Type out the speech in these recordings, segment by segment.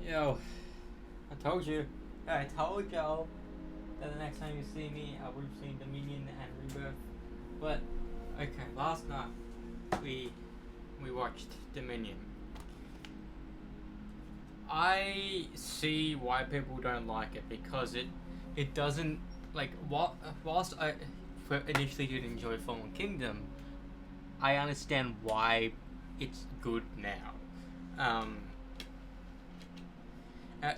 Yo, I told you. I told y'all that the next time you see me, I would have seen Dominion and Rebirth. But okay, last night we we watched Dominion. I see why people don't like it because it doesn't like whilst I initially did enjoy Fallen Kingdom, I understand why it's good now. Um,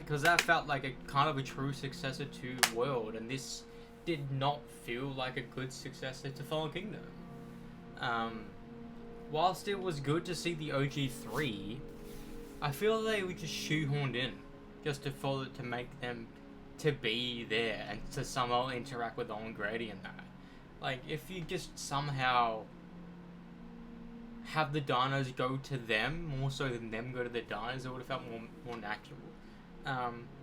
because that felt like a kind of a true successor to World, and this did not feel like a good successor to Fallen Kingdom. Um, whilst it was good to see the OG3, I feel they were just shoehorned in just to make them to be there and to somehow interact with Owen Grady and that. Like, if you just somehow have the dinos go to them more so than them go to the dinos, it would have felt more natural.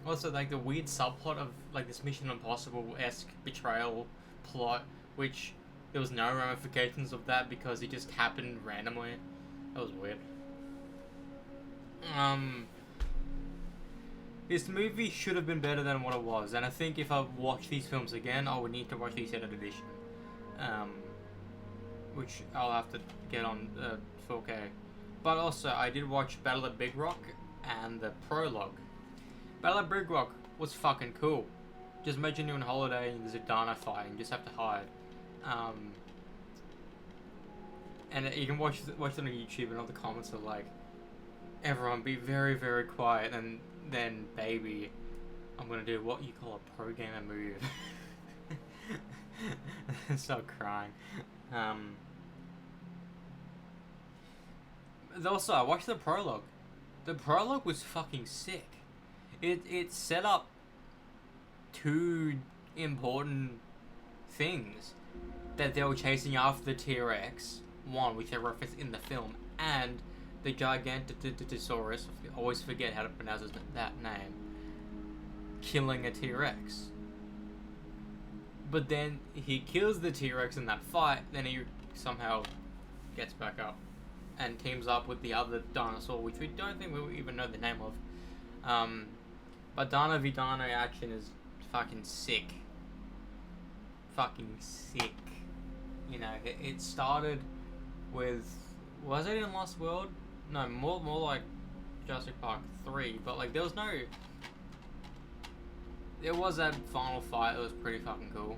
Also, like the weird subplot of like this Mission Impossible-esque betrayal plot, which there was no ramifications of that because it just happened randomly. That was weird. This movie should have been better than what it was, and I think if I watch these films again, I would need to watch the extended edition, which I'll have to get on 4K. But also, I did watch Battle at Big Rock and the prologue. Battle at Big Rock was fucking cool. Just imagine you're on holiday and there's a dino fight and you just have to hide. And you can watch it on YouTube, and all the comments are like, everyone be very, very quiet, and then baby, I'm gonna do what you call a pro gamer move. And start crying. Also, I watched the prologue. The prologue was fucking sick. It set up two important things that they were chasing after the T-Rex. One, which they referenced in the film, and the Gigantosaurus, I always forget how to pronounce that name, killing a T-Rex. But then he kills the T-Rex in that fight, then he somehow gets back up and teams up with the other dinosaur, which we don't think we even know the name of. But Dino v Dino action is fucking sick. Fucking sick. You know, it started with, was it in Lost World? No, more like Jurassic Park 3, but like there was that final fight that was pretty fucking cool.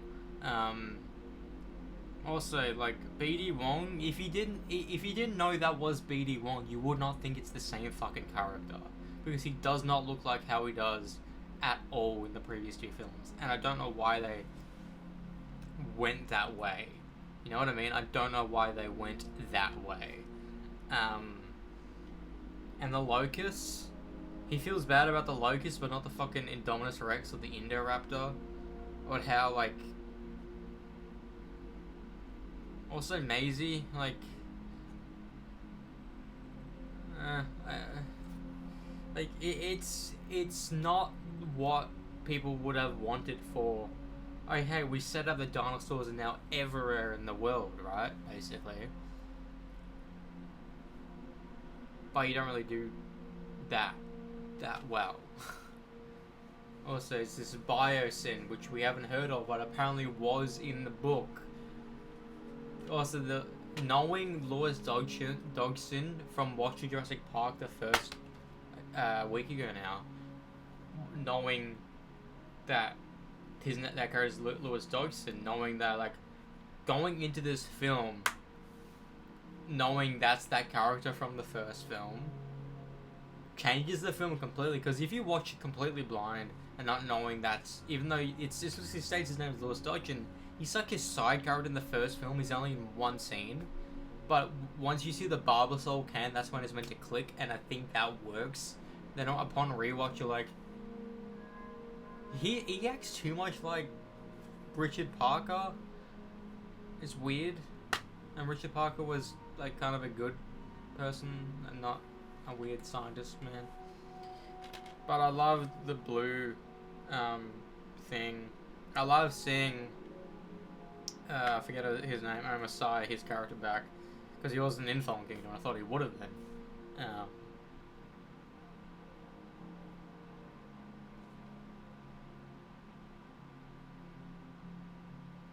Also, like BD Wong, if you didn't know that was BD Wong, you would not think it's the same fucking character, because he does not look like how he does at all in the previous two films, and I don't know why they went that way. You know what I mean? I don't know why they went that way. And the Locust, he feels bad about the Locust, but not the fucking Indominus Rex or the Indoraptor. Or how, like... Also, Maisie, like... like, it's not what people would have wanted for... Oh, hey, we set up the dinosaurs are now everywhere in the world, right? Basically. But you don't really do that well. Also, it's this biosyn, which we haven't heard of, but apparently was in the book. Also, knowing Lois Dodgson from watching Jurassic Park the first week ago now, knowing that that character is Lois Dodgson, knowing that, like, going into this film, knowing that's that character from the first film, changes the film completely. Because if you watch it completely blind and not knowing that's, even though it states his name is Lois Dodgson, he's like his side character in the first film. He's only in one scene, but once you see the Barbasol can, that's when it's meant to click, and I think that works. Then upon rewatch, you're like, he acts too much like Richard Parker. It's weird. And Richard Parker was like kind of a good person and not a weird scientist man. But I love the blue thing. I love seeing I forget his name, Messiah, his character back, because he wasn't in Fallen Kingdom. I thought he would have been.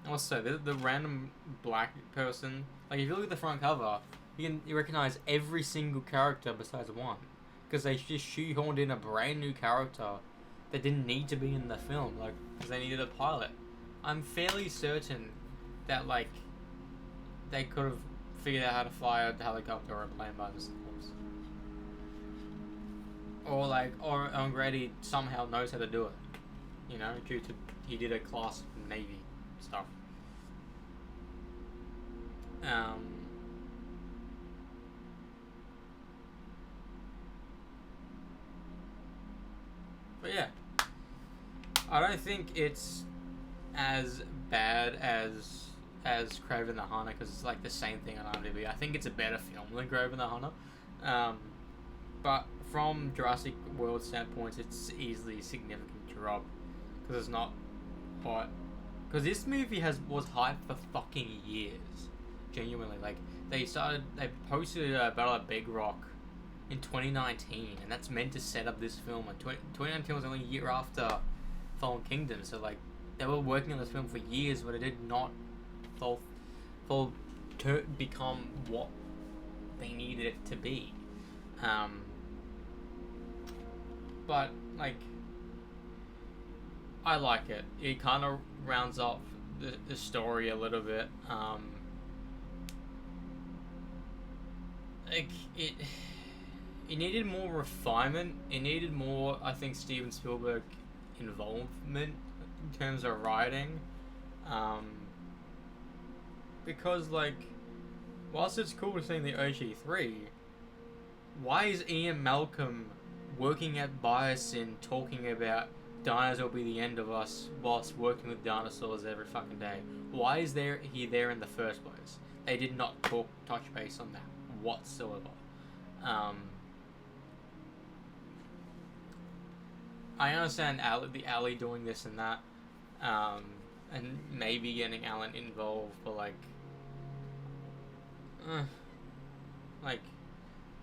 Also, the random black person, like if you look at the front cover, you recognize every single character besides one, because they just shoehorned in a brand new character that didn't need to be in the film, like because they needed a pilot. I'm fairly certain that like they could have figured out how to fly a helicopter or a plane by themselves, or Grady somehow knows how to do it. You know, due to he did a class of Navy stuff. But yeah, I don't think it's as bad as Kraven the Hunter, because it's like the same thing on IMDb. I think it's a better film than Kraven the Hunter. But from Jurassic World standpoint, it's easily a significant drop, because it's not hot. Because this movie was hyped for fucking years. Genuinely, like they posted Battle at Big Rock in 2019, and that's meant to set up this film. And 2019 was only a year after Fallen Kingdom, so like they were working on this film for years, but it did not fall to become what they needed it to be. But like, I like it. It kind of rounds off the story a little bit. Like it needed more refinement. It needed more, I think, Steven Spielberg involvement in terms of writing. Because like, whilst it's cool to see the OG3, why is Ian Malcolm working at Biosyn talking about dinosaurs will be the end of us whilst working with dinosaurs every fucking day? Why is he there in the first place? They did not touch base on that whatsoever. I understand the Alley doing this and that, and maybe getting Alan involved, but like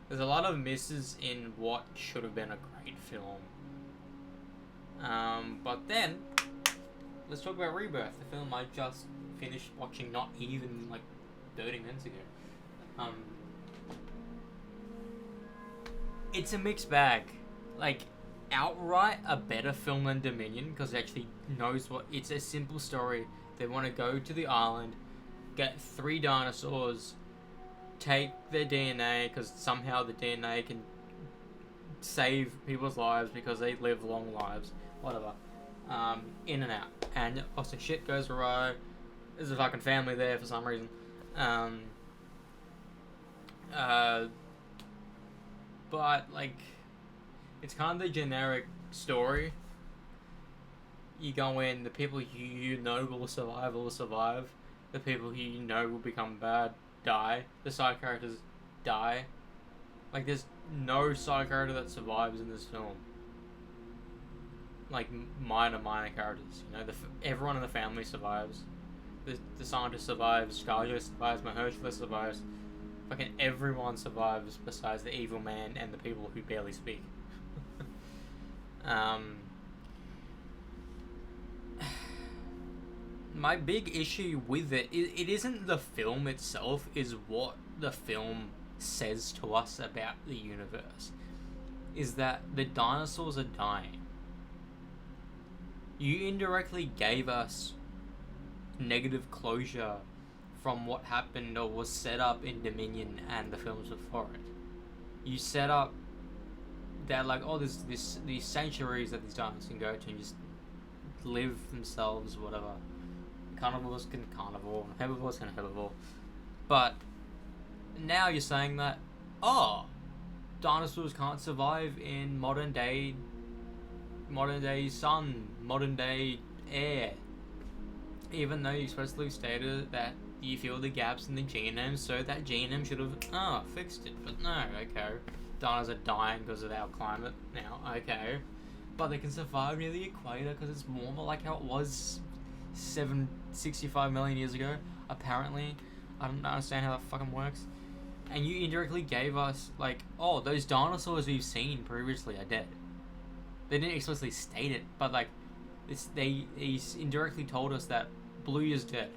there's a lot of misses in what should have been a great film. But then let's talk about Rebirth, the film I just finished watching not even like 30 minutes ago. It's a mixed bag. Like, outright a better film than Dominion, because it actually knows what... It's a simple story. They want to go to the island, get 3 dinosaurs, take their DNA, because somehow the DNA can save people's lives because they live long lives. Whatever. In and out. And also shit goes awry. There's a fucking family there for some reason. But, like, it's kind of the generic story. You go in, the people you know will survive. The people who you know will become bad die. The side characters die. Like, there's no side character that survives in this film. Like, minor characters. You know, everyone in the family survives. The scientist survives, Scarjo survives, Mahershala survives. Fucking everyone survives besides the evil man and the people who barely speak. My big issue with it isn't the film itself, is what the film says to us about the universe. Is that the dinosaurs are dying. You indirectly gave us negative closure from what happened or was set up in Dominion and the films before it. You set up that, like, oh, there's these sanctuaries that these dinosaurs can go to and just live themselves, whatever. Carnivores can carnivore, herbivores can herbivore. But now you're saying that, oh, dinosaurs can't survive in modern day sun, modern day air. Even though you expressly stated that you feel the gaps in the genome, so that genome should have fixed it. But no, okay. Dinos are dying because of our climate now, okay. But they can survive near the equator because it's warmer, like how it was 65 million years ago, apparently. I don't understand how that fucking works. And you indirectly gave us, like, oh, those dinosaurs we've seen previously are dead. They didn't explicitly state it, but, like, they indirectly told us that Blue is dead.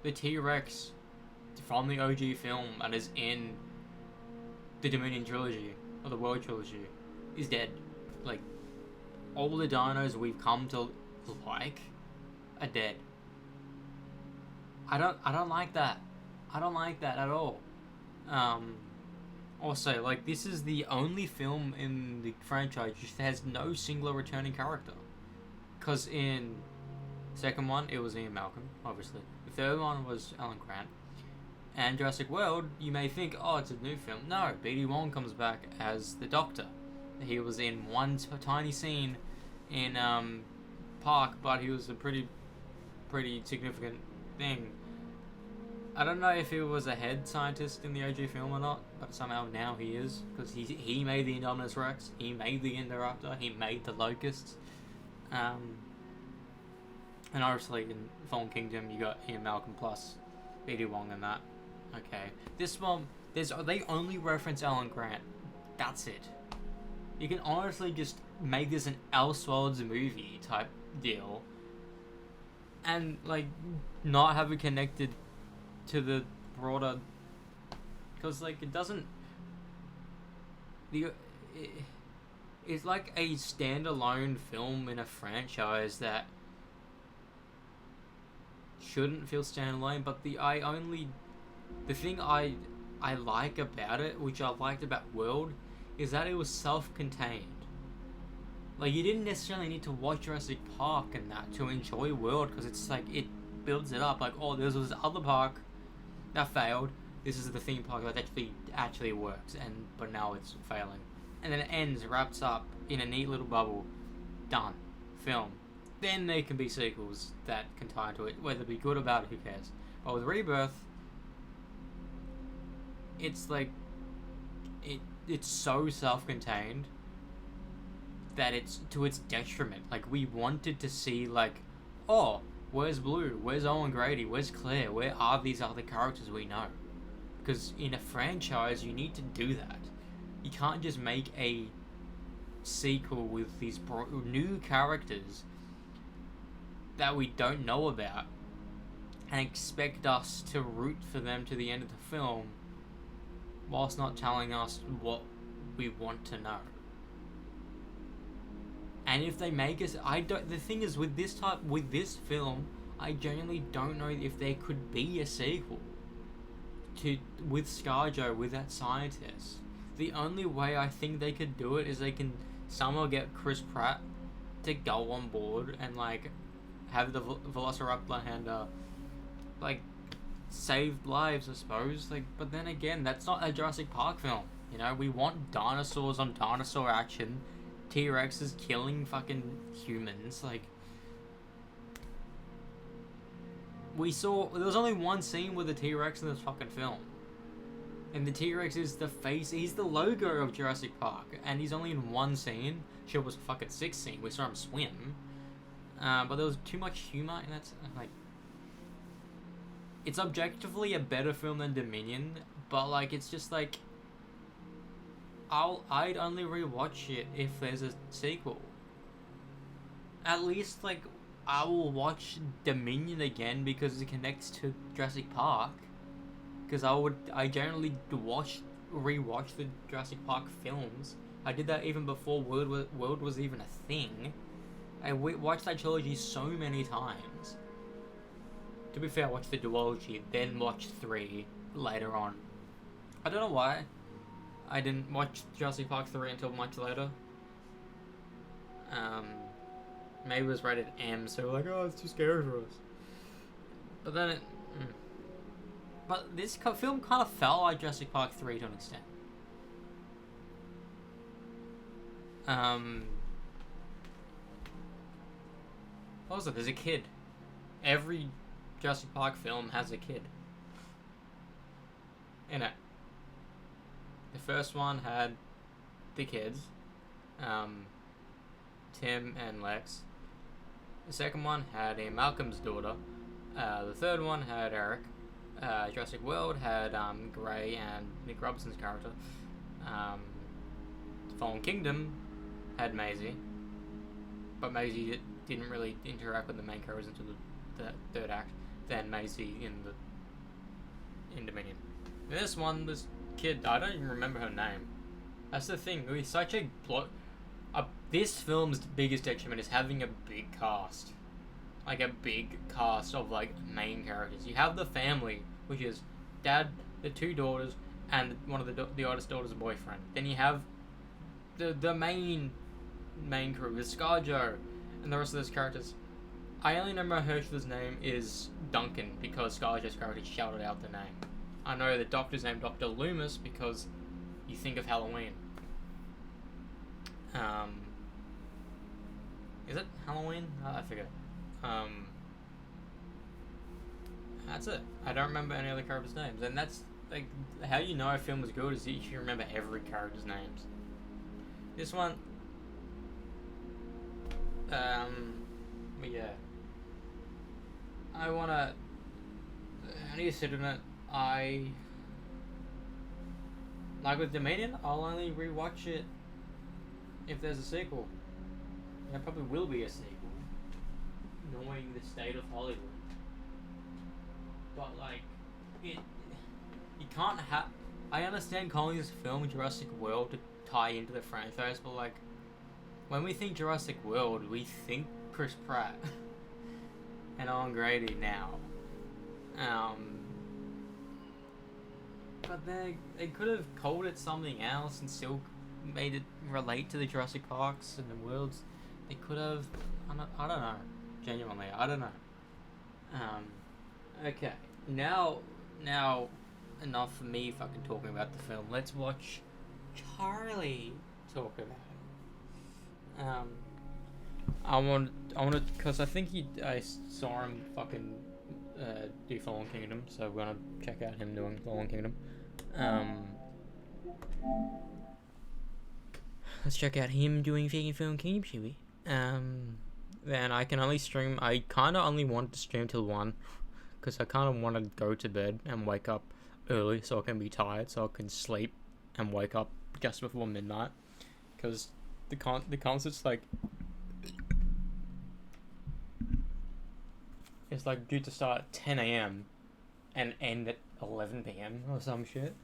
The T-Rex from the OG film and is in the Dominion trilogy or the World trilogy is dead. Like, all the dinos we've come to like are dead. I don't like that. I don't like that at all. Also, like, this is the only film in the franchise that has no singular returning character. Because in second one, it was Ian Malcolm, obviously. The third one was Alan Grant. And Jurassic World, you may think, oh, it's a new film. No, B.D. Wong comes back as the Doctor. He was in one tiny scene in Park, but he was a pretty significant thing. I don't know if he was a head scientist in the OG film or not, but somehow now he is, because he made the Indominus Rex, he made the Indoraptor, he made the Locusts, and obviously in Fallen Kingdom you got Ian Malcolm plus B.D. Wong and that. Okay, this one they only reference Alan Grant. That's it. You can honestly just make this an Elseworlds movie type deal, and like not have it connected to the broader, because like it doesn't. It's like a standalone film in a franchise that shouldn't feel standalone. But the thing I like about it, which I liked about World, is that it was self-contained. Like, you didn't necessarily need to watch Jurassic Park and that to enjoy World, because it's like it builds it up. Like, oh, there was this other park that failed. This is the theme park that actually works, but now it's failing. And then it ends, wraps up in a neat little bubble. Done. Film. Then there can be sequels that can tie into it, whether it be good or bad, who cares. But with Rebirth, it's like it's so self-contained that it's to its detriment. Like, we wanted to see, like, oh, where's Blue? Where's Owen Grady? Where's Claire? Where are these other characters we know? Because in a franchise, you need to do that. You can't just make a sequel with these new characters that we don't know about and expect us to root for them to the end of the film whilst not telling us what we want to know. And if they make us, the thing is, with this film, I genuinely don't know if there could be a sequel with ScarJo, with that scientist. The only way I think they could do it is they can somehow get Chris Pratt to go on board and, like, have the Velociraptor and like, save lives, I suppose. Like, but then again, that's not a Jurassic Park film. You know, we want dinosaurs on dinosaur action. T-Rexes killing fucking humans. Like, there was only one scene with the T-Rex in this fucking film. And the T-Rex is the face, he's the logo of Jurassic Park. And he's only in one scene. Sure, it was a fucking sixth scene. We saw him swim. But there was too much humor, and that's, like, it's objectively a better film than Dominion, but, like, it's just, like, I'd only rewatch it if there's a sequel. At least, like, I will watch Dominion again because it connects to Jurassic Park. Because I generally rewatch the Jurassic Park films. I did that even before World was even a thing. I watched that trilogy so many times. To be fair, I watched the duology, then watched 3 later on. I don't know why I didn't watch Jurassic Park 3 until much later. Maybe it was rated M, so like, oh, it's too scary for us. But then But this film kind of felt like Jurassic Park 3 to an extent. Also, there's a kid. Every Jurassic Park film has a kid in it. The first one had the kids, Tim and Lex. The second one had Ian Malcolm's daughter. The third one had Eric. Jurassic World had Gray and Nick Robinson's character. Fallen Kingdom had Maisie, but Maisie didn't really interact with the main characters until the third act. than Maisie in Dominion. And this one, this kid, I don't even remember her name. That's the thing. It's such a plot. This film's biggest detriment is having a big cast. Like a big cast of like main characters. You have the family, which is dad, the 2 daughters, and one of the oldest daughter's boyfriend. Then you have the main crew, the ScarJo, and the rest of those characters. I only know Mahershala's name is Duncan because ScarJo's character shouted out the name. I know the doctor's name, Dr. Loomis, because you think of Halloween. Is it Halloween? I forget. That's it. I don't remember any other characters' names, and that's like how you know a film is good is if you remember every character's names. This one, but yeah, I need to sit in it. Like with Dominion, I'll only rewatch it if there's a sequel. There probably will be a sequel, knowing the state of Hollywood. But like, you can't have. I understand calling this film Jurassic World to tie into the franchise, but like, when we think Jurassic World, we think Chris Pratt and Owen Grady now. But they could have called it something else and still made it relate to the Jurassic Parks and the worlds. They could have. I don't know. Genuinely, I don't know. Okay. Now, enough for me fucking talking about the film. Let's watch Charlie talk about it. I want to, because I think I saw him fucking do Fallen Kingdom, so we're gonna check out him doing Fallen Kingdom. Let's check out him doing Fallen Kingdom, shall we? Then I can only stream. I kind of only want to stream till 1, because I kind of want to go to bed and wake up early, so I can be tired, so I can sleep and wake up just before midnight, because the concert's like. It's like due to start at 10 a.m. and end at 11 p.m. or some shit.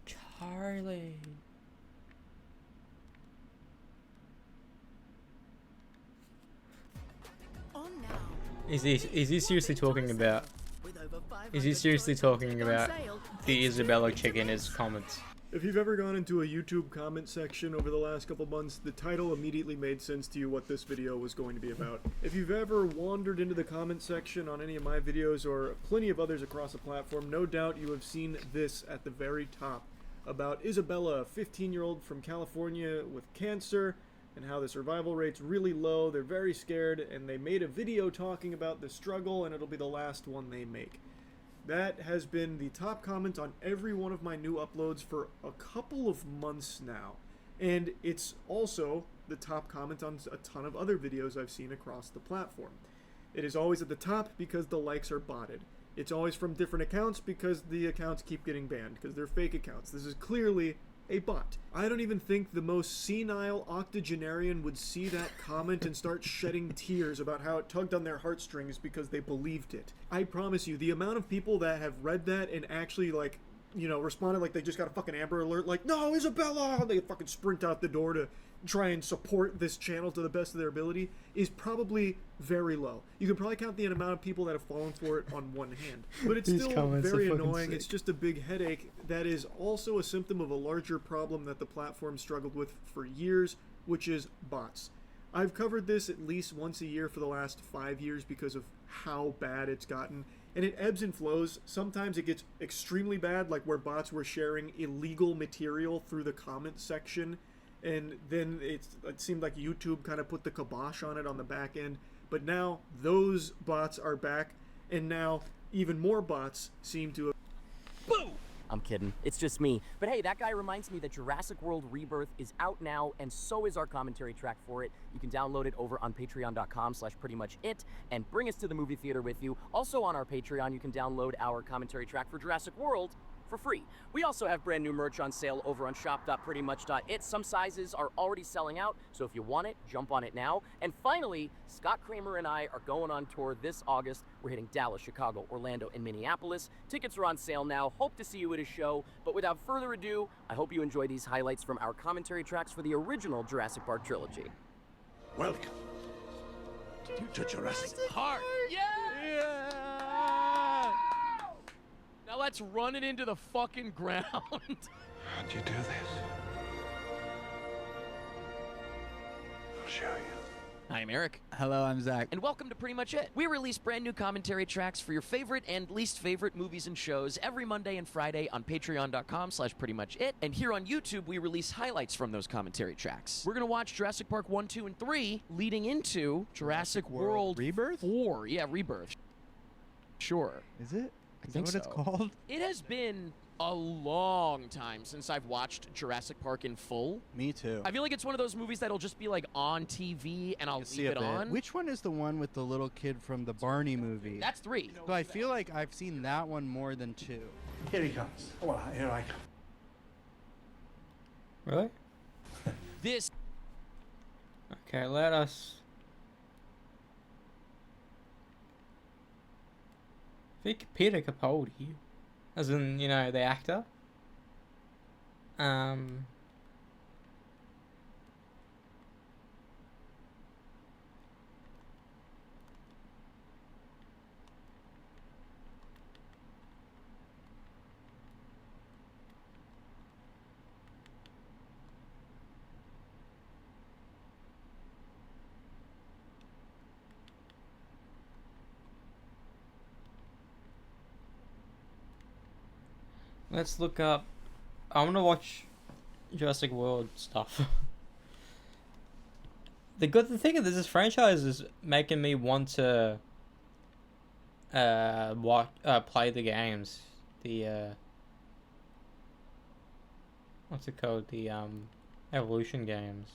Charlie. Is he seriously talking about? Is he seriously talking about the Isabella chick in his comments? If you've ever gone into a YouTube comment section over the last couple months, the title immediately made sense to you what this video was going to be about. If you've ever wandered into the comment section on any of my videos or plenty of others across the platform, no doubt you have seen this at the very top about Isabella, a 15-year-old from California with cancer, and how the survival rate's really low. They're very scared, and they made a video talking about the struggle, and it'll be the last one they make. That has been the top comment on every one of my new uploads for a couple of months now. And it's also the top comment on a ton of other videos I've seen across the platform. It is always at the top because the likes are botted. It's always from different accounts because the accounts keep getting banned because they're fake accounts. This is clearly a bot. I don't even think the most senile octogenarian would see that comment and start shedding tears about how it tugged on their heartstrings because they believed it. I promise you, the amount of people that have read that and actually, like, you know, responded like they just got a fucking Amber Alert, like, no, Isabella! They fucking sprint out the door to try and support this channel to the best of their ability, is probably very low. You can probably count the amount of people that have fallen for it on one hand. But it's still very annoying. It's just a big headache that is also a symptom of a larger problem that the platform struggled with for years, which is bots. I've covered this at least once a year for the last 5 years because of how bad it's gotten. And it ebbs and flows. Sometimes it gets extremely bad, like where bots were sharing illegal material through the comment section. And then it seemed like YouTube kind of put the kibosh on it on the back end. But now those bots are back, and now even more bots seem to have... Boom! I'm kidding. It's just me. But hey, that guy reminds me that Jurassic World Rebirth is out now, and so is our commentary track for it. You can download it over on patreon.com/prettymuchit and bring us to the movie theater with you. Also on our Patreon, you can download our commentary track for Jurassic World for free. We also have brand new merch on sale over on shop.prettymuch.it. Some sizes are already selling out, so if you want it, jump on it now. And finally, Scott Kramer and I are going on tour this August. We're hitting Dallas, Chicago, Orlando, and Minneapolis. Tickets are on sale now. Hope to see you at a show. But without further ado, I hope you enjoy these highlights from our commentary tracks for the original Jurassic Park trilogy. Welcome to Jurassic Park. Yeah! Now let's run it into the fucking ground. How'd you do this? I'll show you. I'm Eric. Hello, I'm Zach. And welcome to Pretty Much It. We release brand new commentary tracks for your favorite and least favorite movies and shows every Monday and Friday on patreon.com/prettymuchit. And here on YouTube, we release highlights from those commentary tracks. We're going to watch Jurassic Park 1, 2, and 3 leading into Jurassic World Rebirth? 4. Yeah, Rebirth. Sure. Is it? I Is think that what so. it's called? It has been a long time since I've watched Jurassic Park in full. Me too. I feel like it's one of those movies that'll just be like on TV and I'll See leave a it bit. on. Which one is the one with the little kid from the Barney movie? That's 3. So I feel like I've seen that one more than 2. Here he comes. Well, here I come. Really? This Okay, let us. I think Peter Capaldi, as in, you know, the actor. Let's look up. I want to watch Jurassic World stuff. The thing is, this franchise is making me want to play the games. The what's it called? The Evolution games.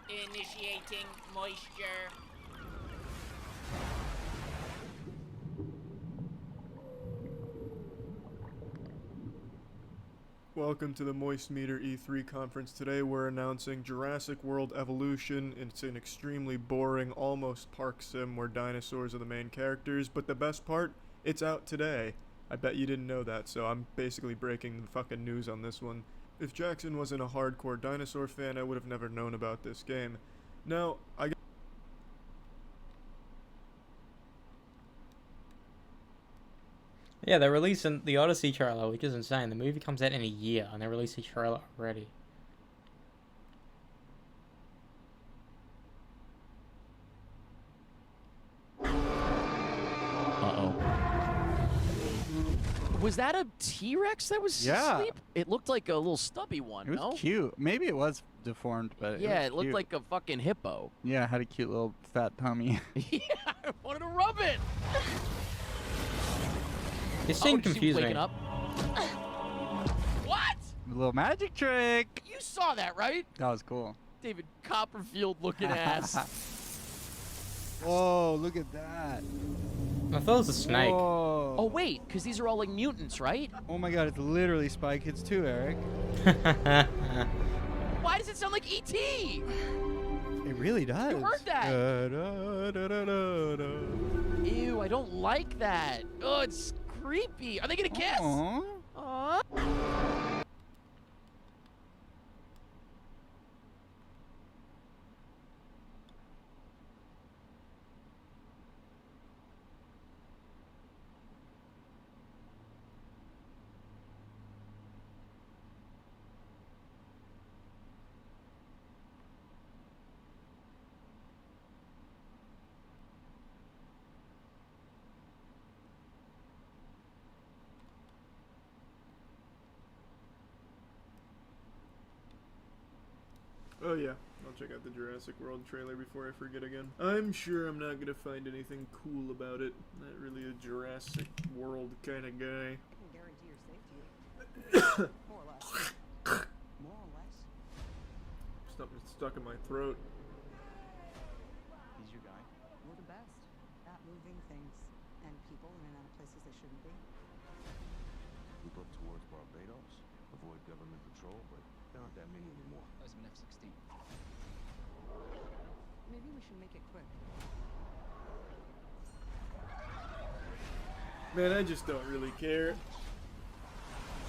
Initiating moisture. Welcome to the Moist Meter E3 conference. Today we're announcing Jurassic World Evolution. It's an extremely boring, almost park sim where dinosaurs are the main characters, but the best part, it's out today. I bet you didn't know that, so I'm basically breaking the fucking news on this one. If Jackson wasn't a hardcore dinosaur fan, I would have never known about this game. Now, Yeah, they're releasing the Odyssey trailer, which is insane. The movie comes out in a year, and they released a trailer already. was that a T-Rex that was Yeah. asleep? It looked like a little stubby one, It was no? cute. Maybe it was deformed, but Yeah, was it looked cute. like a fucking hippo. Yeah, it had a cute little fat tummy. Yeah, I wanted to rub it. This Oh, scene did you see confused me. waking up? What? A little magic trick. You saw that, right? That was cool. David Copperfield looking ass. Whoa, look at that. I thought it was a snake. Whoa. Oh wait, because these are all like mutants, right? Oh my god, it's literally Spy Kids 2, Eric. Why does it sound like E.T.? It really does. You heard that? Da-da-da-da-da. Ew, I don't like that. Oh, it's creepy. Are they gonna kiss? Aw. Aw. Oh yeah, I'll check out the Jurassic World trailer before I forget again. I'm sure I'm not gonna find anything cool about it. Not really a Jurassic World kind of guy. I can guarantee your safety. More or less. More or less. Something stuck in my throat. He's your guy? We're the best at moving things and people in and out of places they shouldn't be. Move up towards Barbados, avoid government patrol, but there aren't that many anymore. That was an F-16. Maybe we should make it quick. Man, I just don't really care.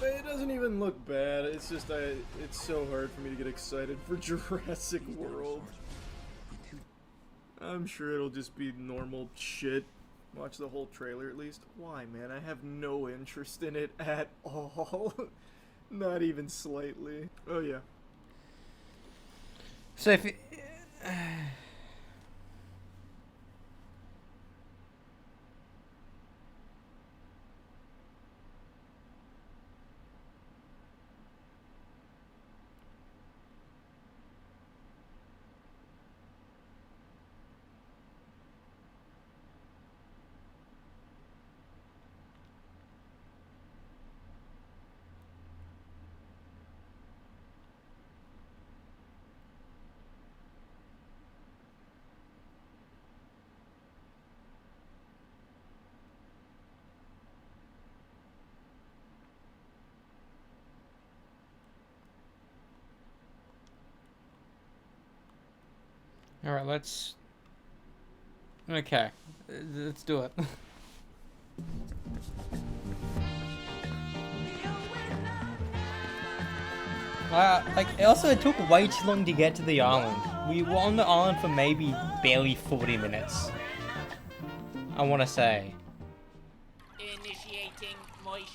It doesn't even look bad. It's just it's so hard for me to get excited for Jurassic World. I'm sure it'll just be normal shit. Watch the whole trailer at least. Why, man? I have no interest in it at all. Not even slightly. Oh yeah. So if it, all right, let's. Okay, let's do it. Like, also it took way too long to get to the island. We were on the island for maybe barely 40 minutes. I want to say. Initiating moisture.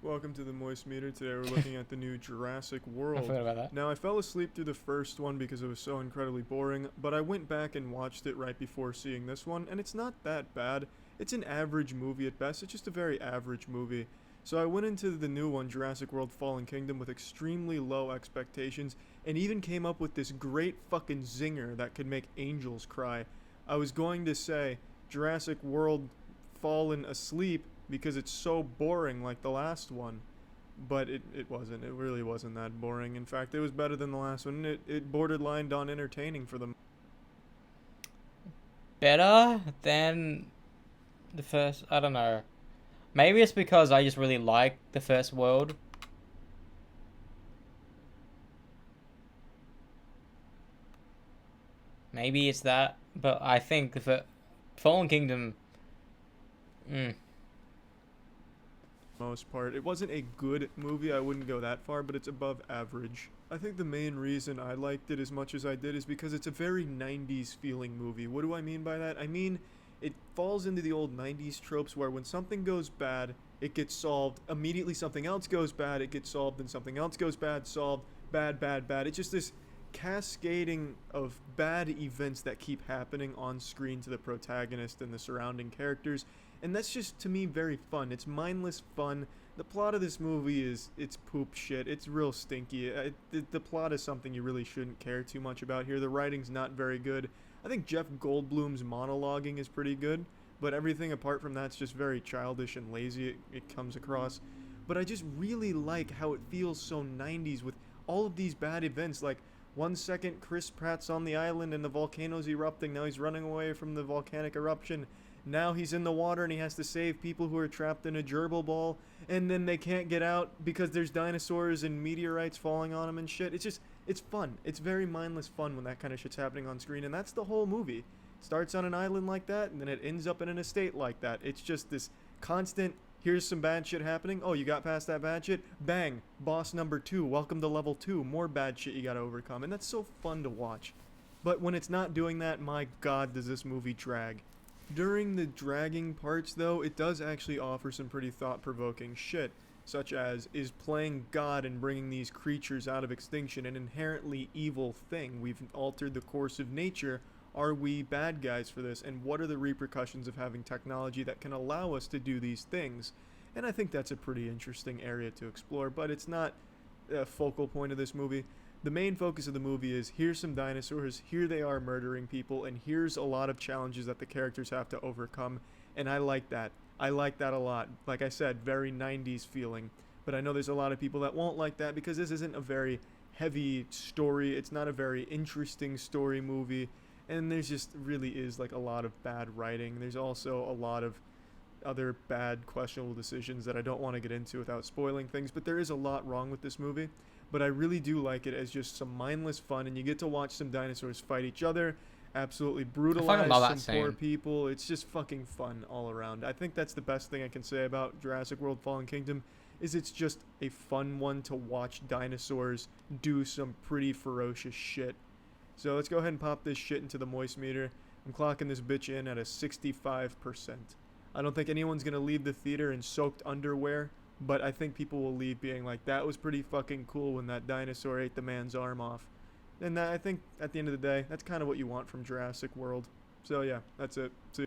Welcome to the Moist Meter. Today we're looking at the new Jurassic I World. forgot about that. Now, I fell asleep through the first one because it was so incredibly boring, but I went back and watched it right before seeing this one, and it's not that bad. It's an average movie at best. It's just a very average movie. So I went into the new one, Jurassic World Fallen Kingdom, with extremely low expectations, and even came up with this great fucking zinger that could make angels cry. I was going to say Jurassic World Fallen Asleep because it's so boring like the last one. But it wasn't. It really wasn't that boring. In fact, it was better than the last one. It borderlined on entertaining for them. Better than the first. I don't know. Maybe it's because I just really like the first world. Maybe it's that, but I think the Fallen Kingdom. Most part. It wasn't a good movie, I wouldn't go that far, but it's above average. I think the main reason I liked it as much as I did is because it's a very 90s feeling movie. What do I mean by that? I mean, it falls into the old 90s tropes where when something goes bad, it gets solved. Immediately something else goes bad, it gets solved, and something else goes bad, solved, bad, bad, bad. It's just this cascading of bad events that keep happening on screen to the protagonist and the surrounding characters. And that's just, to me, very fun. It's mindless fun. The plot of this movie it's poop shit. It's real stinky. The plot is something you really shouldn't care too much about here. The writing's not very good. I think Jeff Goldblum's monologuing is pretty good, but everything apart from that's just very childish and lazy, it comes across. But I just really like how it feels so 90s with all of these bad events. Like, 1 second Chris Pratt's on the island and the volcano's erupting. Now he's running away from the volcanic eruption. Now he's in the water and he has to save people who are trapped in a gerbil ball, and then they can't get out because there's dinosaurs and meteorites falling on them and shit. It's fun. It's very mindless fun when that kind of shit's happening on screen, and that's the whole movie. It starts on an island like that, and then it ends up in an estate like that. It's just this constant, here's some bad shit happening. Oh, you got past that bad shit? Bang. Boss number 2. Welcome to level 2. More bad shit you gotta overcome, and that's so fun to watch. But when it's not doing that, my god, does this movie drag. During the dragging parts, though, it does actually offer some pretty thought-provoking shit, such as, is playing God and bringing these creatures out of extinction an inherently evil thing? We've altered the course of nature Are we bad guys for this? And what are the repercussions of having technology that can allow us to do these things? And I think that's a pretty interesting area to explore, but it's not a focal point of this movie. The main focus of the movie is here's some dinosaurs, here they are murdering people, and here's a lot of challenges that the characters have to overcome. And I like that. I like that a lot. Like I said, very 90s feeling. But I know there's a lot of people that won't like that because this isn't a very heavy story. It's not a very interesting story movie. And there's just really is like a lot of bad writing. There's also a lot of other bad, questionable decisions that I don't want to get into without spoiling things. But there is a lot wrong with this movie. But I really do like it as just some mindless fun. And you get to watch some dinosaurs fight each other. Absolutely brutalize some poor people. It's just fucking fun all around. I think that's the best thing I can say about Jurassic World Fallen Kingdom, is it's just a fun one to watch dinosaurs do some pretty ferocious shit. So let's go ahead and pop this shit into the moist meter. I'm clocking this bitch in at a 65%. I don't think anyone's gonna leave the theater in soaked underwear, but I think people will leave being like, that was pretty fucking cool when that dinosaur ate the man's arm off. And that, I think, at the end of the day, that's kind of what you want from Jurassic World. So yeah, that's it. See.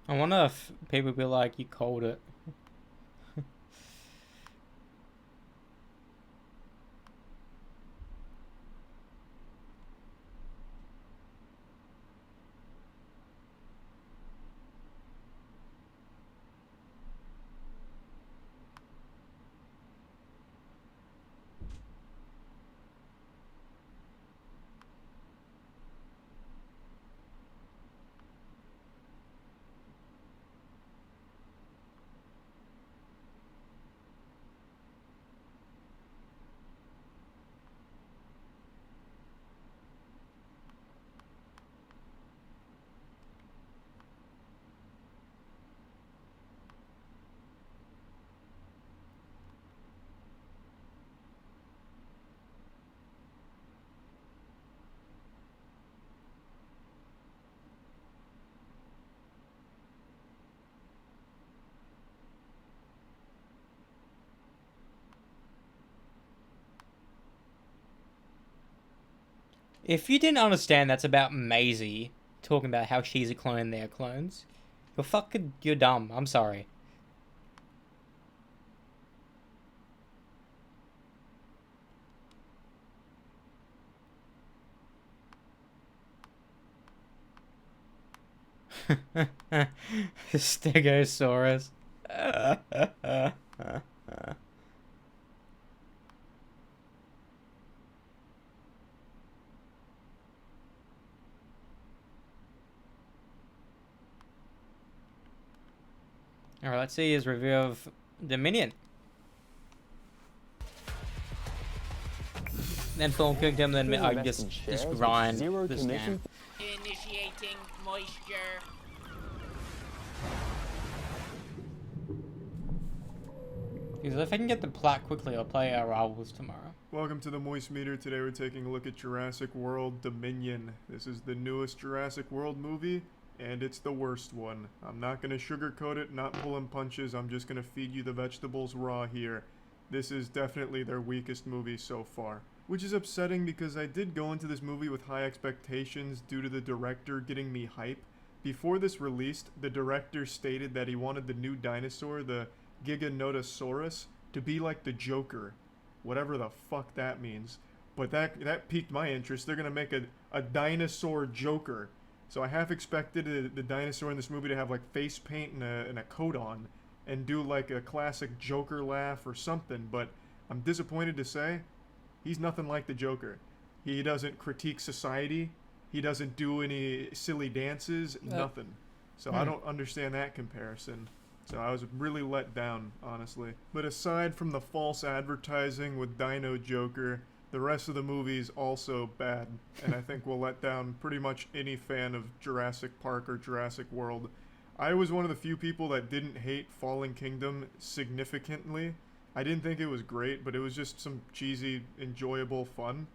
I wonder if people be like, you called it. If you didn't understand that's about Maisie talking about how she's a clone and they're clones, you're dumb. I'm sorry. Stegosaurus. Alright, let's see his review of Dominion. Then Fallen Kingdom, then I just grind this now. Initiating moisture. Because if I can get the plot quickly, I'll play our Owls tomorrow. Welcome to the Moist Meter. Today we're taking a look at Jurassic World Dominion. This is the newest Jurassic World movie, and it's the worst one. I'm not going to sugarcoat it, not pulling punches, I'm just going to feed you the vegetables raw here. This is definitely their weakest movie so far. Which is upsetting because I did go into this movie with high expectations due to the director getting me hype. Before this released, the director stated that he wanted the new dinosaur, the Giganotosaurus, to be like the Joker. Whatever the fuck that means. But that piqued my interest. They're gonna make a dinosaur Joker. So I half expected the dinosaur in this movie to have like face paint and a coat on and do like a classic Joker laugh or something, but I'm disappointed to say he's nothing like the Joker. He doesn't critique society. He doesn't do any silly dances, nothing. So I don't understand that comparison. So I was really let down, honestly. But aside from the false advertising with Dino Joker, the rest of the movie is also bad, and I think will let down pretty much any fan of Jurassic Park or Jurassic World. I was one of the few people that didn't hate Fallen Kingdom significantly. I didn't think it was great, but it was just some cheesy, enjoyable fun.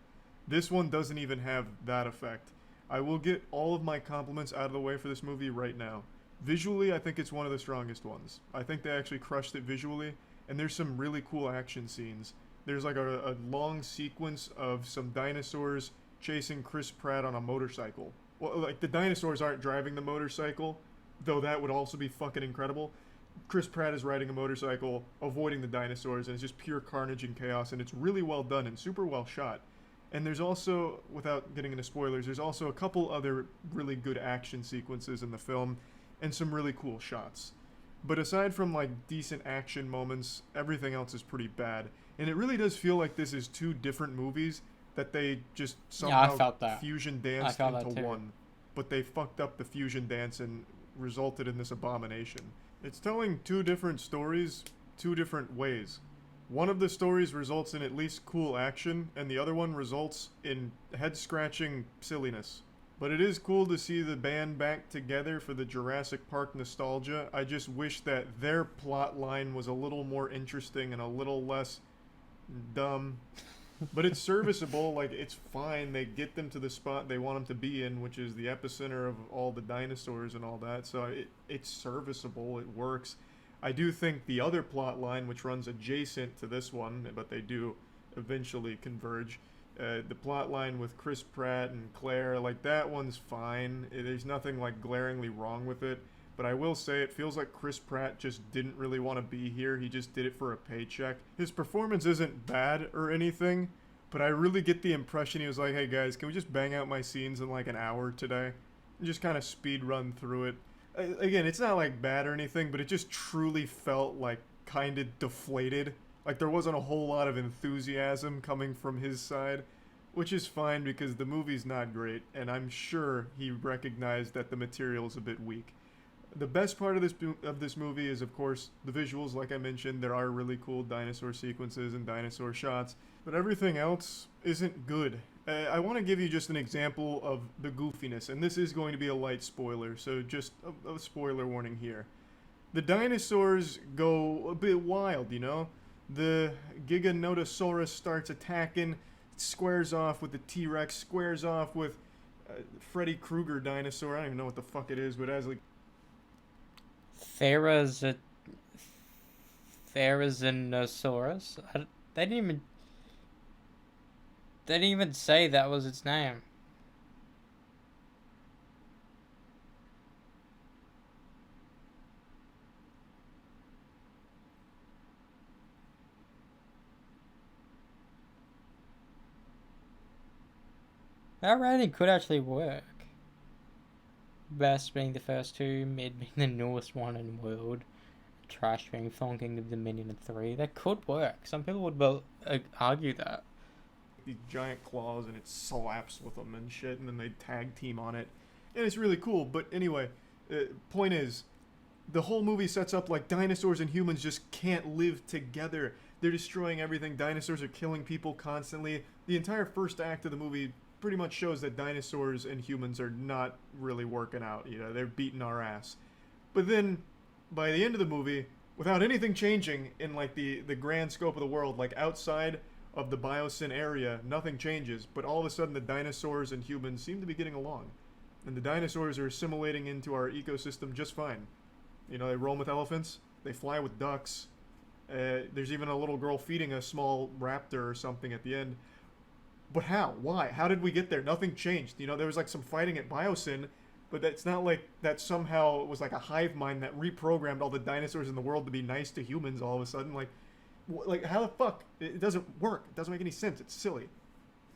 This one doesn't even have that effect. I will get all of my compliments out of the way for this movie right now. Visually, I think it's one of the strongest ones. I think they actually crushed it visually, and there's some really cool action scenes. There's like a long sequence of some dinosaurs chasing Chris Pratt on a motorcycle. Well, like, the dinosaurs aren't driving the motorcycle, though that would also be fucking incredible. Chris Pratt is riding a motorcycle, avoiding the dinosaurs, and it's just pure carnage and chaos, and it's really well done and super well shot. And there's also, without getting into spoilers, there's also a couple other really good action sequences in the film, and some really cool shots. But aside from like decent action moments, everything else is pretty bad. And it really does feel like this is two different movies that they just somehow fusion danced into one. But they fucked up the fusion dance and resulted in this abomination. It's telling two different stories, two different ways. One of the stories results in at least cool action, and the other one results in head-scratching silliness. But it is cool to see the band back together for the Jurassic Park nostalgia. I just wish that their plot line was a little more interesting and a little less dumb. But it's serviceable, like, it's fine. They get them to the spot they want them to be in, which is the epicenter of all the dinosaurs and all that. So it's serviceable, it works. I do think the other plot line, which runs adjacent to this one, but they do eventually converge, the plot line with Chris Pratt and Claire, like, that one's fine. There's nothing like glaringly wrong with it. But I will say it feels like Chris Pratt just didn't really want to be here. He just did it for a paycheck. His performance isn't bad or anything, but I really get the impression he was like, hey guys, can we just bang out my scenes in like an hour today? And just kind of speed run through it. Again, it's not like bad or anything, but it just truly felt like kind of deflated. Like there wasn't a whole lot of enthusiasm coming from his side, which is fine because the movie's not great, and I'm sure he recognized that the material's a bit weak. The best part of this movie is, of course, the visuals. Like I mentioned, there are really cool dinosaur sequences and dinosaur shots, but everything else isn't good. I want to give you just an example of the goofiness, and this is going to be a light spoiler, so just a spoiler warning here. The dinosaurs go a bit wild, you know? The Giganotosaurus starts attacking, squares off with the T-Rex, squares off with Freddy Krueger dinosaur. I don't even know what the fuck it is, but it has like Therizinosaurus? They didn't even say that was its name. That rating could actually work. Best being the first two, mid being the newest one in the world, trash being Fallen Kingdom, Dominion, and 3. That could work. Some people would argue that. These giant claws and it slaps with them and shit, and then they tag team on it. And it's really cool, but anyway, point is, the whole movie sets up like dinosaurs and humans just can't live together. They're destroying everything. Dinosaurs are killing people constantly. The entire first act of the movie pretty much shows that dinosaurs and humans are not really working out. You know, they're beating our ass. But then, by the end of the movie, without anything changing in like the grand scope of the world, like outside of the Biosyn area, nothing changes. But all of a sudden, the dinosaurs and humans seem to be getting along. And the dinosaurs are assimilating into our ecosystem just fine. You know, they roam with elephants. They fly with ducks. There's even a little girl feeding a small raptor or something at the end. But how? Why? How did we get there? Nothing changed. You know, there was like some fighting at Biosyn, but it's not like that somehow it was like a hive mind that reprogrammed all the dinosaurs in the world to be nice to humans all of a sudden. Like how the fuck? It doesn't work. It doesn't make any sense. It's silly.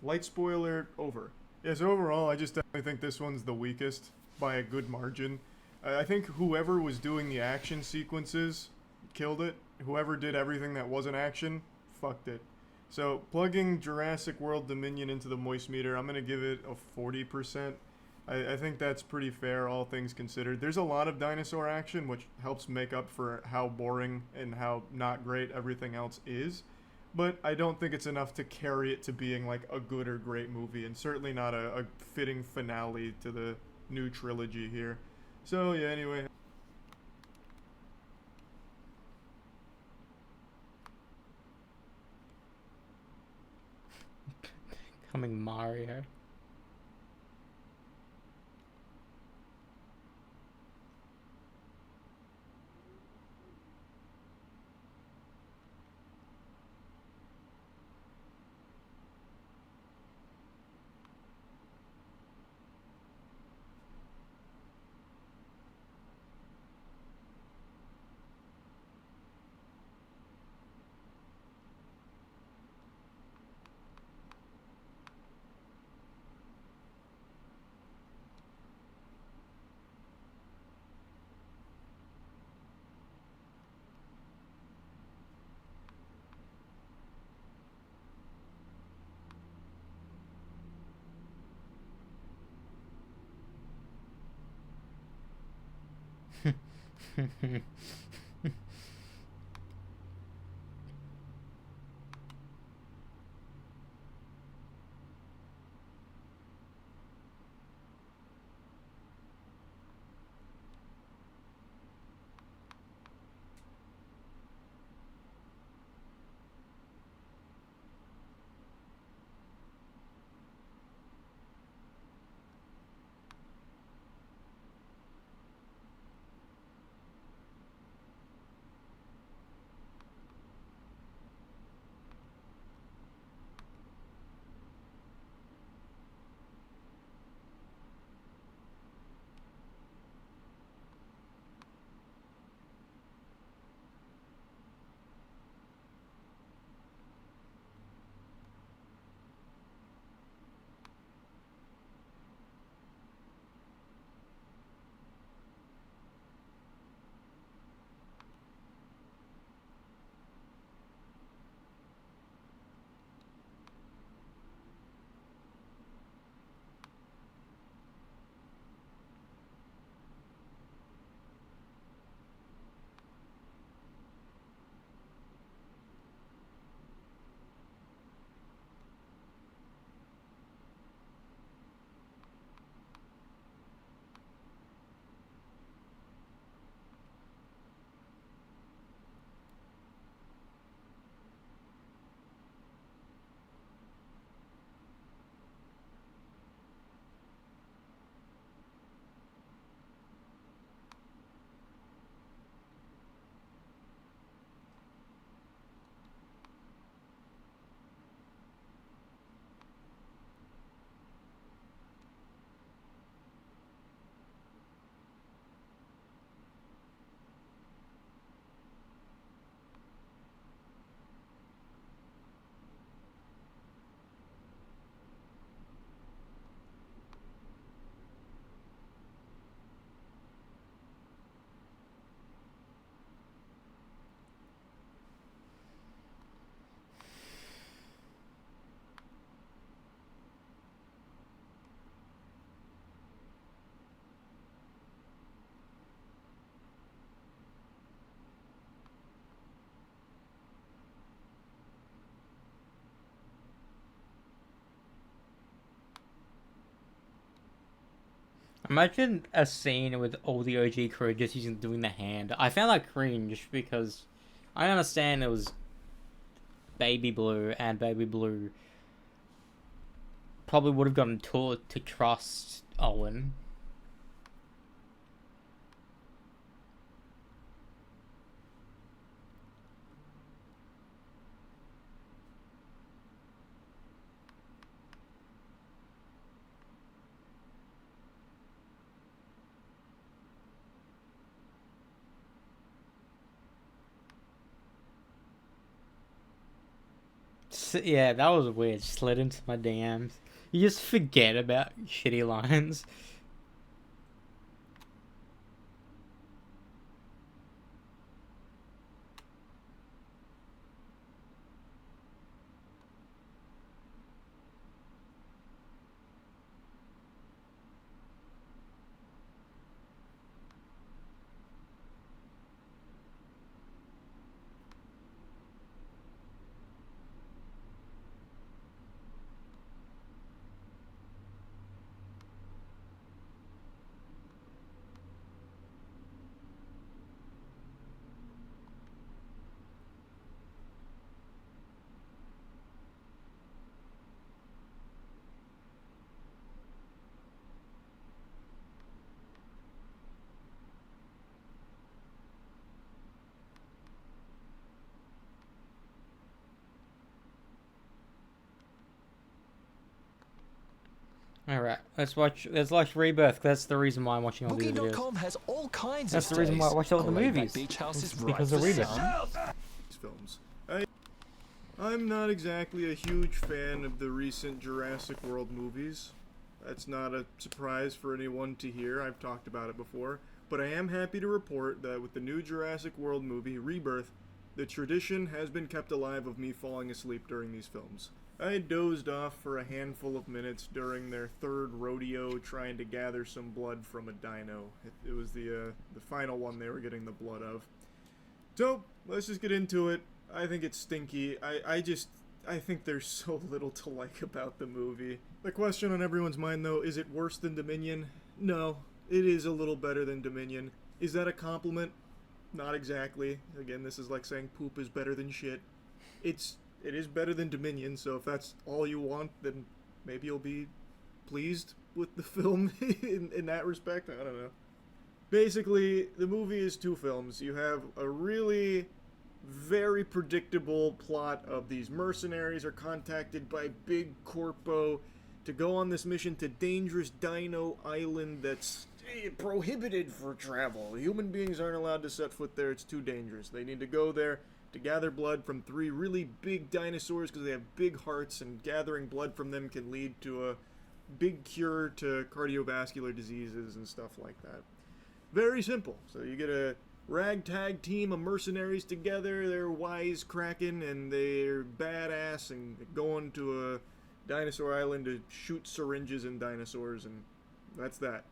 Light spoiler over. Yeah, so overall, I just definitely think this one's the weakest. by a good margin. I think whoever was doing the action sequences killed it. Whoever did everything that wasn't action, fucked it. So, plugging Jurassic World Dominion into the moist meter, I'm going to give it a 40%. I think that's pretty fair, all things considered. There's a lot of dinosaur action, which helps make up for how boring and how not great everything else is. But I don't think it's enough to carry it to being like a good or great movie, and certainly not a fitting finale to the new trilogy here. So, yeah, anyway. Coming Mario. Imagine a scene with all the OG crew just doing the hand. I found that cringe because I understand it was Baby Blue, and Baby Blue probably would have gotten taught to trust Owen. Yeah, that was weird. Slid into my DMs. You just forget about shitty lines. Alright, let's watch Rebirth. That's the reason why I'm watching all these videos. Booking.com has all kinds That's of the reason why I stays. watch all the Laid-back movies. beach houses It's right because for of Rebirth. some. These films. I'm not exactly a huge fan of the recent Jurassic World movies. That's not a surprise for anyone to hear. I've talked about it before. But I am happy to report that with the new Jurassic World movie, Rebirth, the tradition has been kept alive of me falling asleep during these films. I dozed off for a handful of minutes during their third rodeo trying to gather some blood from a dino. It was the final one they were getting the blood of. So, let's just get into it. I think it's stinky. I think there's so little to like about the movie. The question on everyone's mind, though, is it worse than Dominion? No, it is a little better than Dominion. Is that a compliment? Not exactly. Again, this is like saying poop is better than shit. It is better than Dominion, so if that's all you want, then maybe you'll be pleased with the film in that respect. I don't know. Basically, the movie is two films. You have a really very predictable plot of these mercenaries are contacted by Big Corpo to go on this mission to dangerous Dino Island that's prohibited for travel. Human beings aren't allowed to set foot there. It's too dangerous. They need to go there to gather blood from 3 really big dinosaurs because they have big hearts, and gathering blood from them can lead to a big cure to cardiovascular diseases and stuff like that. Very simple. So you get a ragtag team of mercenaries together. They're wisecracking and they're badass and going to a dinosaur island to shoot syringes in dinosaurs, and that's that.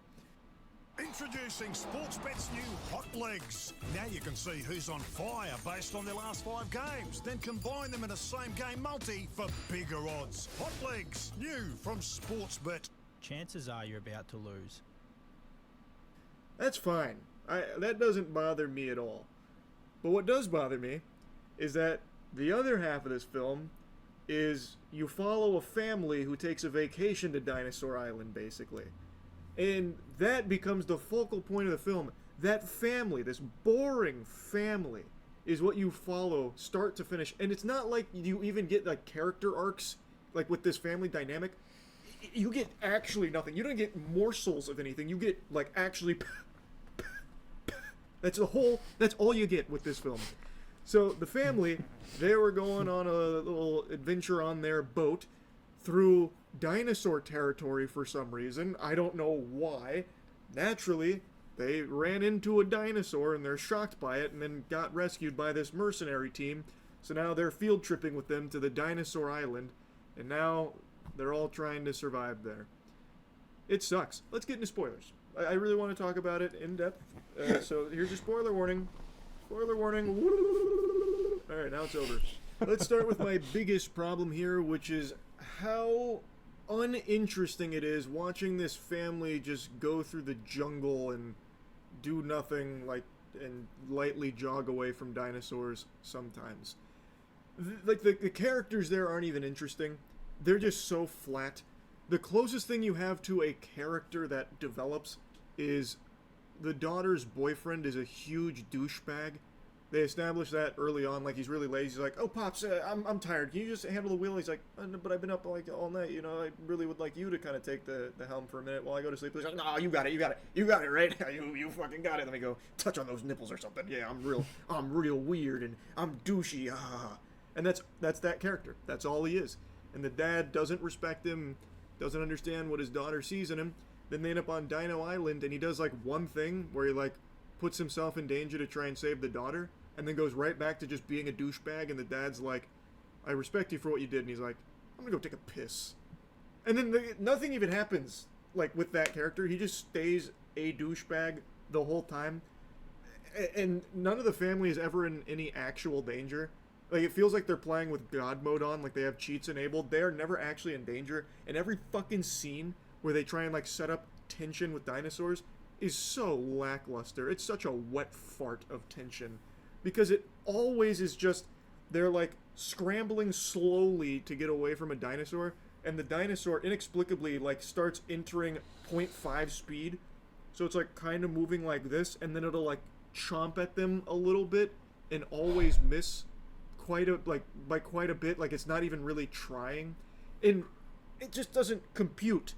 Introducing Sportsbet's new Hot Legs. Now you can see who's on fire based on their last 5 games, then combine them in a same-game multi for bigger odds. Hot Legs, new from Sportsbet. Chances are you're about to lose. That's fine. That doesn't bother me at all. But what does bother me is that the other half of this film is you follow a family who takes a vacation to Dinosaur Island, basically. And that becomes the focal point of the film. That family, this boring family, is what you follow start to finish. And it's not like you even get like character arcs, like with this family dynamic. You get actually nothing. You don't get morsels of anything. You get like actually... That's all you get with this film. So the family, they were going on a little adventure on their boat through dinosaur territory for some reason. I don't know why. Naturally, they ran into a dinosaur and they're shocked by it and then got rescued by this mercenary team. So now they're field tripping with them to the dinosaur island, and now they're all trying to survive there. It sucks. Let's get into spoilers. I really want to talk about it in depth. So here's your spoiler warning. Spoiler warning. Alright, now it's over. Let's start with my biggest problem here, which is how uninteresting it is watching this family just go through the jungle and do nothing, and lightly jog away from dinosaurs sometimes. The characters there aren't even interesting. They're just so flat. The closest thing you have to a character that develops is the daughter's boyfriend is a huge douchebag. They established that early on, like he's really lazy. He's like, "Oh, Pops, I'm tired. Can you just handle the wheel?" He's like, "No, but I've been up like all night. You know, I really would like you to kind of take the helm for a minute while I go to sleep." He's like, "No, you got it, right? you fucking got it. Let me go touch on those nipples or something. Yeah, I'm real weird and I'm douchey." And that's that character. That's all he is. And the dad doesn't respect him, doesn't understand what his daughter sees in him. Then they end up on Dino Island, and he does like one thing where he like puts himself in danger to try and save the daughter, and then goes right back to just being a douchebag. And the dad's like, "I respect you for what you did," and he's like, "I'm gonna go take a piss." And then nothing even happens like with that character. He just stays a douchebag the whole time, and none of the family is ever in any actual danger. Like, it feels like they're playing with God mode on, like they have cheats enabled. They are never actually in danger, and every fucking scene where they try and like set up tension with dinosaurs is so lackluster. It's such a wet fart of tension, because it always is just they're like scrambling slowly to get away from a dinosaur, and the dinosaur inexplicably like starts entering 0.5 speed, so it's like kind of moving like this, and then it'll like chomp at them a little bit and always miss by quite a bit. Like, it's not even really trying, and it just doesn't compute.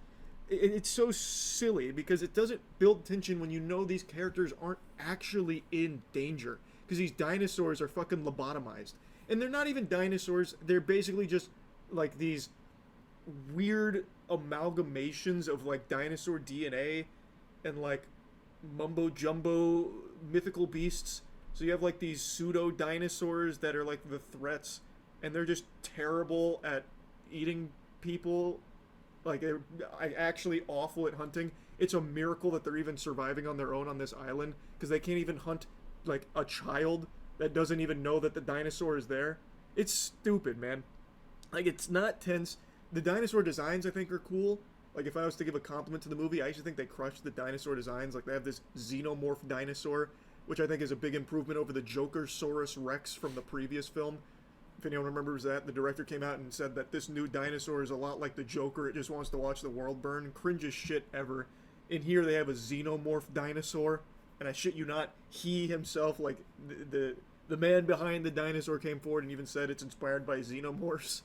it's so silly because it doesn't build tension when you know these characters aren't actually in danger, because these dinosaurs are fucking lobotomized, and they're not even dinosaurs. They're basically just like these weird amalgamations of like dinosaur DNA and like mumbo jumbo mythical beasts. So you have like these pseudo dinosaurs that are like the threats, and they're just terrible at eating people. Like, they're actually awful at hunting. It's a miracle that they're even surviving on their own on this island, because they can't even hunt like a child that doesn't even know that the dinosaur is there. It's stupid, man. Like, it's not tense. The dinosaur designs, I think, are cool. Like, if I was to give a compliment to the movie, I actually think they crushed the dinosaur designs. Like, they have this xenomorph dinosaur, which I think is a big improvement over the Jokersaurus Rex from the previous film. If anyone remembers that, the director came out and said that this new dinosaur is a lot like the Joker. It just wants to watch the world burn. Cringiest shit ever. In here, they have a xenomorph dinosaur, and I shit you not, he himself, like, the man behind the dinosaur came forward and even said it's inspired by xenomorphs.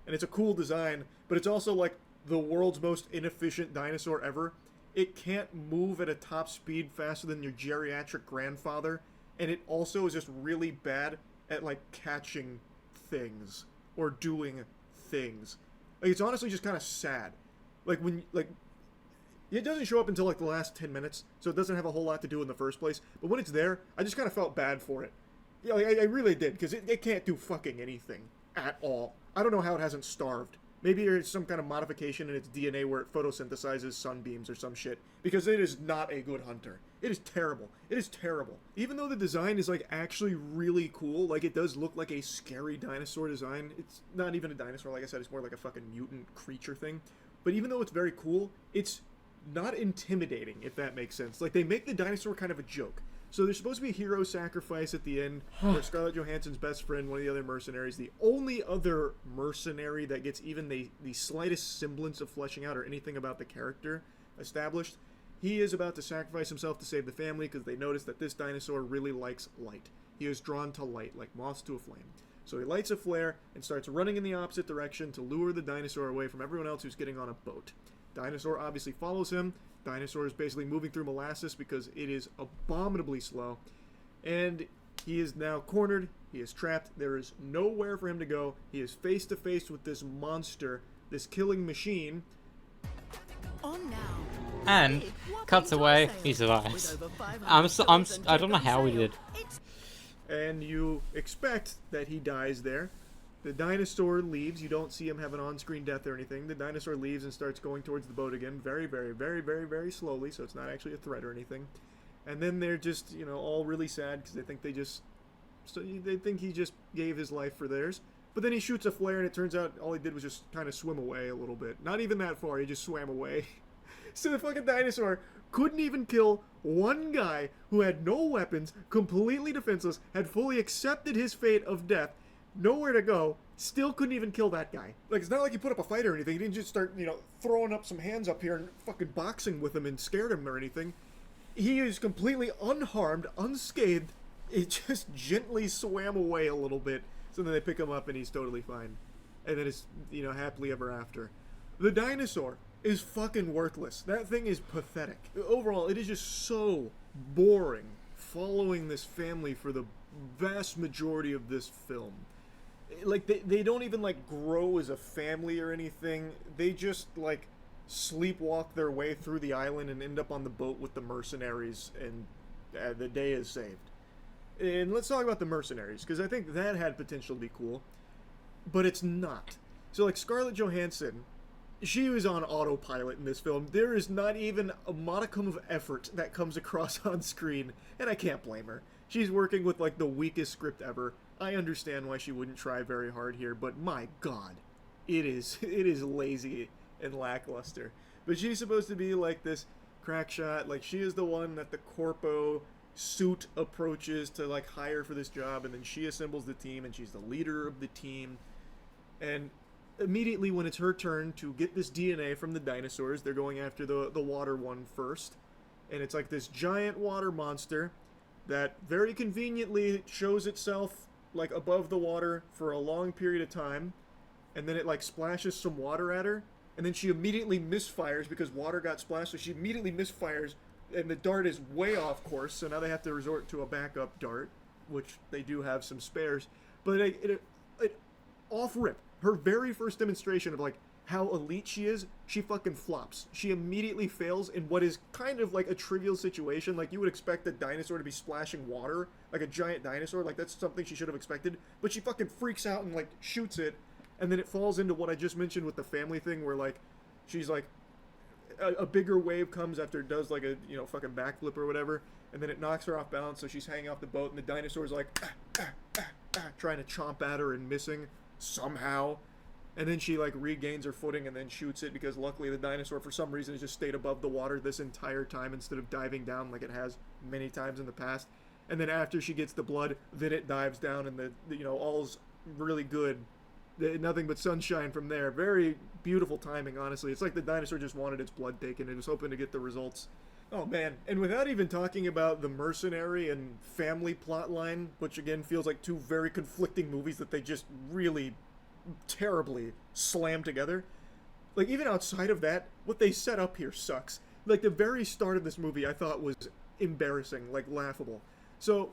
And it's a cool design, but it's also like the world's most inefficient dinosaur ever. It can't move at a top speed faster than your geriatric grandfather, and it also is just really bad at like catching things or doing things. Like, it's honestly just kind of sad. Like, when it doesn't show up until like the last 10 minutes, so it doesn't have a whole lot to do in the first place. But when it's there, I just kind of felt bad for it. Yeah, like, I really did, because it can't do fucking anything at all. I don't know how it hasn't starved. Maybe there's some kind of modification in its DNA where it photosynthesizes sunbeams or some shit, because it is not a good hunter. It is terrible. It is terrible. Even though the design is like actually really cool, like it does look like a scary dinosaur design. It's not even a dinosaur, like I said, it's more like a fucking mutant creature thing. But even though it's very cool, it's not intimidating, if that makes sense. Like, they make the dinosaur kind of a joke. So there's supposed to be a hero sacrifice at the end where Scarlett Johansson's best friend, one of the other mercenaries, the only other mercenary that gets even the slightest semblance of fleshing out or anything about the character established, he is about to sacrifice himself to save the family because they notice that this dinosaur really likes light. He is drawn to light, like moths to a flame. So he lights a flare and starts running in the opposite direction to lure the dinosaur away from everyone else who's getting on a boat. Dinosaur obviously follows him. Dinosaur is basically moving through molasses because it is abominably slow. And he is now cornered. He is trapped. There is nowhere for him to go. He is face to face with this monster, this killing machine. And cuts away. He survives. I don't know how he did. And you expect that he dies there. The dinosaur leaves. You don't see him have an on-screen death or anything. The dinosaur leaves and starts going towards the boat again, very, very, very, very, very slowly, so it's not actually a threat or anything. And then they're just, all really sad because they think they think he just gave his life for theirs. But then he shoots a flare, and it turns out all he did was just kind of swim away a little bit. Not even that far. He just swam away. So the fucking dinosaur couldn't even kill one guy who had no weapons, completely defenseless, had fully accepted his fate of death, nowhere to go, still couldn't even kill that guy. Like, it's not like he put up a fight or anything. He didn't just start, throwing up some hands up here and fucking boxing with him and scared him or anything. He is completely unharmed, unscathed. It just gently swam away a little bit. So then they pick him up and he's totally fine. And then it's, happily ever after. The dinosaur is fucking worthless. That thing is pathetic. Overall, it is just so boring following this family for the vast majority of this film. Like, they don't even, grow as a family or anything. They just, sleepwalk their way through the island and end up on the boat with the mercenaries, and the day is saved. And let's talk about the mercenaries, because I think that had potential to be cool, but it's not. So, Scarlett Johansson, she was on autopilot in this film. There is not even a modicum of effort that comes across on screen, and I can't blame her. She's working with, the weakest script ever. I understand why she wouldn't try very hard here, but my god, it is lazy and lackluster. But she's supposed to be, this crack shot. She is the one that the corpo suit approaches to, hire for this job, and then she assembles the team, and she's the leader of the team. And immediately when it's her turn to get this DNA from the dinosaurs, they're going after the water one first. And it's this giant water monster that very conveniently shows itself above the water for a long period of time, and then it splashes some water at her, and then she immediately misfires because water got splashed, so she immediately misfires, and the dart is way off course, so now they have to resort to a backup dart, which they do have some spares. But it off rip, her very first demonstration of like how elite she is, she fucking flops. She immediately fails in what is kind of like a trivial situation. Like, you would expect a dinosaur to be splashing water, like a giant dinosaur. Like, that's something she should have expected. But she fucking freaks out and like shoots it, and then it falls into what I just mentioned with the family thing, where like she's like a bigger wave comes after it does like a, you know, fucking backflip or whatever, and then it knocks her off balance, so she's hanging off the boat, and the dinosaur's like trying to chomp at her and missing somehow. And then she like regains her footing and then shoots it, because luckily the dinosaur for some reason has just stayed above the water this entire time instead of diving down like it has many times in the past. And then after she gets the blood, then it dives down, and the you know, all's really good. Nothing but sunshine from there. Very beautiful timing, honestly. It's like the dinosaur just wanted its blood taken. It was hoping to get the results. Oh man, and without even talking about the mercenary and family plotline, which again feels like two very conflicting movies that they just really terribly slammed together. Like, even outside of that, what they set up here sucks. Like, the very start of this movie I thought was embarrassing, like laughable. So,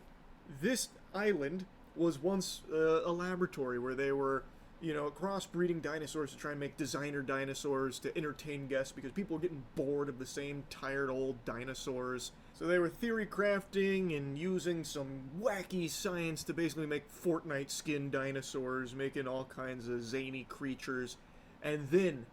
this island was once a laboratory where they were, you know, crossbreeding dinosaurs to try and make designer dinosaurs to entertain guests, because people were getting bored of the same tired old dinosaurs. So they were theory crafting and using some wacky science to basically make Fortnite skin dinosaurs, making all kinds of zany creatures. And then,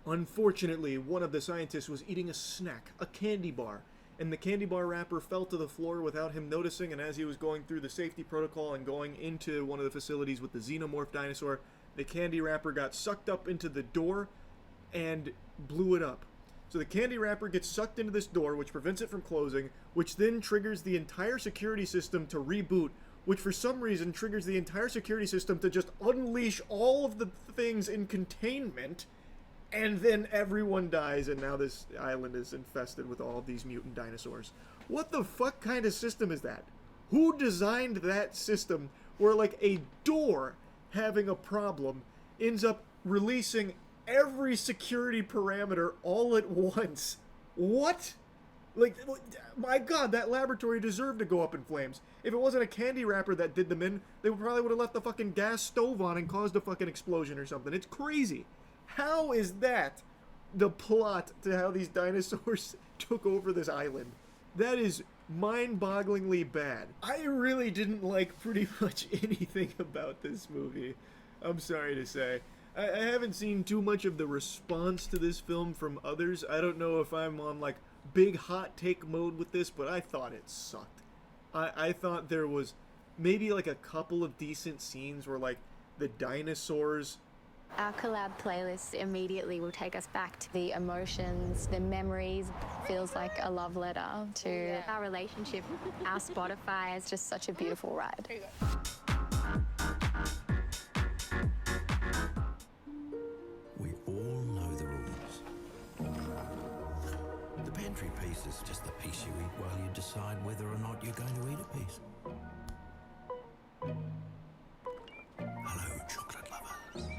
unfortunately, one of the scientists was eating a snack, a candy bar, and the candy bar wrapper fell to the floor without him noticing, and as he was going through the safety protocol and going into one of the facilities with the xenomorph dinosaur, the candy wrapper got sucked up into the door and blew it up. So the candy wrapper gets sucked into this door, which prevents it from closing, which then triggers the entire security system to reboot, which for some reason triggers the entire security system to just unleash all of the things in containment, and then everyone dies, and now this island is infested with all of these mutant dinosaurs. What the fuck kind of system is that? Who designed that system where, like, a door having a problem ends up releasing every security parameter all at once? What? Like, my god, that laboratory deserved to go up in flames. If it wasn't a candy wrapper that did them in, they probably would have left the fucking gas stove on and caused a fucking explosion or something. It's crazy. How is that the plot to how these dinosaurs took over this island? That is mind-bogglingly bad. I really didn't like pretty much anything about this movie, I'm sorry to say. I haven't seen too much of the response to this film from others. I don't know if I'm on, like, big hot take mode with this, but I thought it sucked. I thought there was maybe, like, a couple of decent scenes where, like, the dinosaurs... Our collab playlist immediately will take us back to the emotions, the memories. Feels like a love letter to our relationship. Our Spotify is just such a beautiful ride. We all know the rules. The pantry piece is just the piece you eat while you decide whether or not you're going to eat a piece. Hello, chocolate lovers.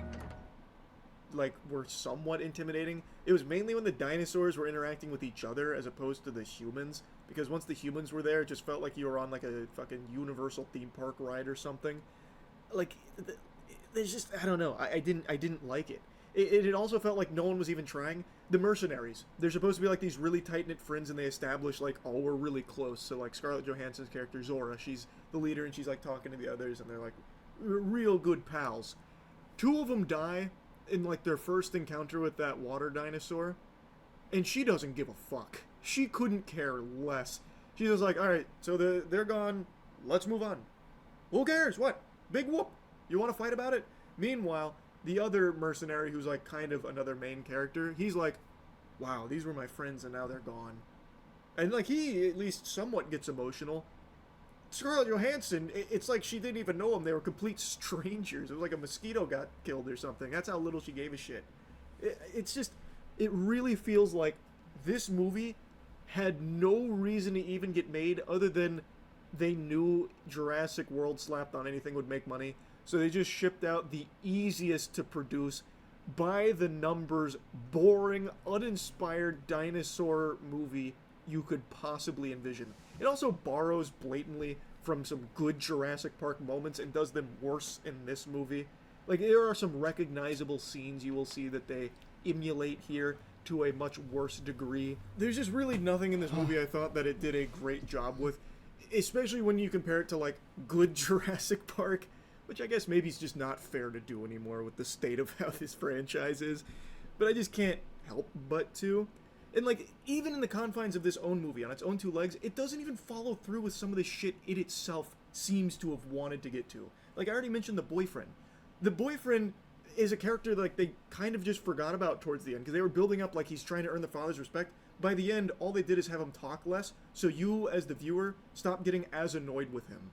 Like, were somewhat intimidating. It was mainly when the dinosaurs were interacting with each other as opposed to the humans, because once the humans were there, it just felt like you were on, like, a fucking Universal theme park ride or something. Like, there's just, I don't know, I didn't like it. It also felt like no one was even trying. The mercenaries, they're supposed to be like these really tight-knit friends, and they establish, like, oh, we're really close. So, like, Scarlett Johansson's character, Zora, she's the leader, and she's, like, talking to the others, and they're, like, real good pals. Two of them die in, like, their first encounter with that water dinosaur, and she doesn't give a fuck. She couldn't care less. She's just like, alright, so they're gone, let's move on. Who cares? What? Big whoop. You want to fight about it? Meanwhile, the other mercenary, who's, like, kind of another main character, he's like, wow, these were my friends and now they're gone. And, like, he at least somewhat gets emotional. Scarlett Johansson, it's like she didn't even know them. They were complete strangers. It was like a mosquito got killed or something. That's how little she gave a shit. It's just, it really feels like this movie had no reason to even get made other than they knew Jurassic World slapped on anything would make money. So they just shipped out the easiest to produce, by the numbers, boring, uninspired dinosaur movie you could possibly envision. It also borrows blatantly from some good Jurassic Park moments and does them worse in this movie. Like, there are some recognizable scenes you will see that they emulate here to a much worse degree. There's just really nothing in this movie I thought that it did a great job with, especially when you compare it to, like, good Jurassic Park, which I guess maybe is just not fair to do anymore with the state of how this franchise is. But I just can't help but to. And, like, even in the confines of this own movie, on its own two legs, it doesn't even follow through with some of the shit it itself seems to have wanted to get to. Like, I already mentioned the boyfriend. The boyfriend is a character that, like, they kind of just forgot about towards the end, because they were building up like he's trying to earn the father's respect. By the end, all they did is have him talk less, so you, as the viewer, stop getting as annoyed with him.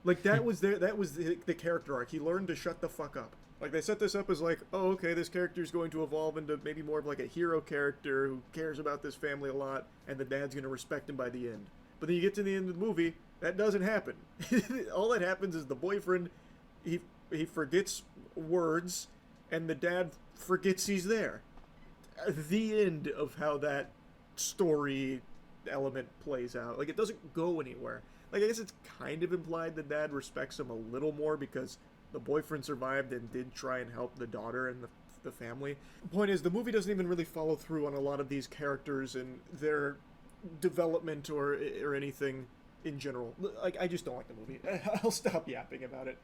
Like, that was the character arc. He learned to shut the fuck up. Like, they set this up as like, oh, okay, this character's going to evolve into maybe more of like a hero character who cares about this family a lot, and the dad's going to respect him by the end. But then you get to the end of the movie, that doesn't happen. All that happens is the boyfriend, he forgets words, and the dad forgets he's there. The end of how that story element plays out. Like, it doesn't go anywhere. Like, I guess it's kind of implied the dad respects him a little more because the boyfriend survived and did try and help the daughter and the family. The point is, the movie doesn't even really follow through on a lot of these characters and their development or anything in general. Like, I just don't like the movie. I'll stop yapping about it.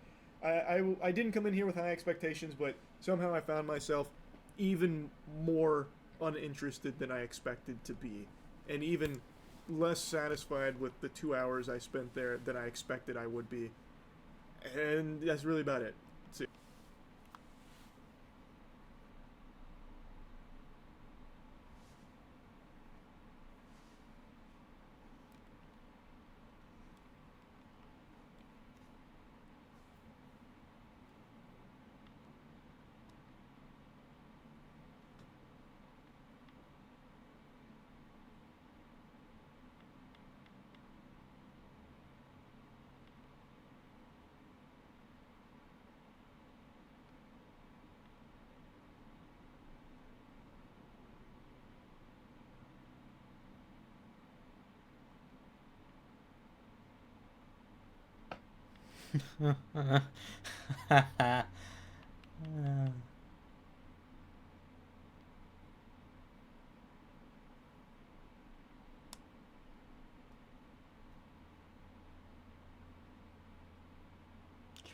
I didn't come in here with high expectations, but somehow I found myself even more uninterested than I expected to be, and even less satisfied with the 2 hours I spent there than I expected I would be. And that's really about it. See.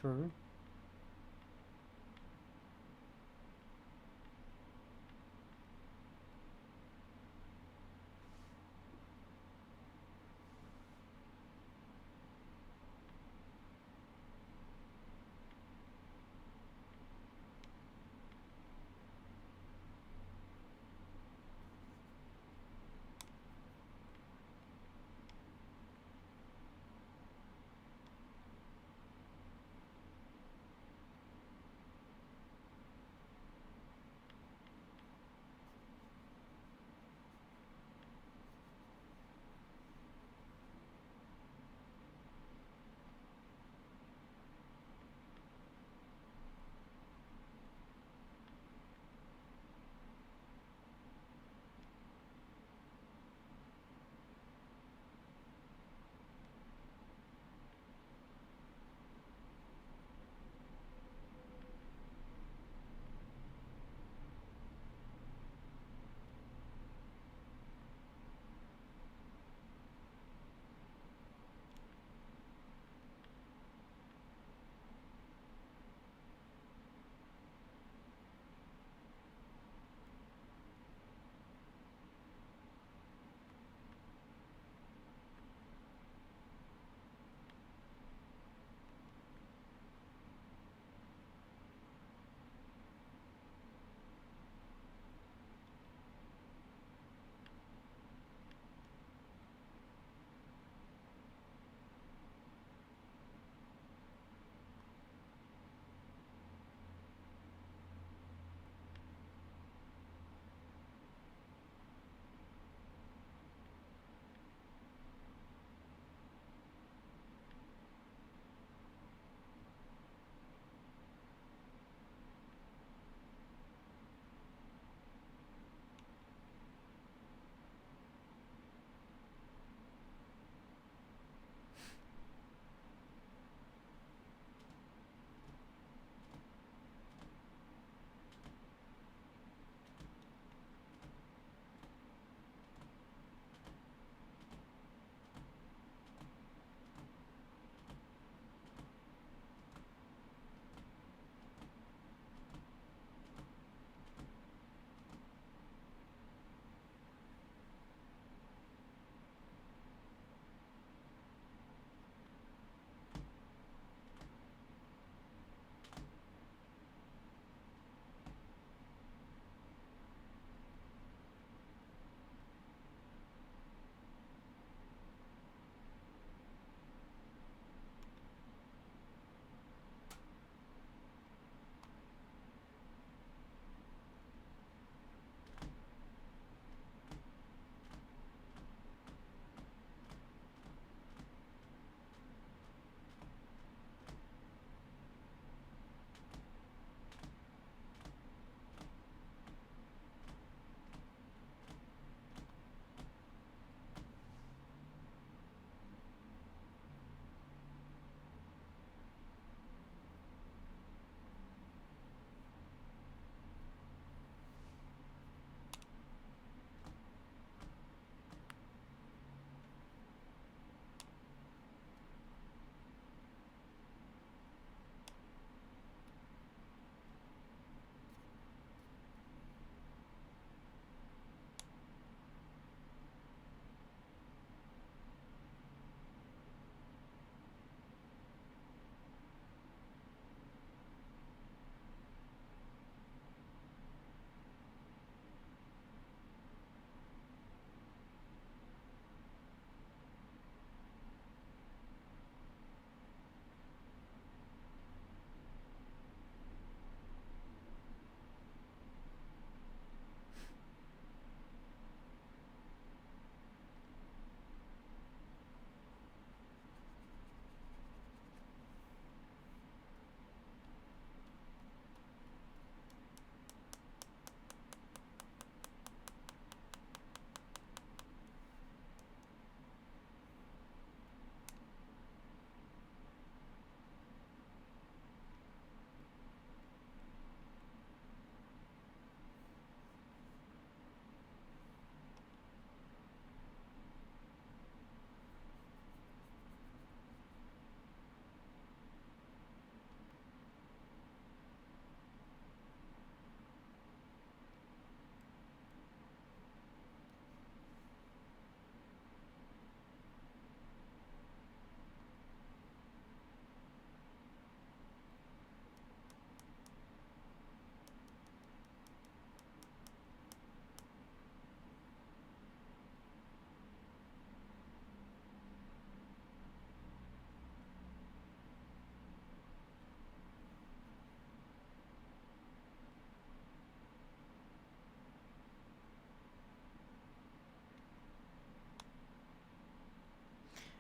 True.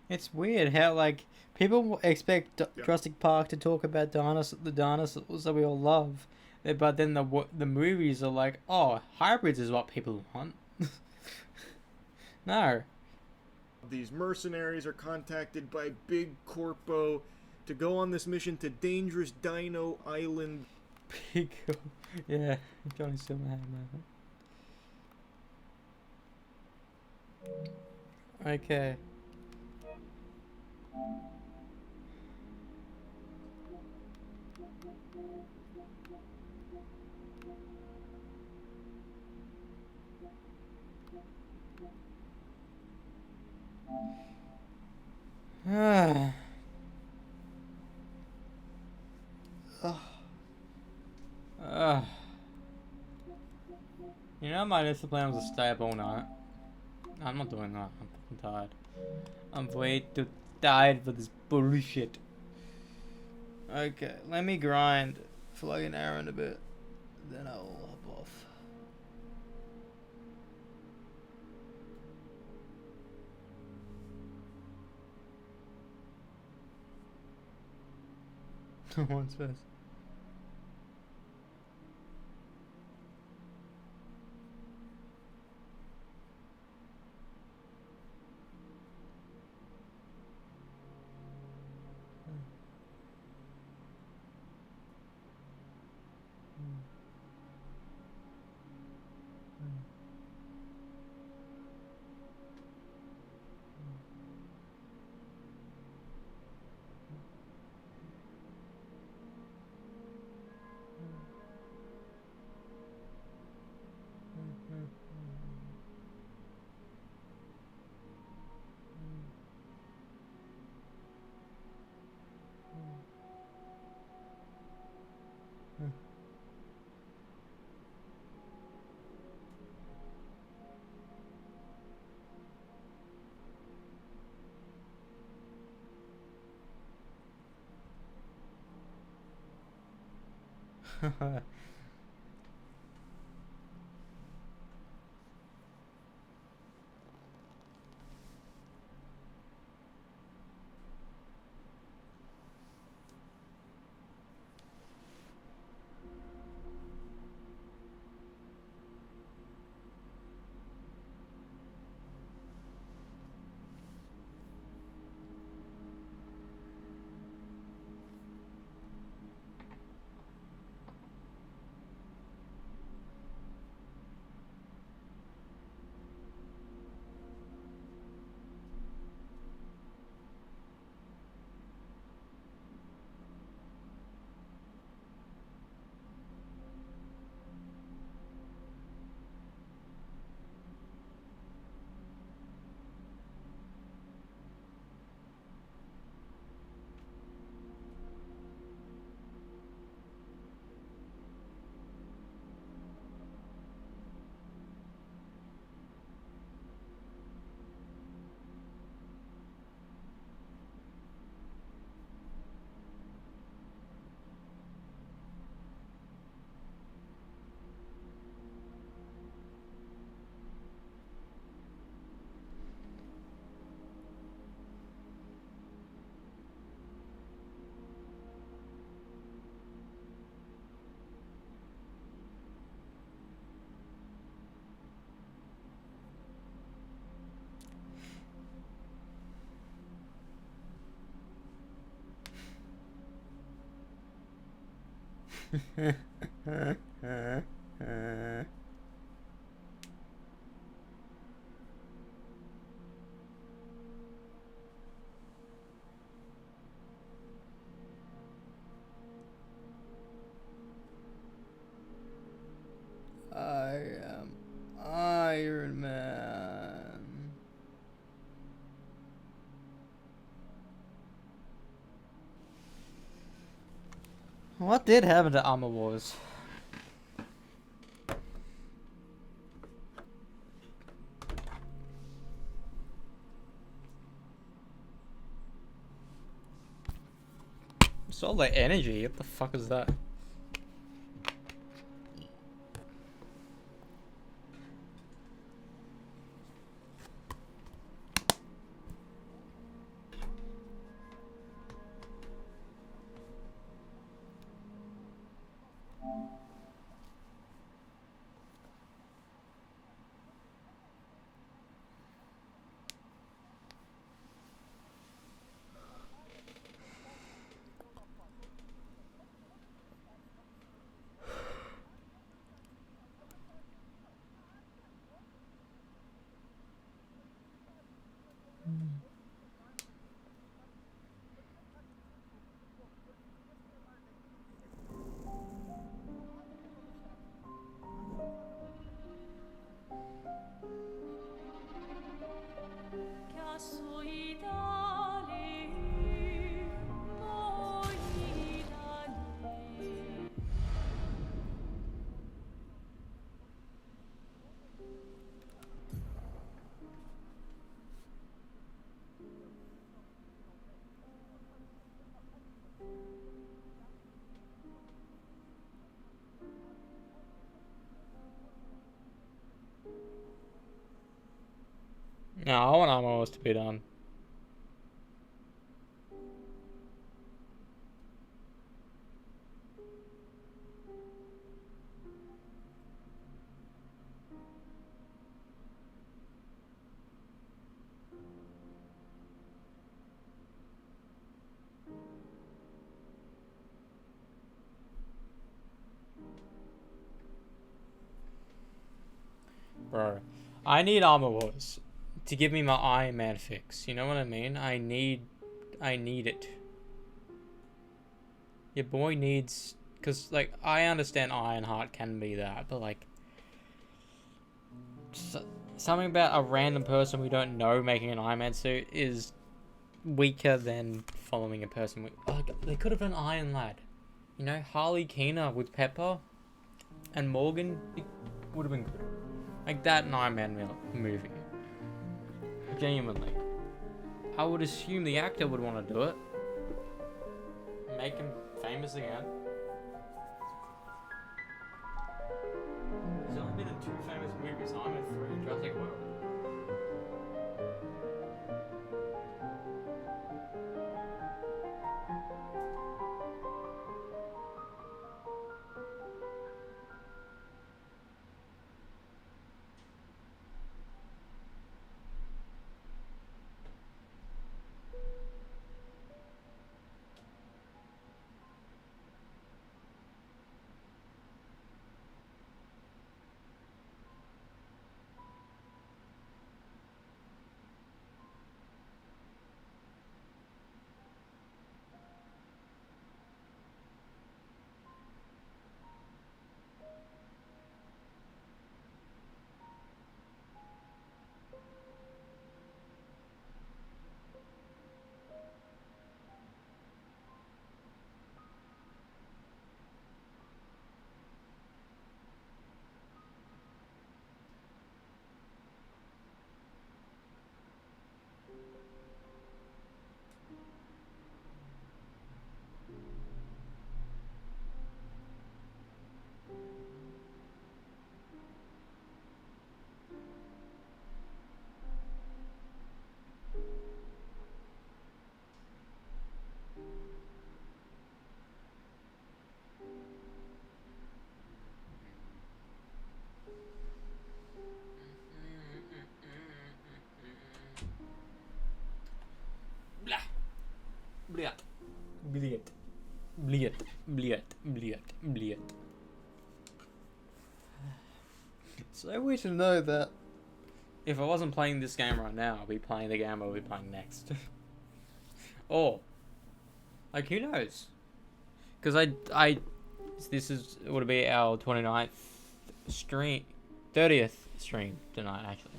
It's weird how like people expect Jurassic Park to talk about the dinosaurs that we all love, but then the movies are like, oh, hybrids is what people want. No. These mercenaries are contacted by Big Corpo to go on this mission to dangerous Dino Island. Big, yeah, Johnny Silverhand moment. Okay. Ah. You know, my initial plan was to stay up all night. I'm not doing that. I'm fucking tired. I'm way too tired for this bullshit. Okay, let me grind for like an hour and a bit. Then I'll hop off. What's first? I am Iron Man. What did happen to Armor Wars? Solar energy? What the fuck is that? No, I want Armor Wars to be done. Bro, I need Armor Wars to give me my Iron Man fix. You know what I mean? I need it. Your boy needs, cause like I understand Ironheart can be that, but like something about a random person we don't know making an Iron Man suit is weaker than following a person. Like, they could have done Iron Lad, you know, Harley Keener with Pepper and Morgan. It would have been good. Like that in Iron Man movie. Genuinely. I would assume the actor would want to do it. Make him famous again. He's only been in 2 famous movies, Iron Man 3 and Jurassic World. Bliat. Bliat. Bliat. Bliat. Bliat. Bliat. So weird to know that if I wasn't playing this game right now, I'll be playing the game I'll be playing next. Or, like, who knows? Because this would be our 29th stream, 30th stream tonight, actually.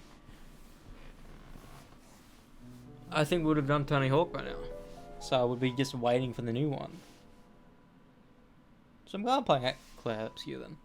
I think we would have done Tony Hawk by now. So I would be just waiting for the new one. So I'm going to play Clair Obscur then.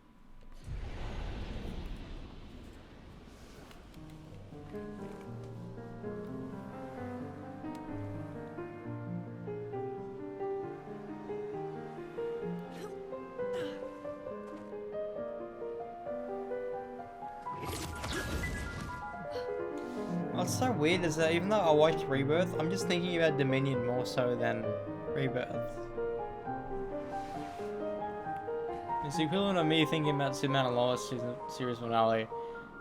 What's so weird is that even though I watched Rebirth, I'm just thinking about Dominion more so than Rebirth. It's the equivalent of me thinking about Superman and Lois series finale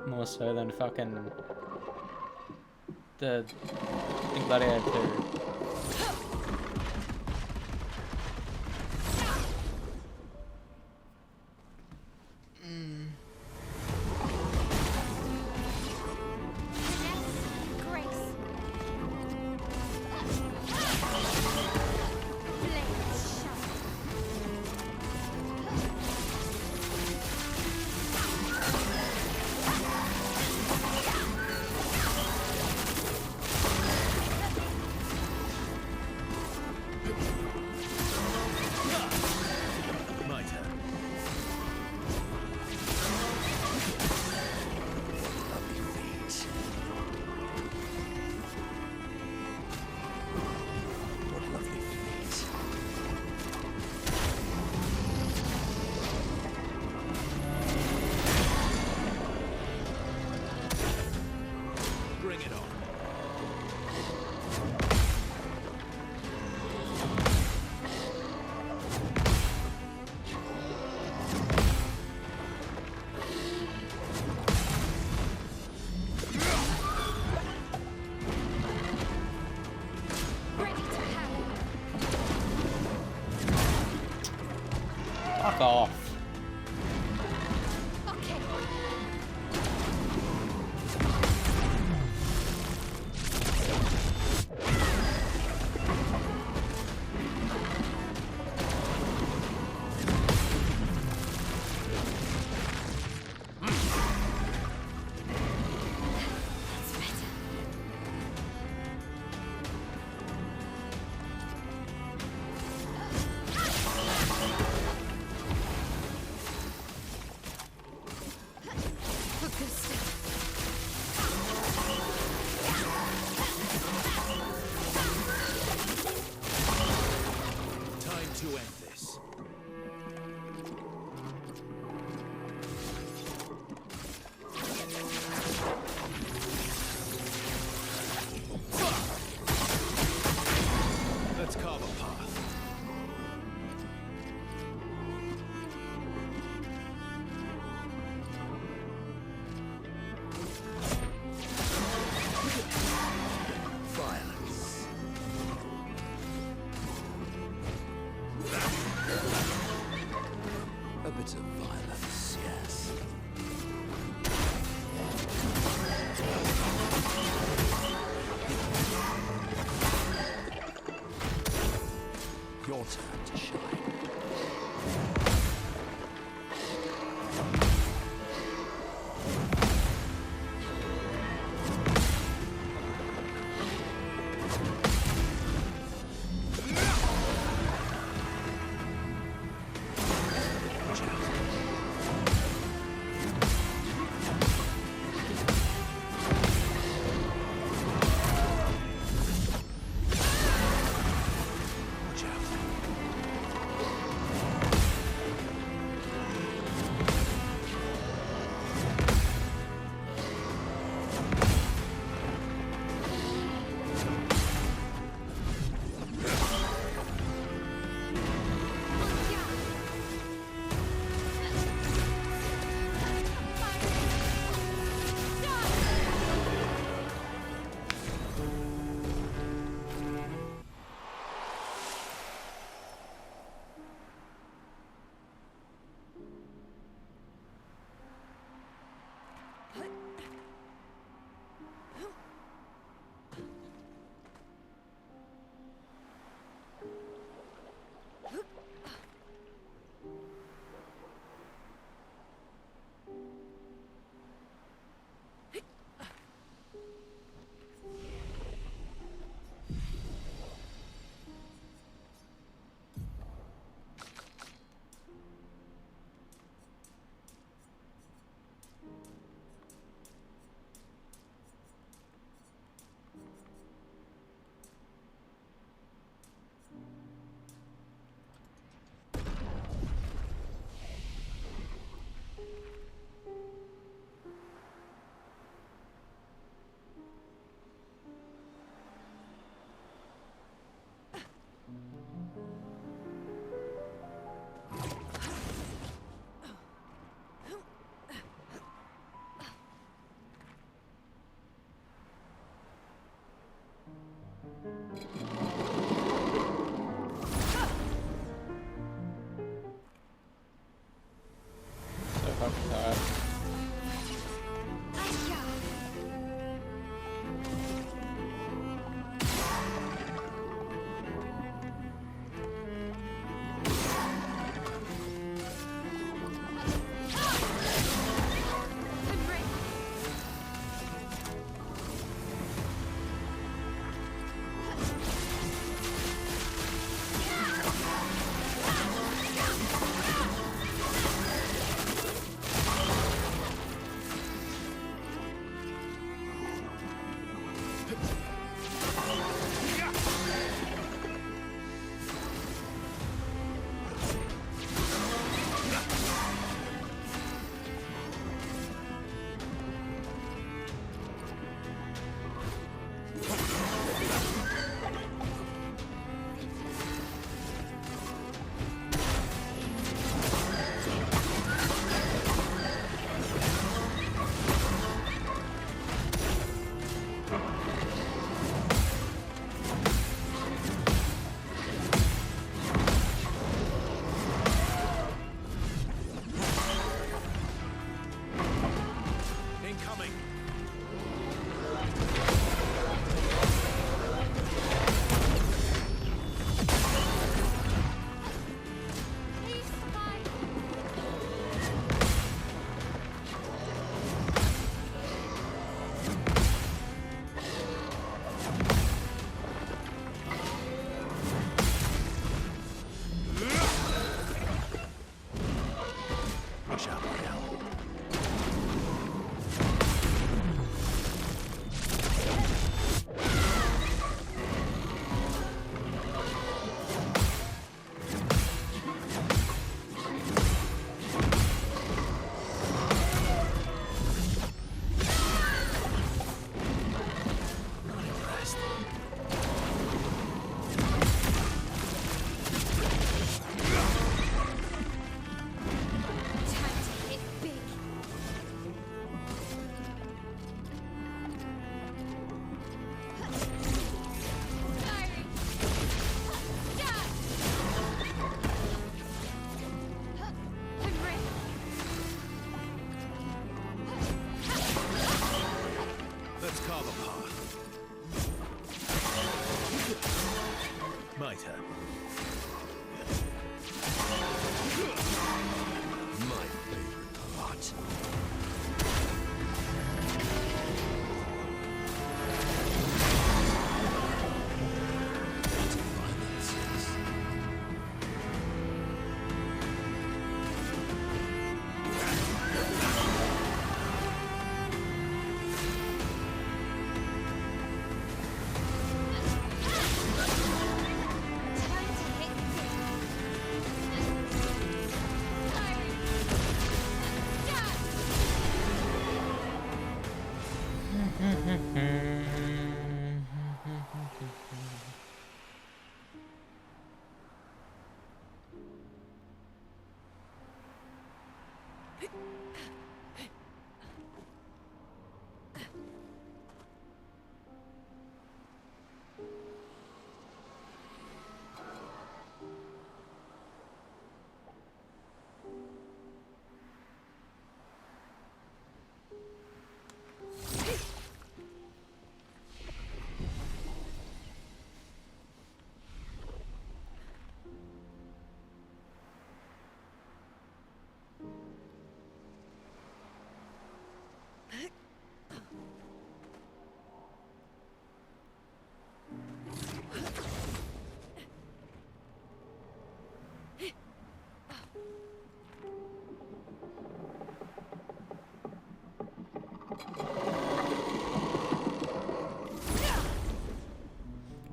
more so than fucking the Gladiator 2.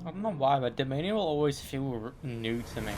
I don't know why, but Dominion will always feel new to me.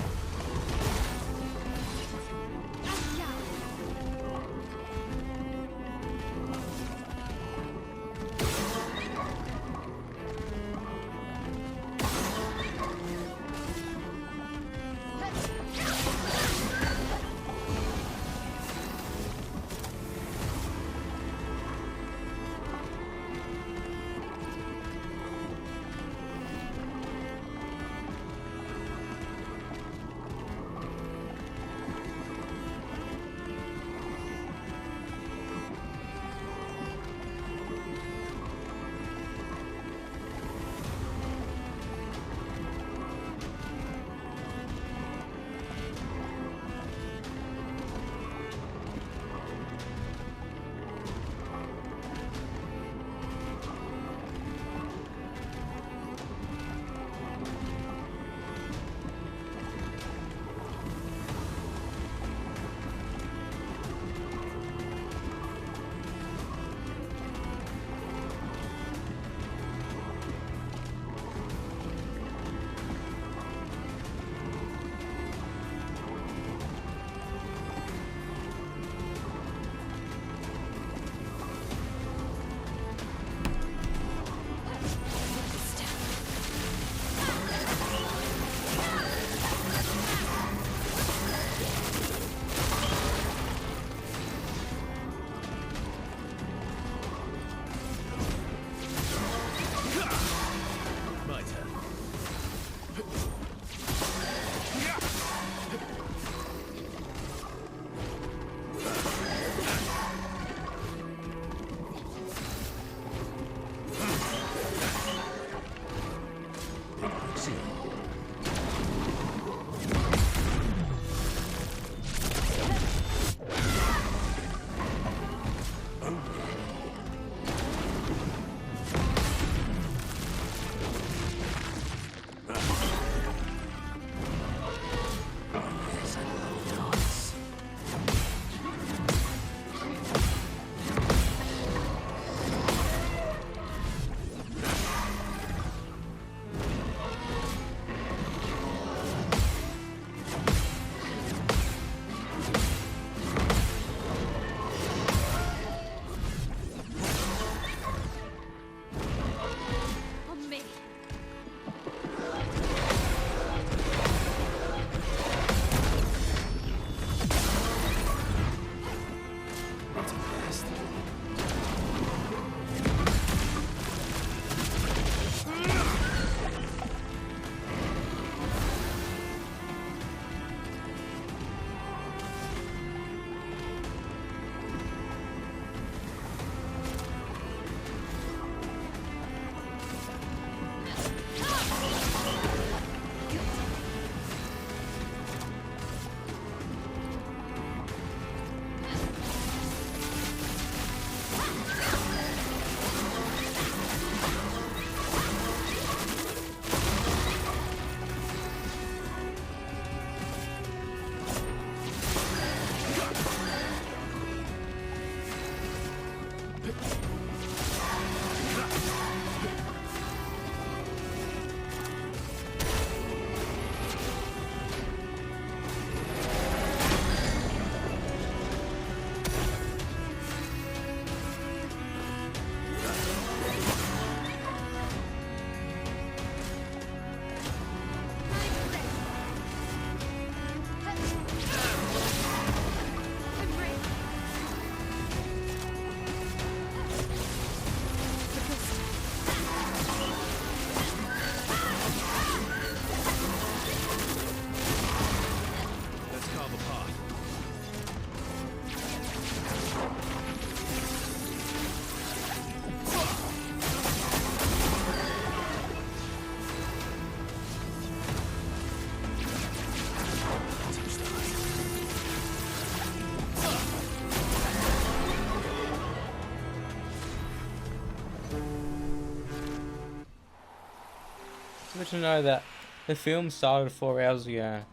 Good to know that the film started 4 hours ago,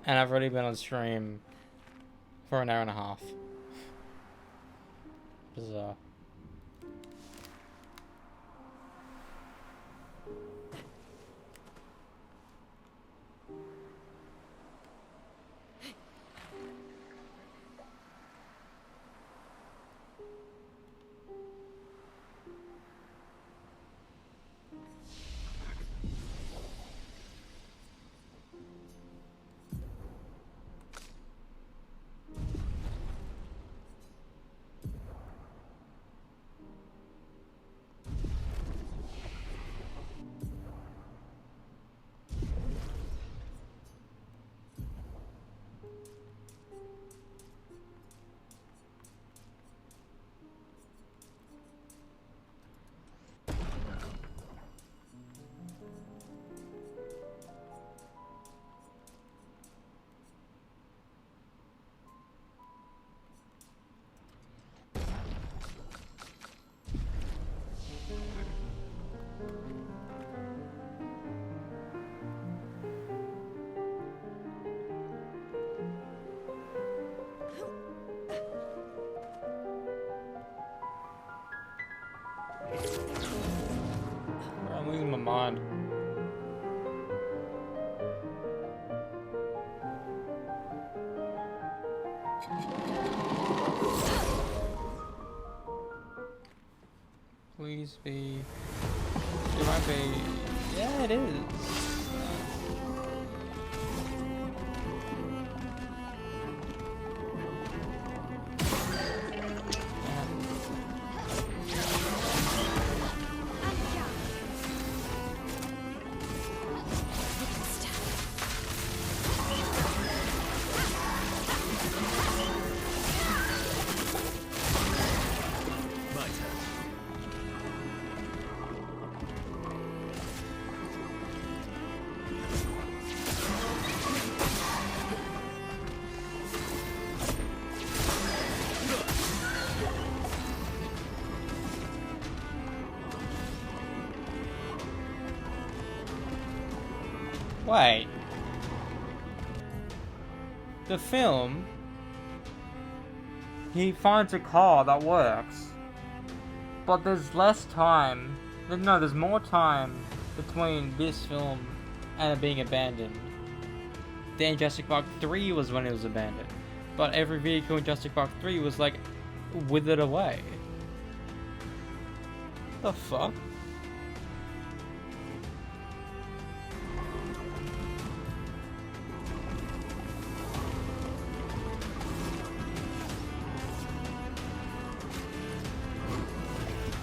and I've already been on stream for an hour and a half. Bizarre. I'm losing my mind. Please be. It might be. Yeah, it is. Wait. The film, he finds a car that works, but there's less time. No, there's more time between this film and it being abandoned. Then Jurassic Park 3 was when it was abandoned, but every vehicle in Jurassic Park 3 was like withered away. The fuck?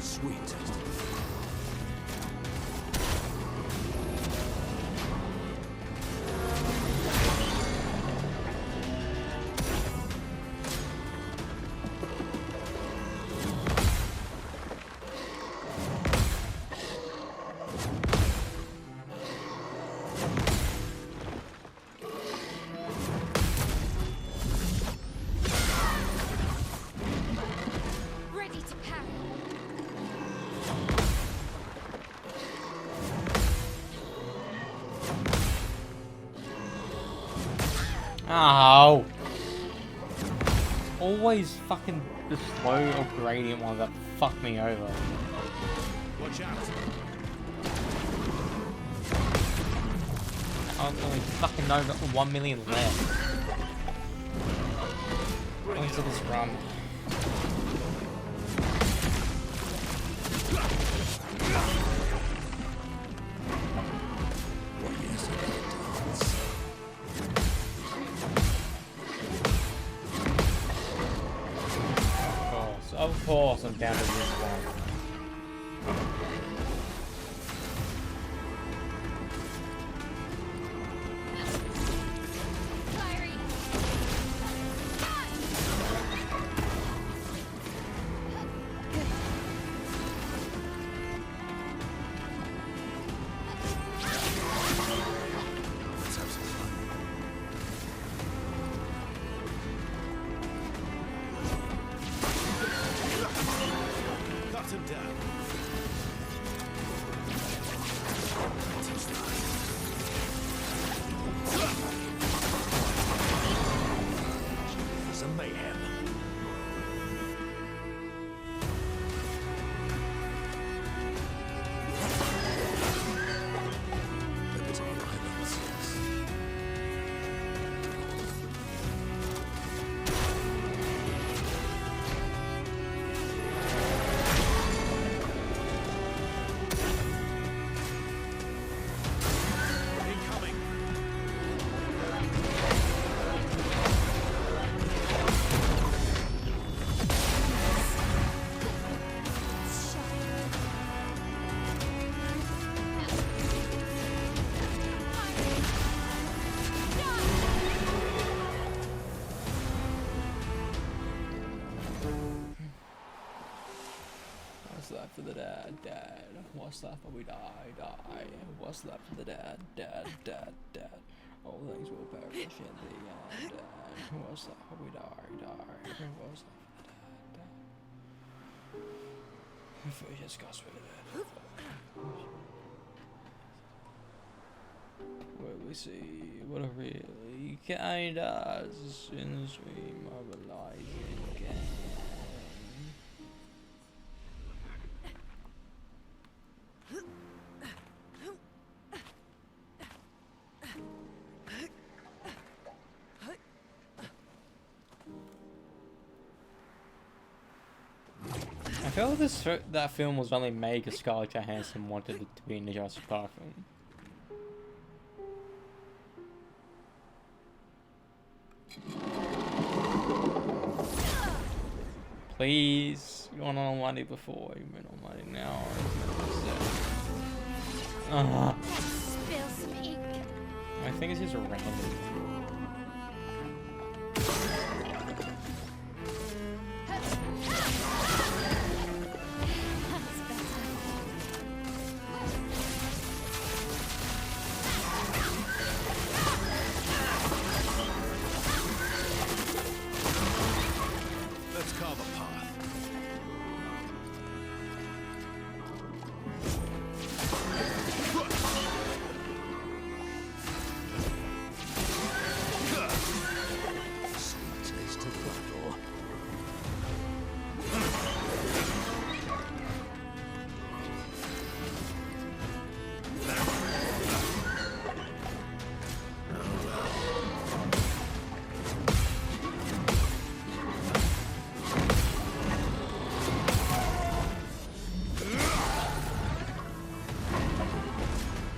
Sweet. Ready to parry. Ow! Always fucking the slow or gradient ones that fuck me over. Watch out. I only fucking know that 1 million left. Going to this run. Of course, I'm down to this one. Cut him down. What's left for the dad? Dad. What's left for we die? Die. What's left for the dad? Dad. Dad. Dad. All things will perish in the end. Dad. What's left for we die? Die. What's left for the dad? Dad. If we just got rid of it. Where we see what it really kind does since we mobilize it again. I feel like that film was only made because Scarlett Johansson wanted it to be in the Jurassic Park film. Please, you want all money before, you win all money now. Spill some ink. I think it's just a random. Let's carve a path. Sweet taste of battle.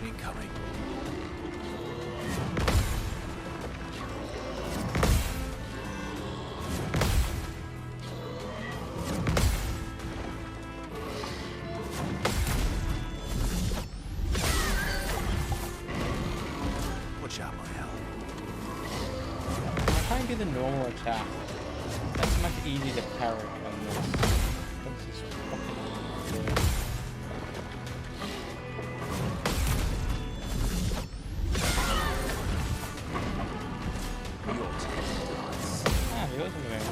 Incoming. Watch out, my hell. I can't do the normal attack. That's much easier to parry on this. This is fucking weird. Ah, he wasn't very much.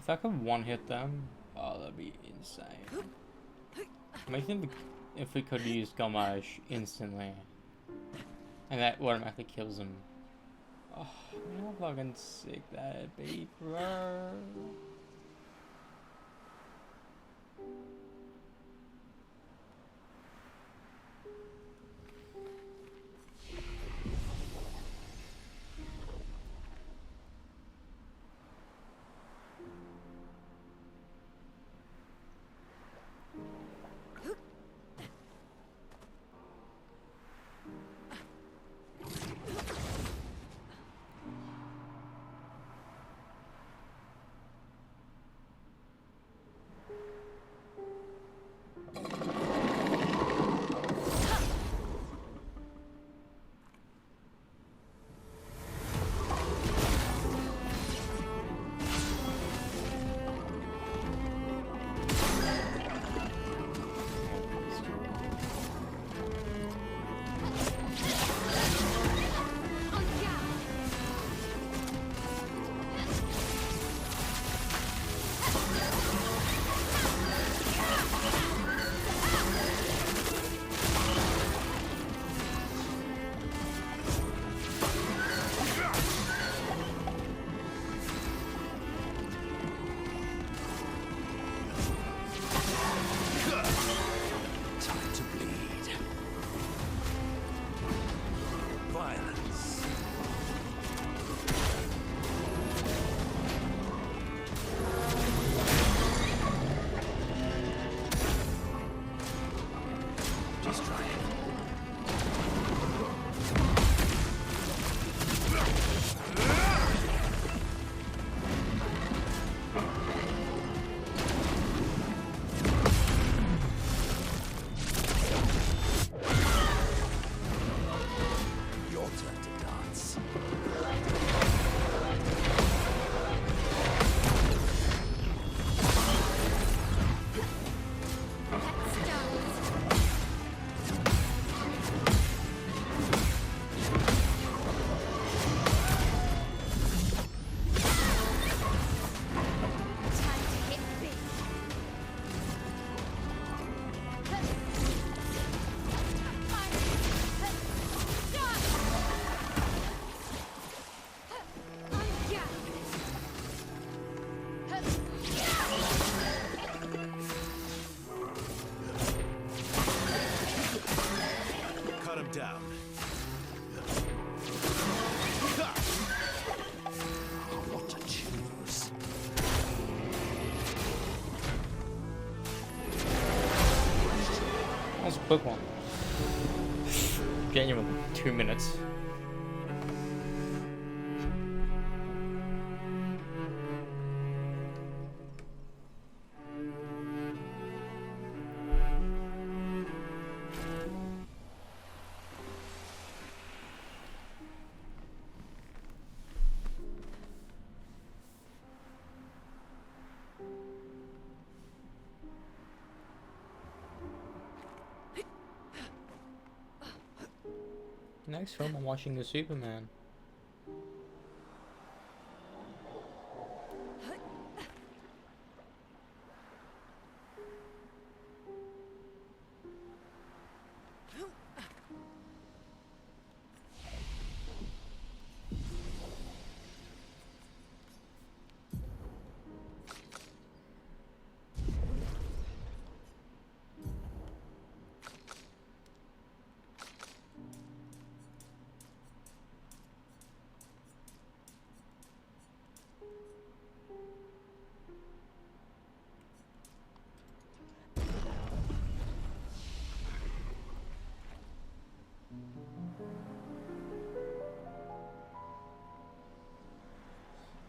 If I could one-hit them, oh, that'd be insane. Imagine if we could use Gomage instantly. And that automatically kills him. Oh, how fucking sick that'd be, bro. Quick one. Genuinely, 2 minutes. Next film, I'm watching the Superman.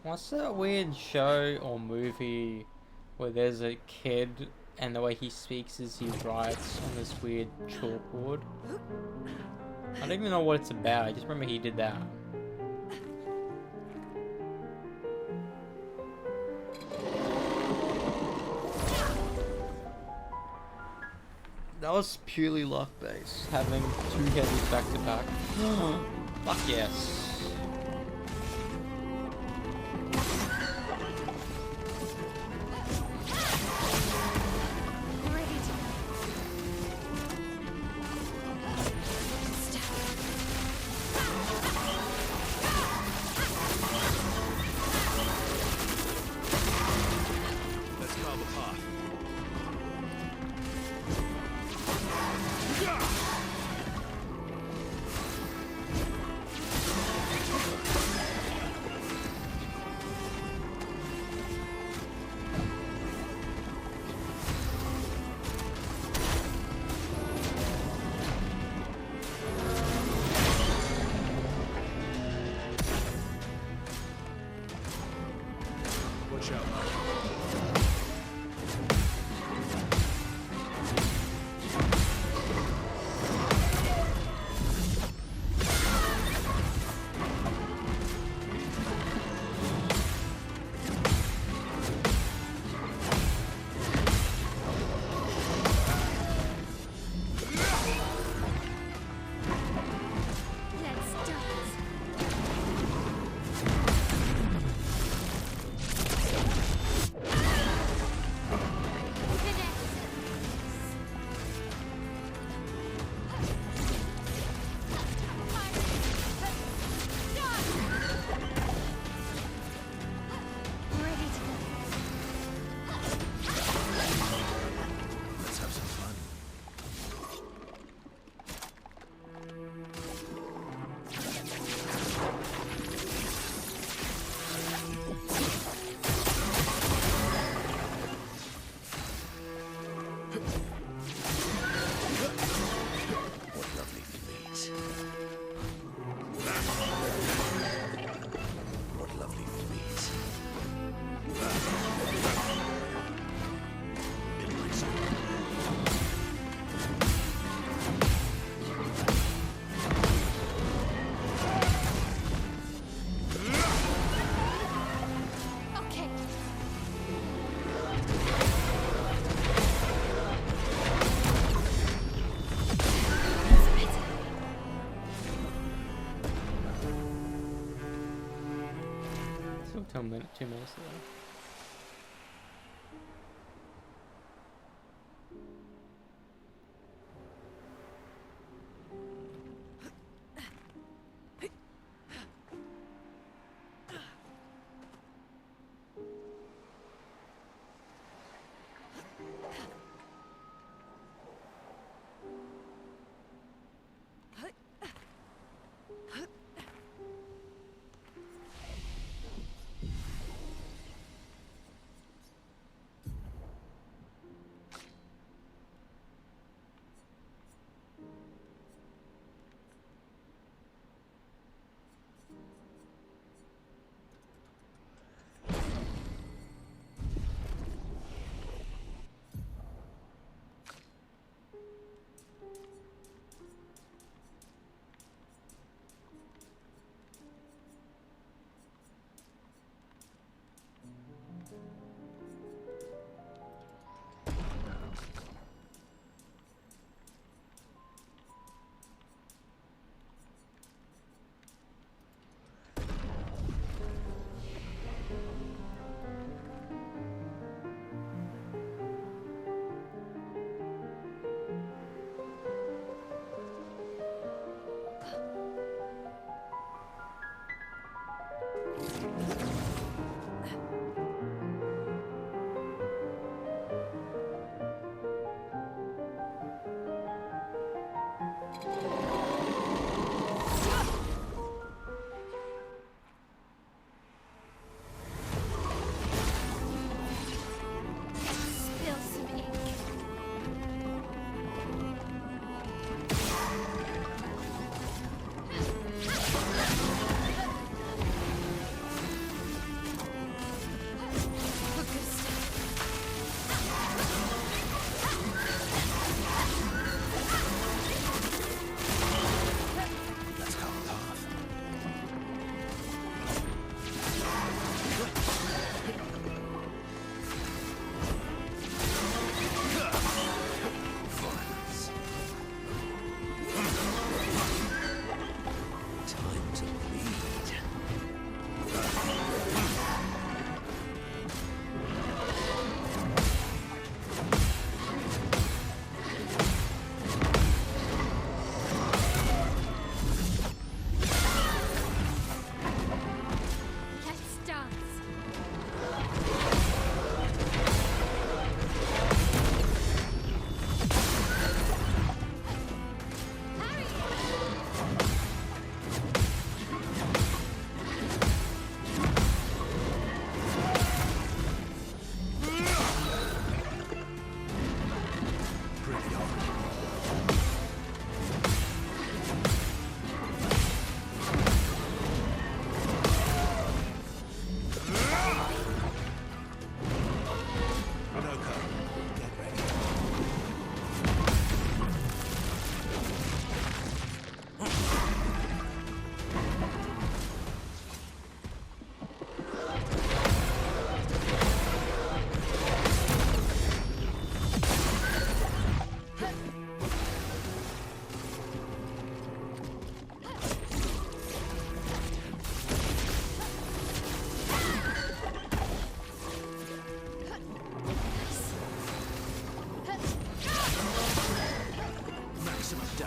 What's that weird show or movie where there's a kid and the way he speaks is he writes on this weird chalkboard? I don't even know what it's about, I just remember he did that. That was purely luck based, having 2 heavy back to back. Fuck yes. carve a path. Watch out. Let's have some fun. What lovely feet. What lovely feet. It likes you. Okay. Still 2 minutes ago.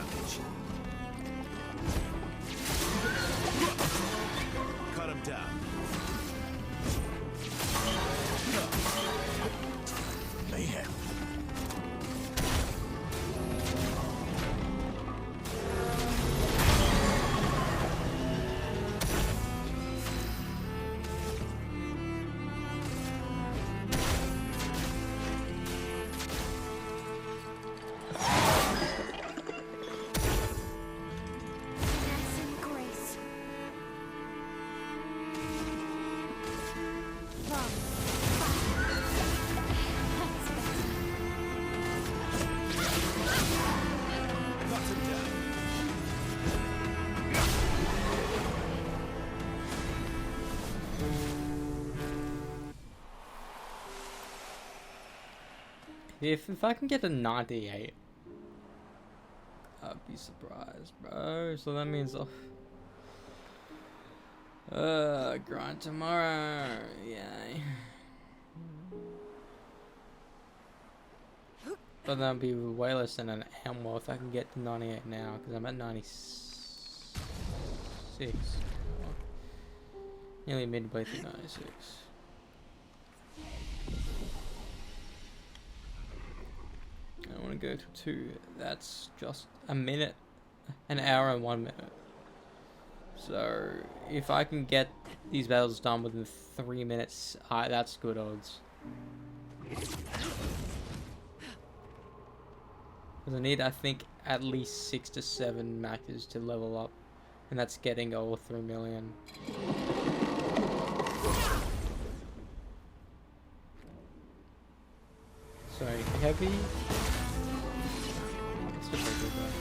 advantage. Cut him down. Mayhem. If I can get a 98, I'd be surprised, bro. So that means I'll grind tomorrow. Yay. But that'd be way less than an hour more if I can get to 98 now, because I'm at 96. Nearly midway through 96. I want to go to 2. That's just a minute, an hour and 1 minute. So if I can get these battles done within 3 minutes, that's good odds. Because I need, I think, at least 6 to 7 matches to level up, and that's getting all 3 million. So heavy. It's just like that.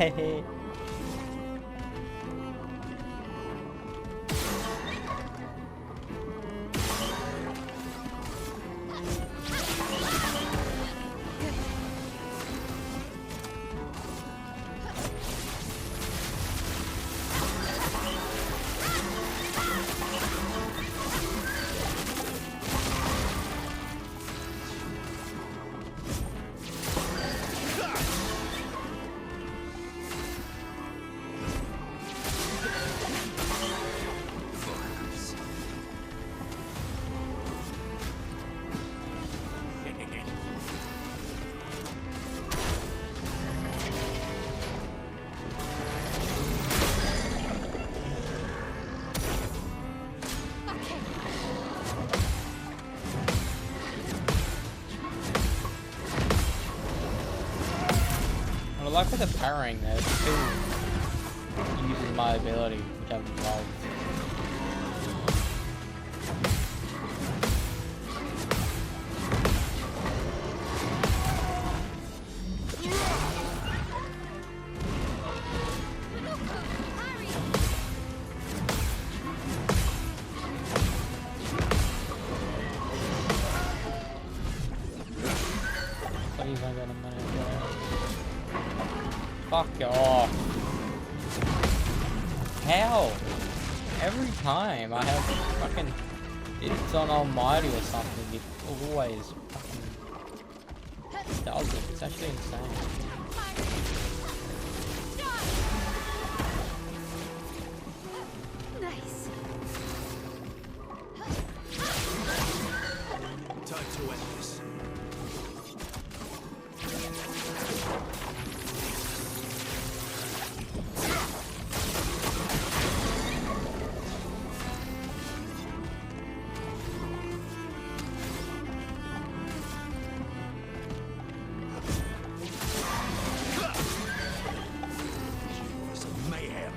I like with the parrying there, it still uses my ability, which I've loved. Please don't get a minute there. Fuck off. How? Every time I have fucking... It's on Almighty or something, it always fucking does it. It's actually insane. Nice. Time to end this. Some mayhem.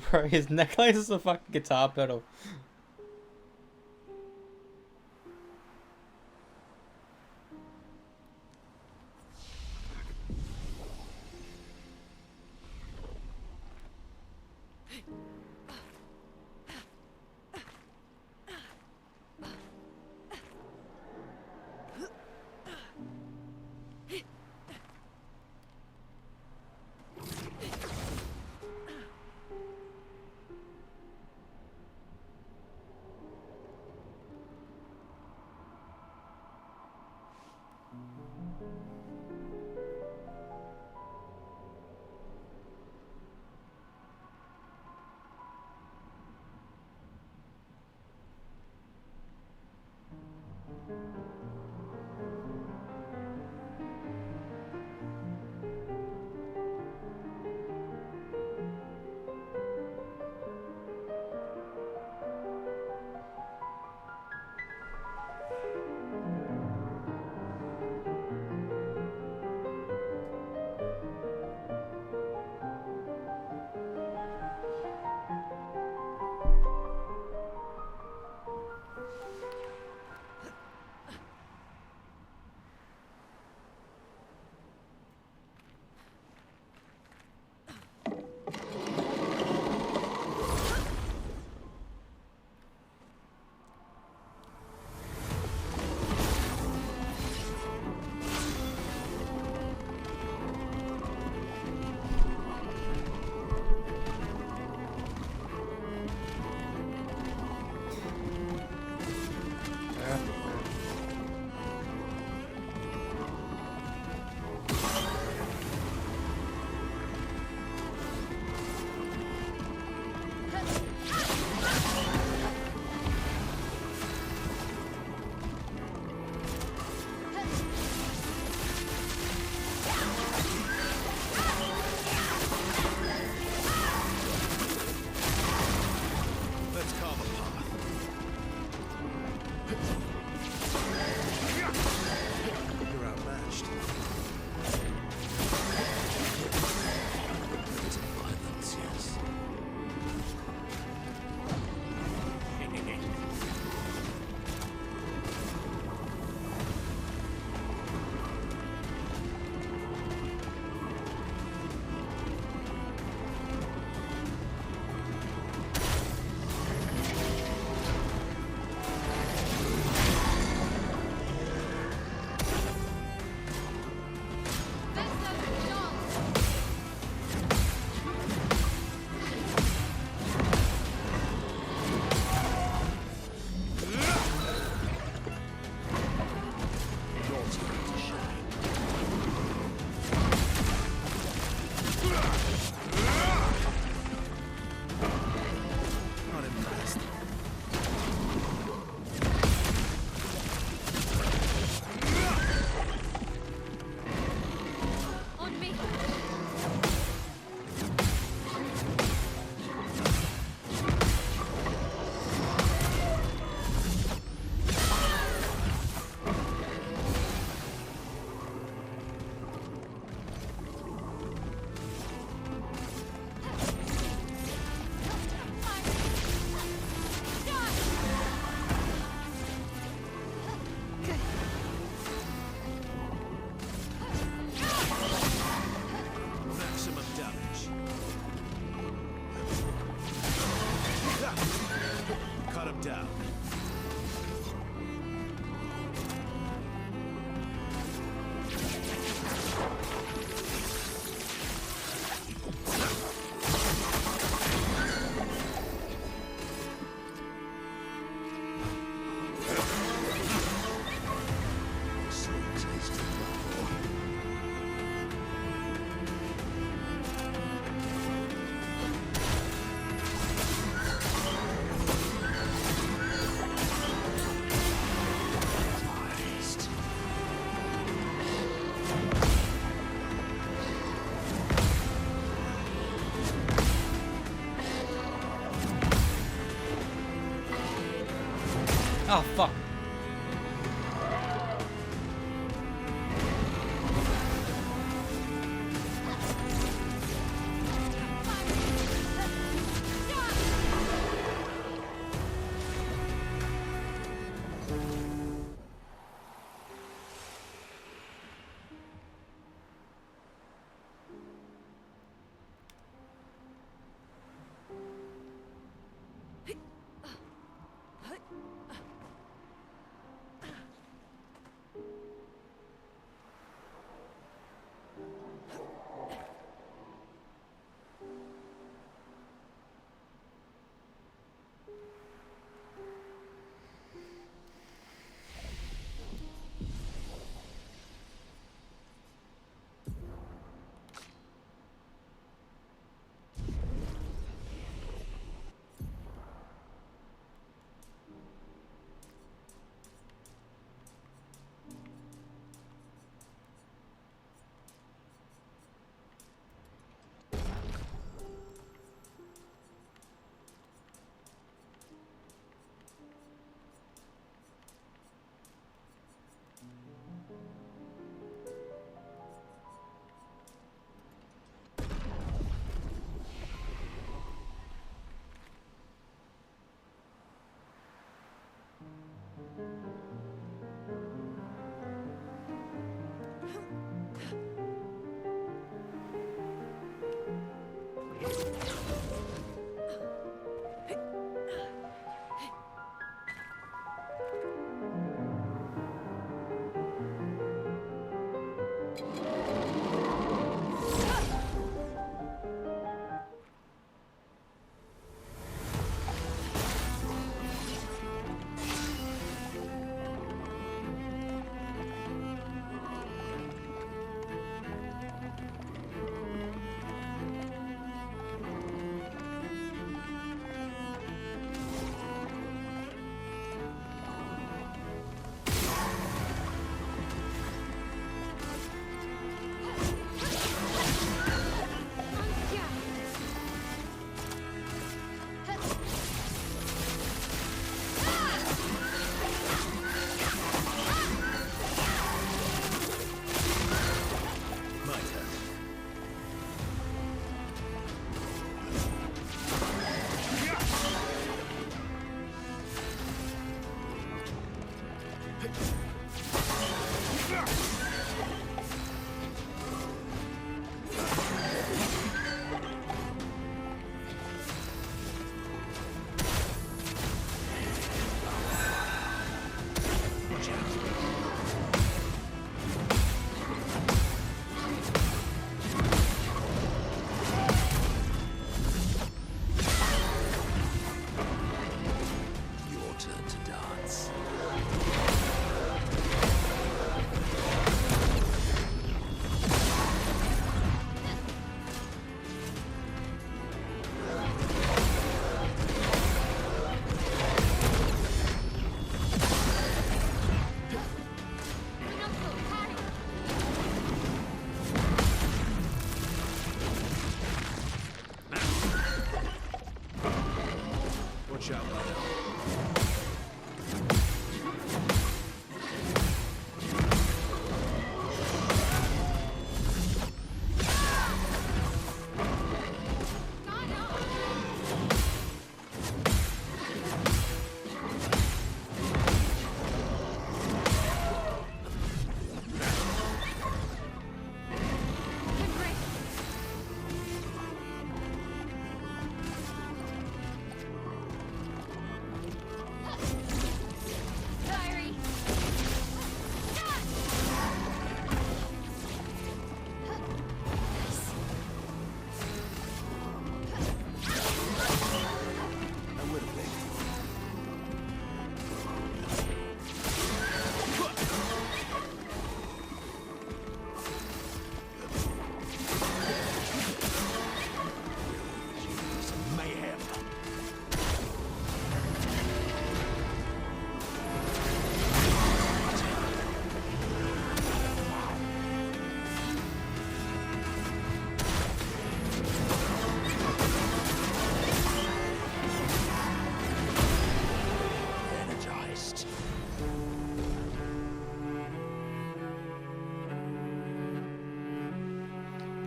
Bro, his necklace is a fucking guitar pedal. Oh, fuck.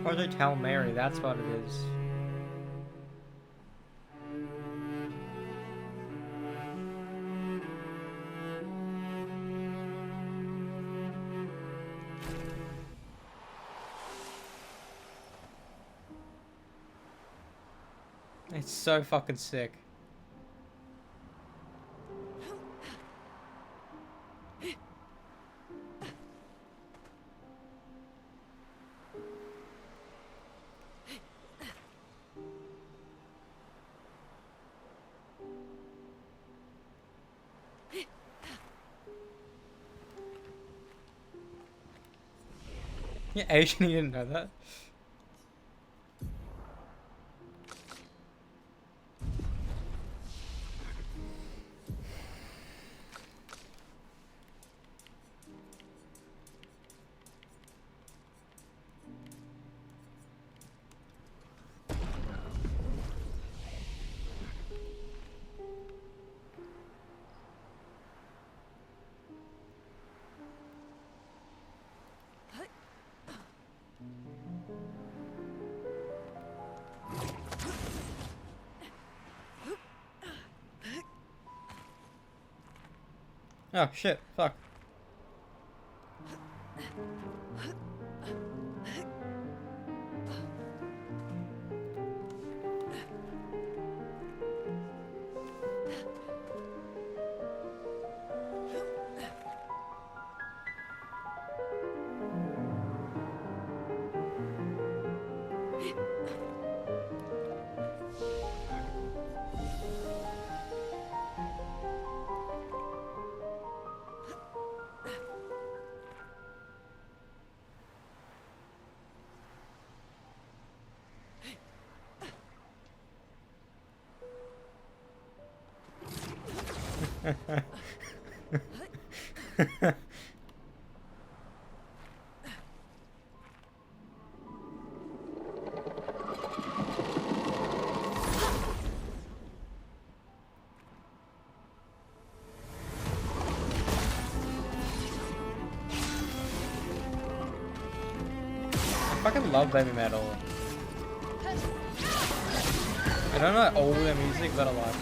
Project Hail Mary, that's what it is. It's so fucking sick. Yeah, Asian, you didn't know that? Oh shit, fuck. I fucking love Baby Metal. I don't know all their music, but I like it.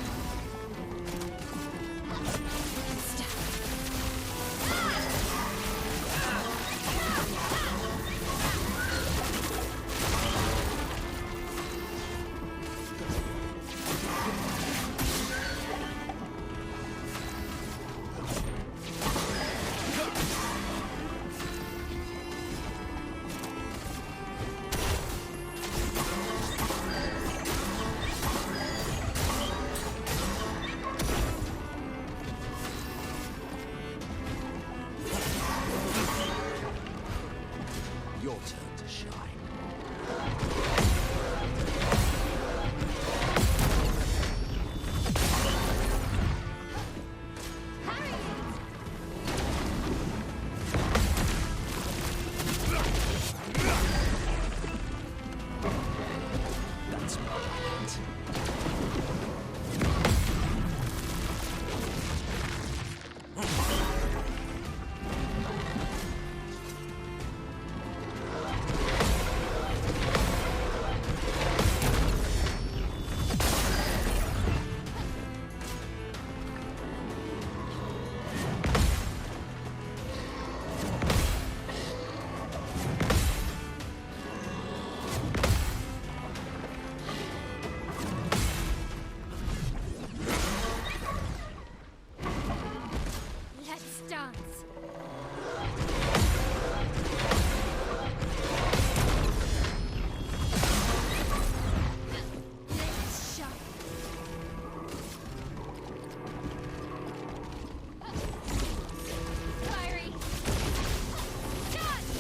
Your turn to shine. That's my hand. Let's dance. Let's shine. Fiery. Dance.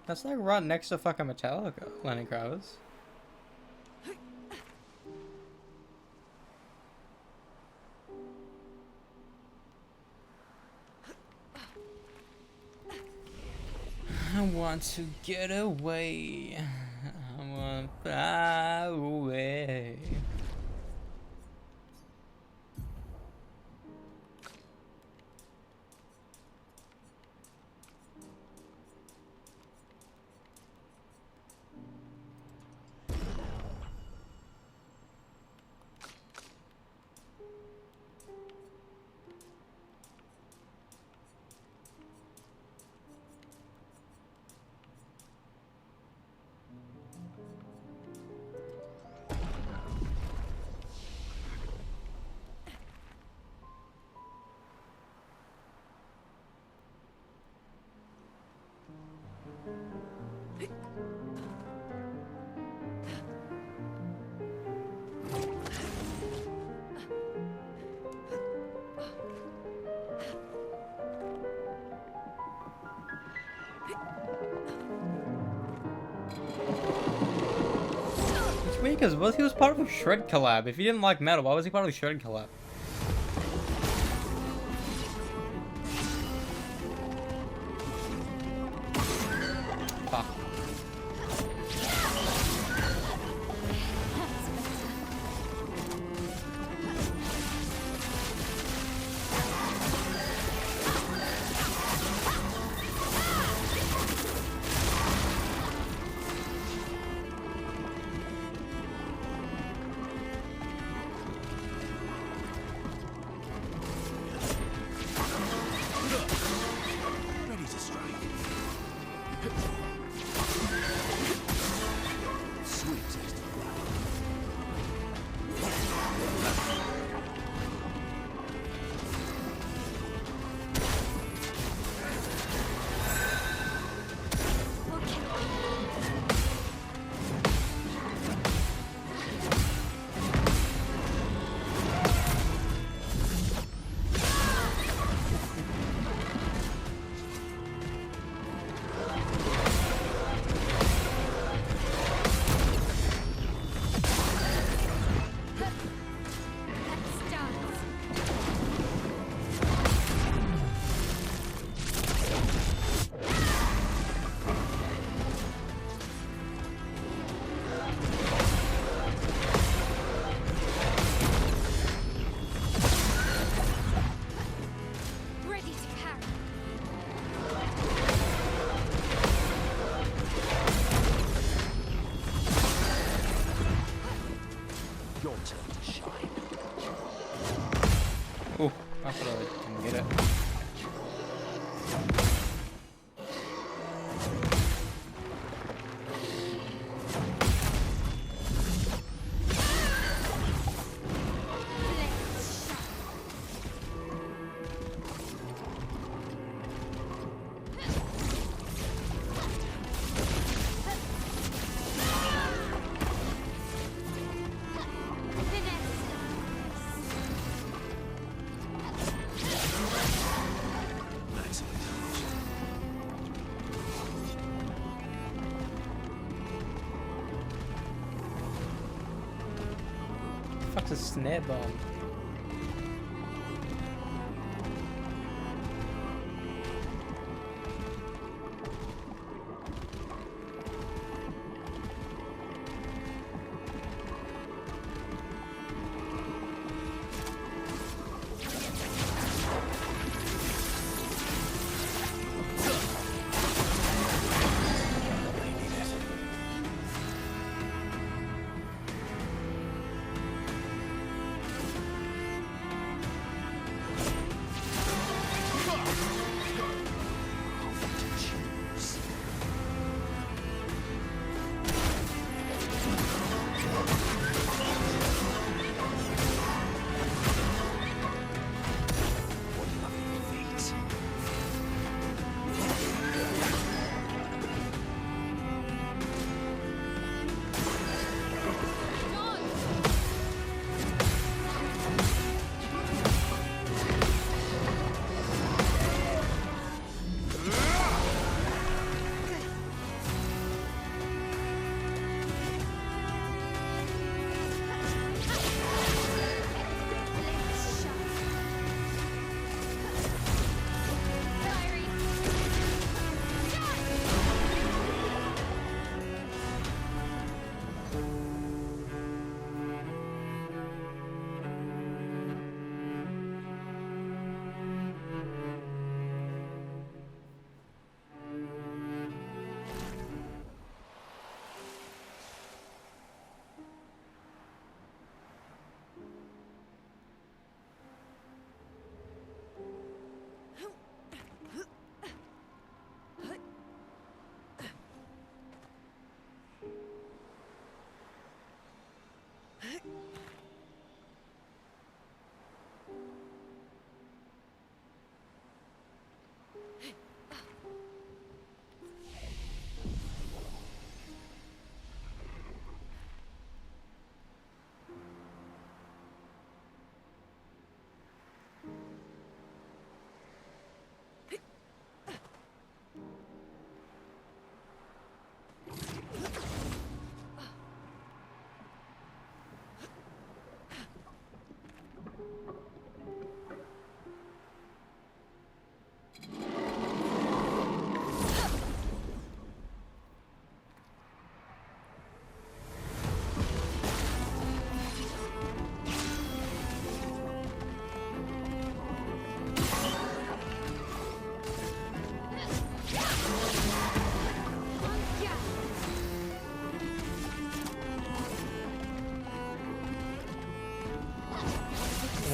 That's like right next to fucking Metallica, Lenny Kravitz. I want to get away. I want to fly away. It's weird because he was part of a Shred collab. If he didn't like metal, why was he part of a Shred collab? Fuck. Ready to strike. Sweet taste of blood. Your turn to shine. Oh, I thought I didn't get it. Fuck's a snare bomb?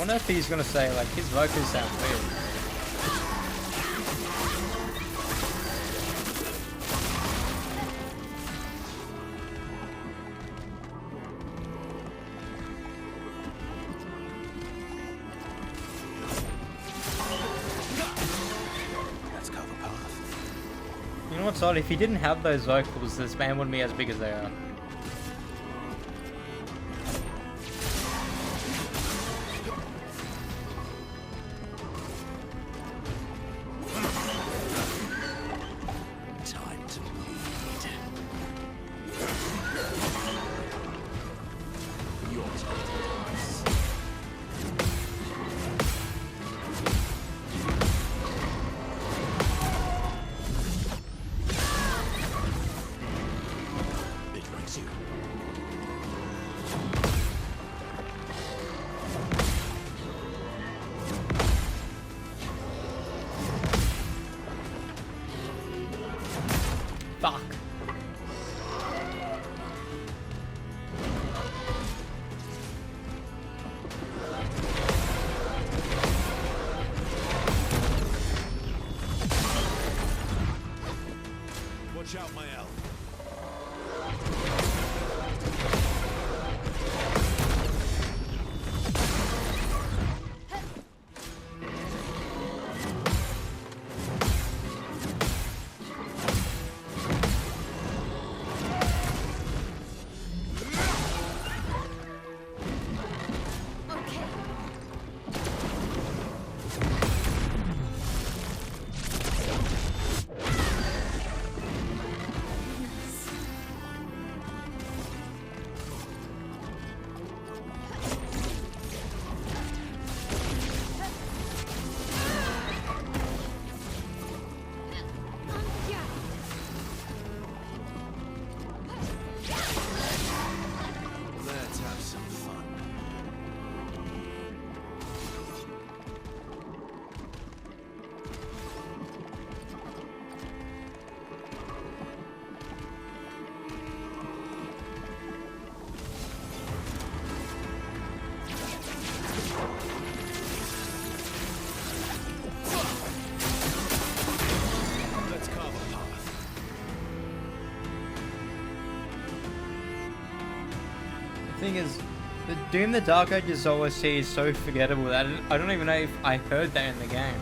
wonder if he's gonna say, like, his vocals sound weird. You know what's odd? If he didn't have those vocals, this band wouldn't be as big as they are. Time to bleed. Your time. It likes you. Fuck. Watch out, Mael. Let's have some fun. Let's carve a path. The thing is, the Doom the Dark Ages OST is so forgettable that I don't even know if I heard that in the game.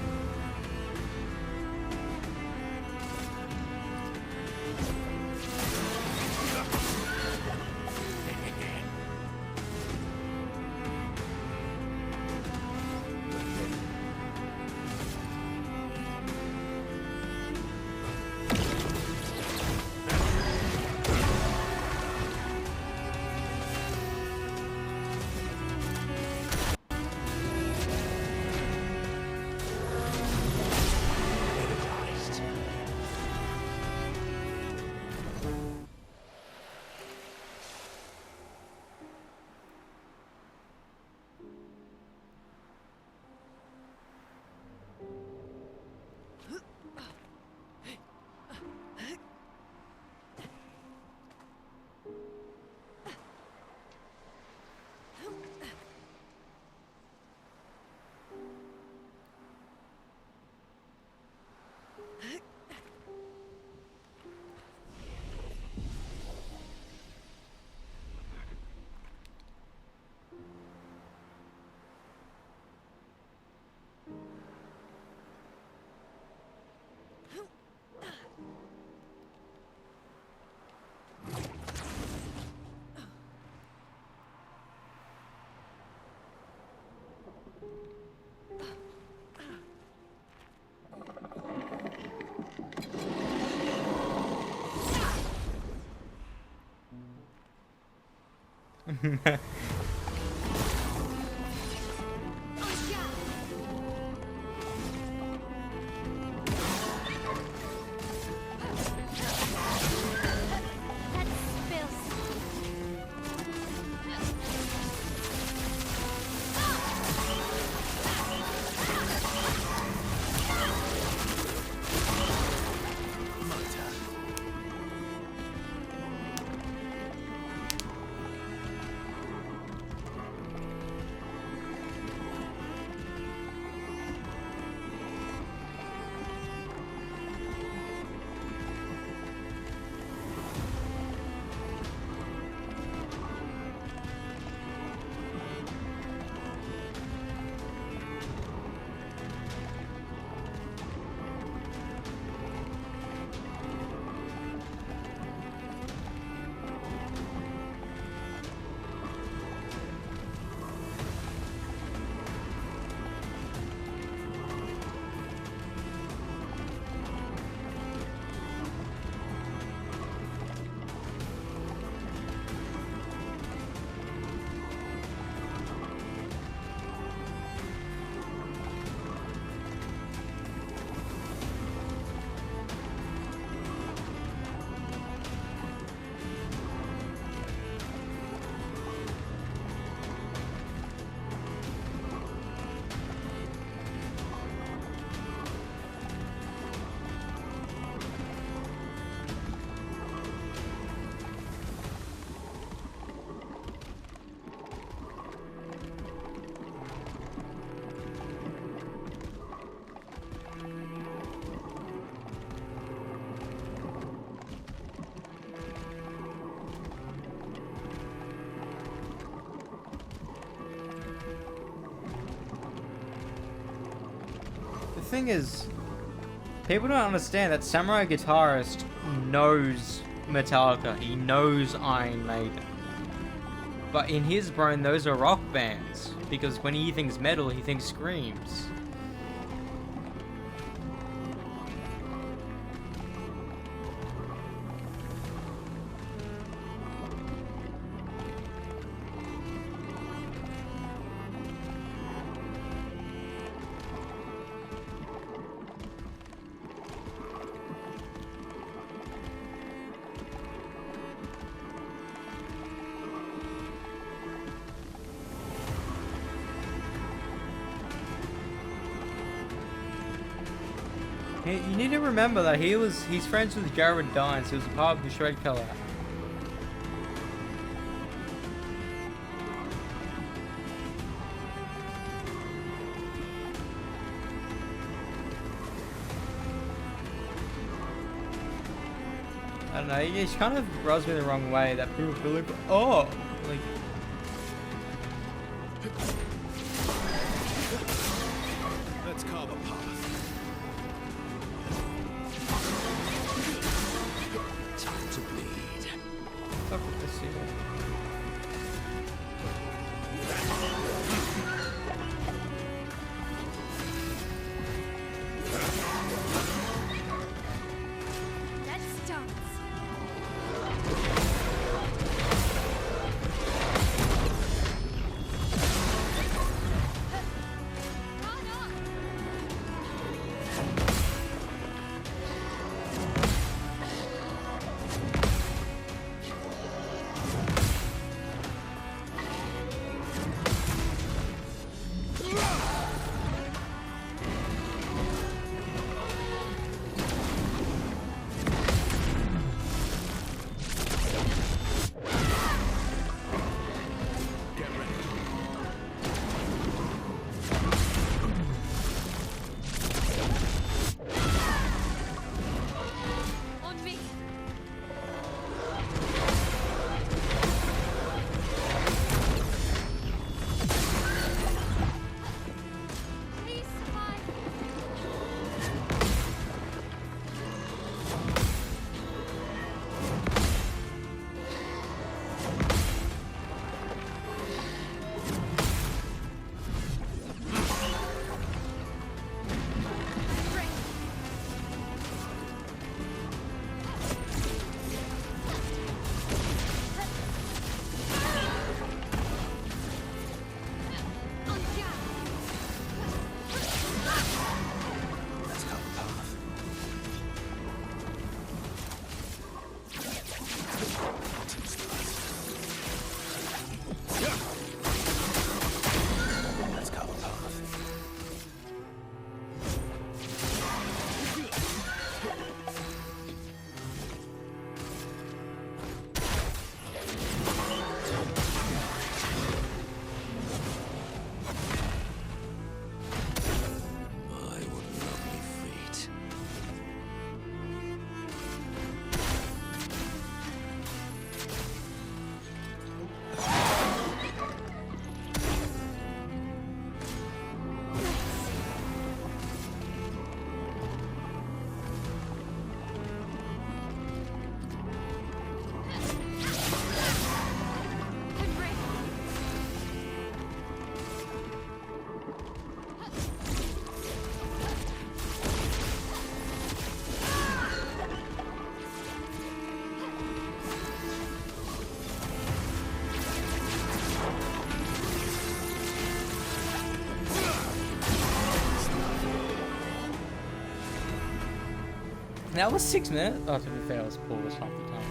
thing is, people don't understand that Samurai Guitarist knows Metallica. He knows Iron Maiden. But in his brain, those are rock bands. Because when he thinks metal, he thinks screams. You need to remember that he's friends with Jared Dines, who was a part of the Shred collab. I don't know, it kind of rubs me the wrong way that people feel like, oh, like... Let's carve a path. Time to bleed. Fuck with this here. Let's dance. That was 6 minutes? Oh, to be fair, I was paused half the time.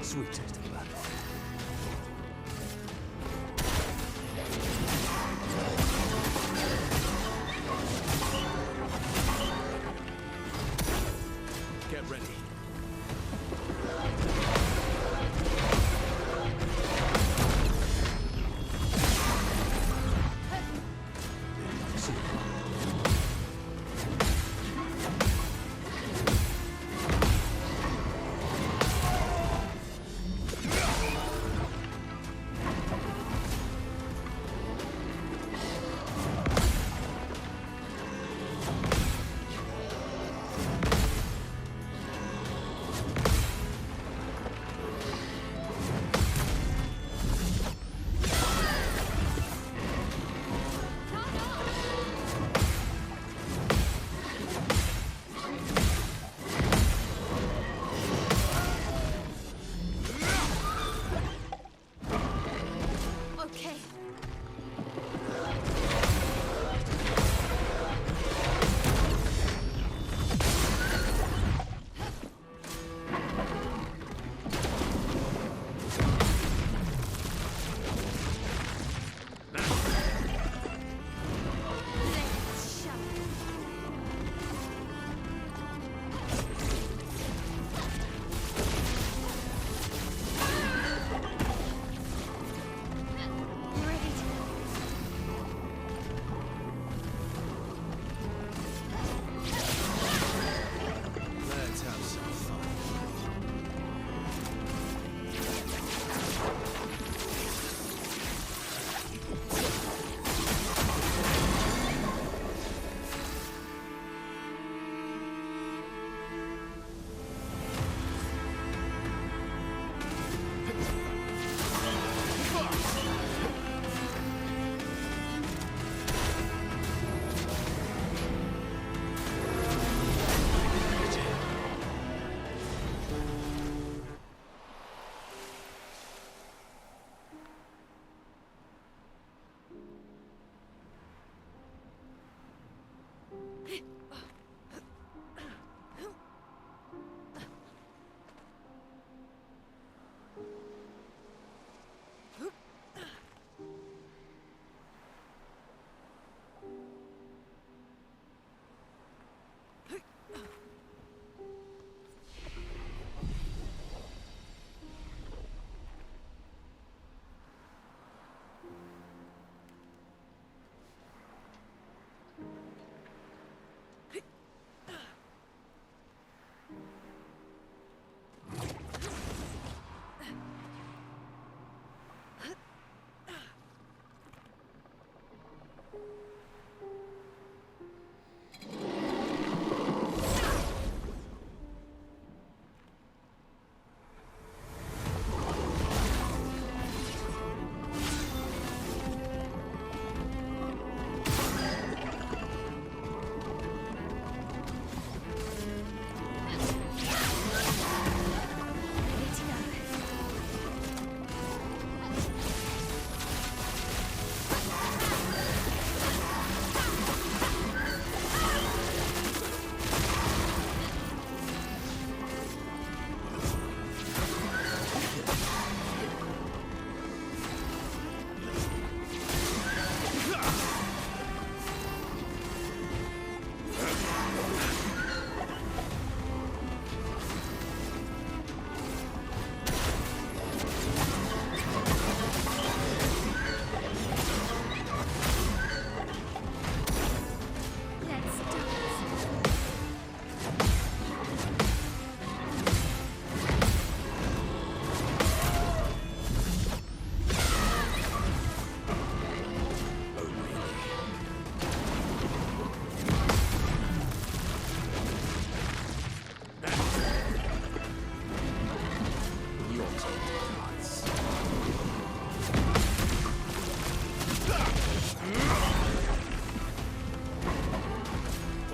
Sweet tasting blood. Get ready. Okay. Let's have some fun.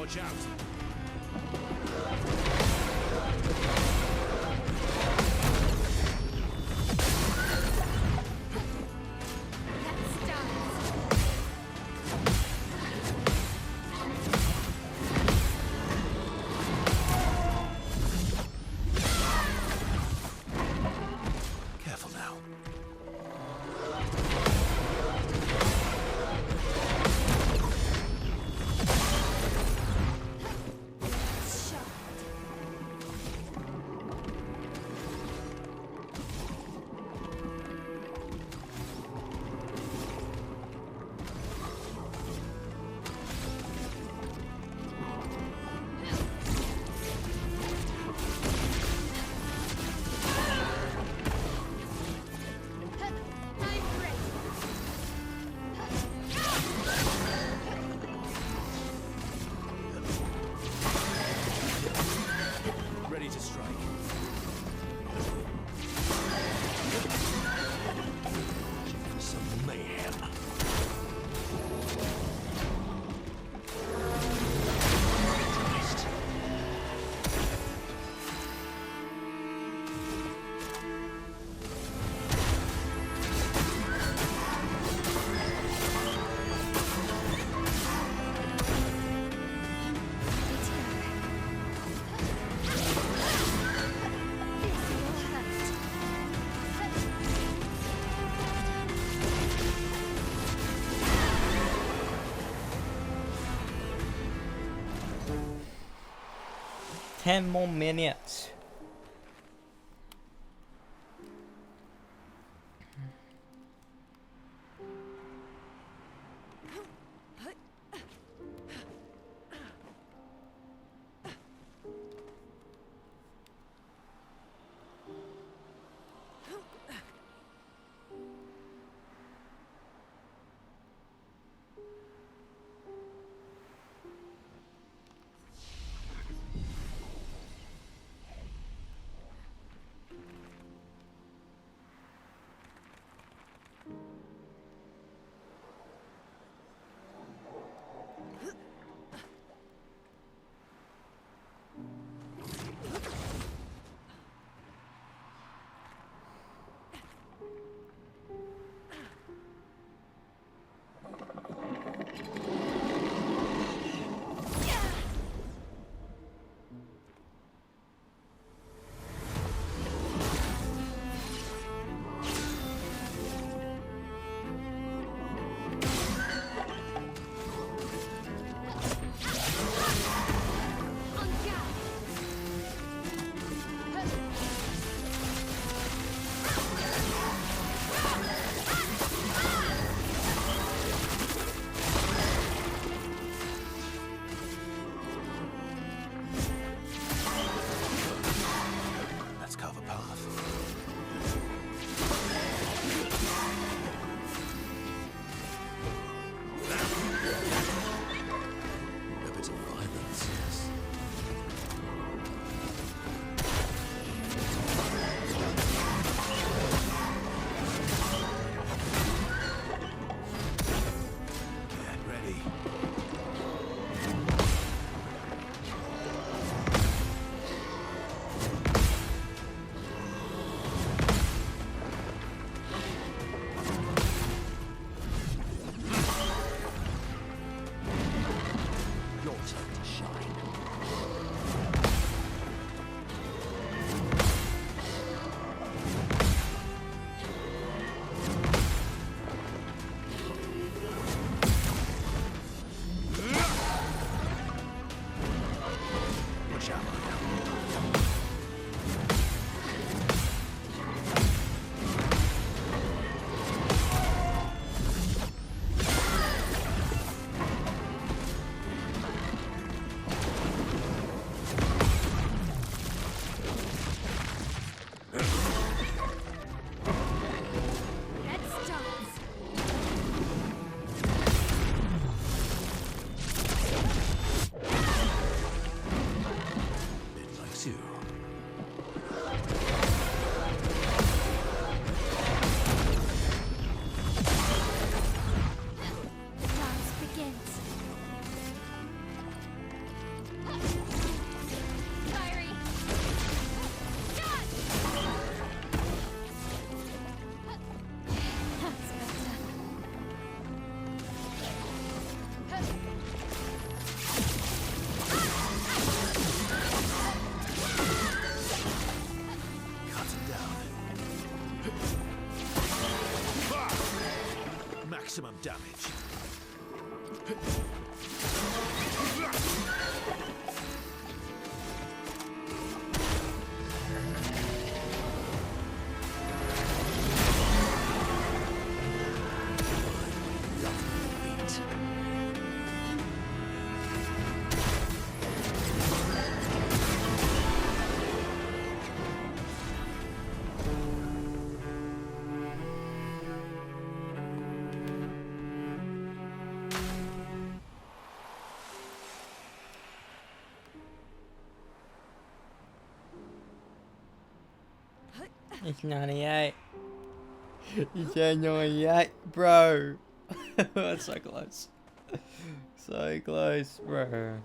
Watch out. 10 more minutes. Let's carve a path. A bit of violence, yes. Get ready. Your turn to shine. Watch out. Let's dance. It likes you. The dance begins. Fiery. Dance! That's better. Cut him down. Maximum damage. It's 98. You said 98, bro. That's so close. So close, bro.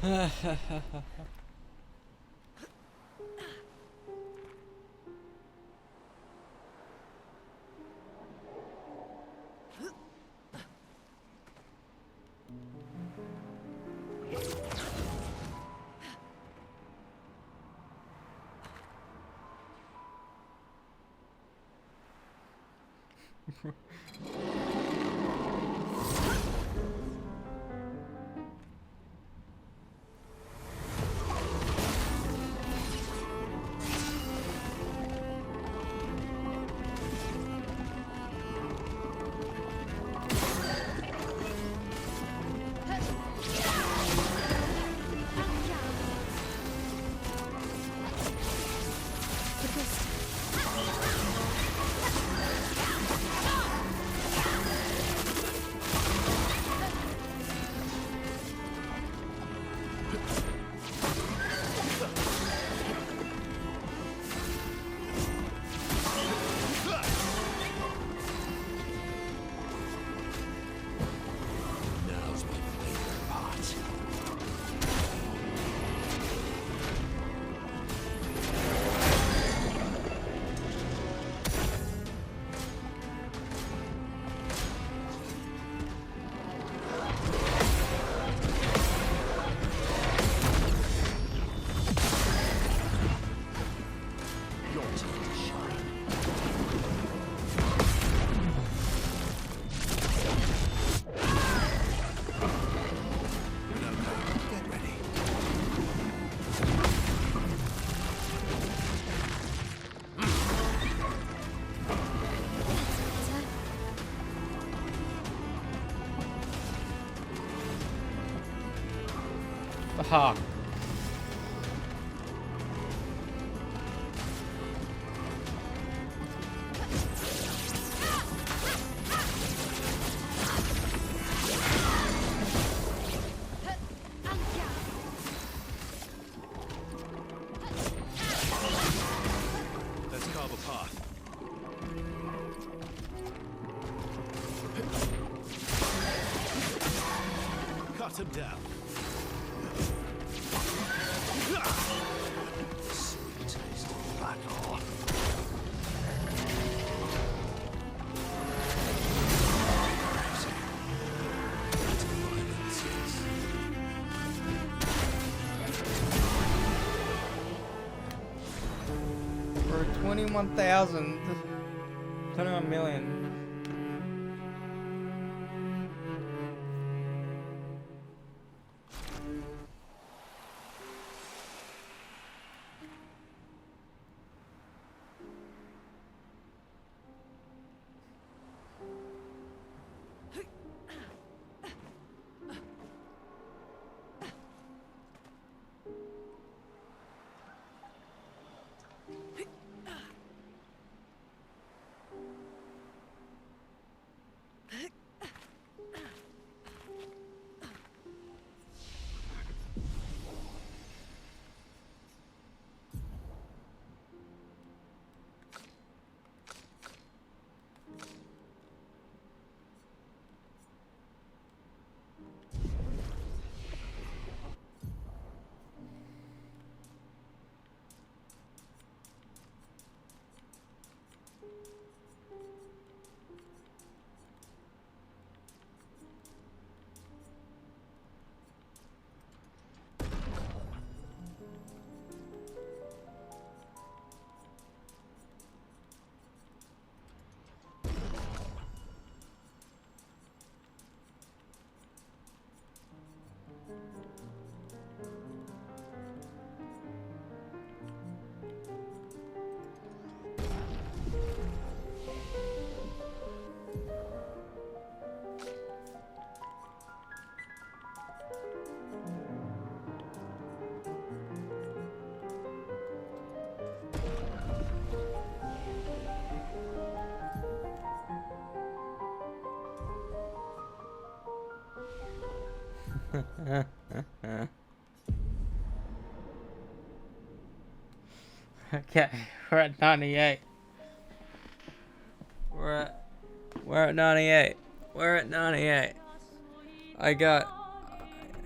Now's my favorite part. Your time to shine. Get ready. Fuck. Let's carve a path. Cut him down. Sweet taste of battle. For 21,000. 21 million. Okay, we're at 98. We're at 98. We're at 98. I got,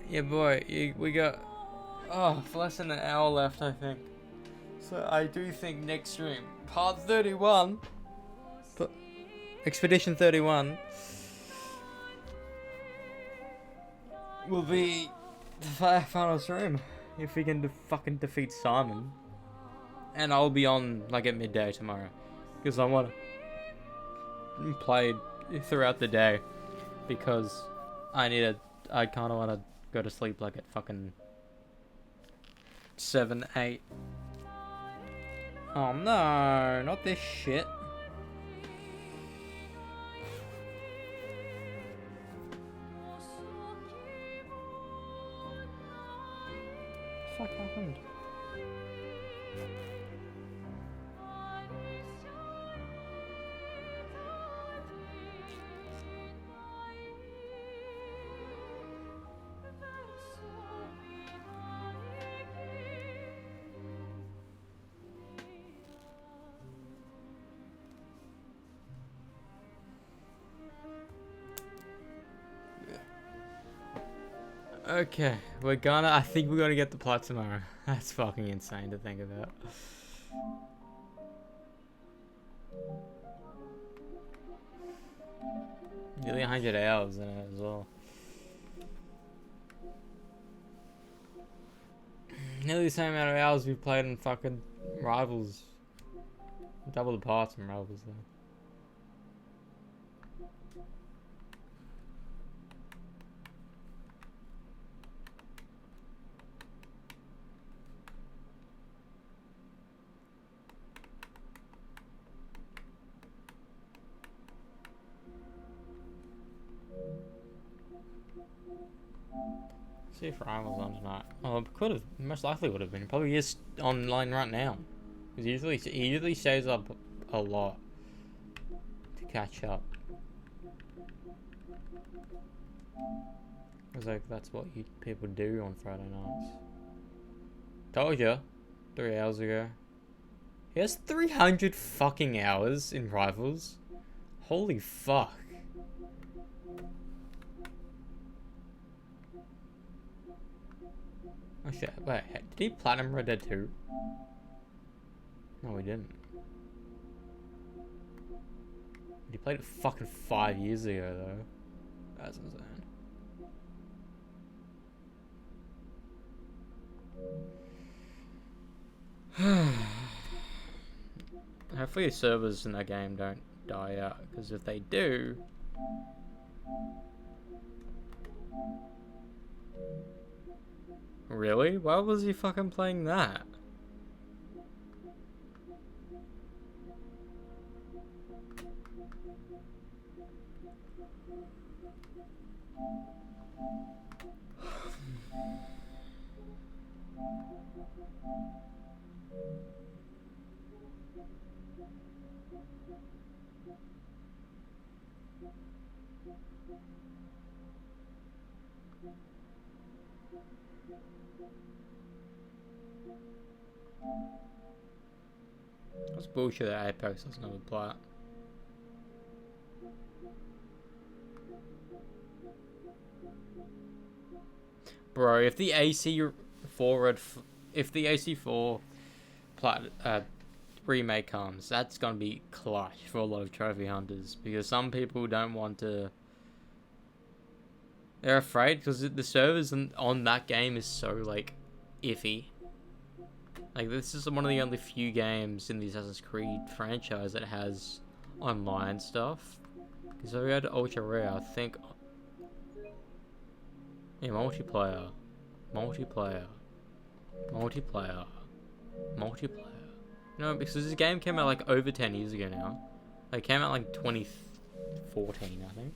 yeah boy, we got Oh, for less than an hour left, I think. So I do think next stream, part 31, Expedition 31, will be the final stream. If we can fucking defeat Simon. And I'll be on like at midday tomorrow. Because I want to play throughout the day. Because I kind of want to go to sleep like at fucking 7, 8. Oh no, not this shit. What the fuck happened? Okay, I think we're gonna get the plot tomorrow. That's fucking insane to think about. Nearly 100 hours in it as well. Nearly the same amount of hours we've played in fucking Rivals. Double the parts in Rivals though. See if Ryan was on tonight. Oh, it could have. Most likely would have been. Probably is online right now. Because he usually stays up a lot to catch up. Because like that's what people do on Friday nights. Told you, 3 hours ago. He has 300 fucking hours in Rivals. Holy fuck. Oh shit, wait, did he platinum Red Dead 2? No, he didn't. He played it fucking 5 years ago, though. That's insane. Hopefully the servers in that game don't die out, because if they do... Really? Why was he fucking playing that? That's bullshit that Apex doesn't have a plot. Bro, if the AC4 remake comes, that's gonna be clutch for a lot of trophy hunters because some people don't want to. They're afraid because the servers on that game is so like iffy. Like this is one of the only few games in the Assassin's Creed franchise that has online stuff. Because if we go to Ultra Rare, I think. Yeah, multiplayer. No, because this game came out like over 10 years ago now. It came out like 2014, I think.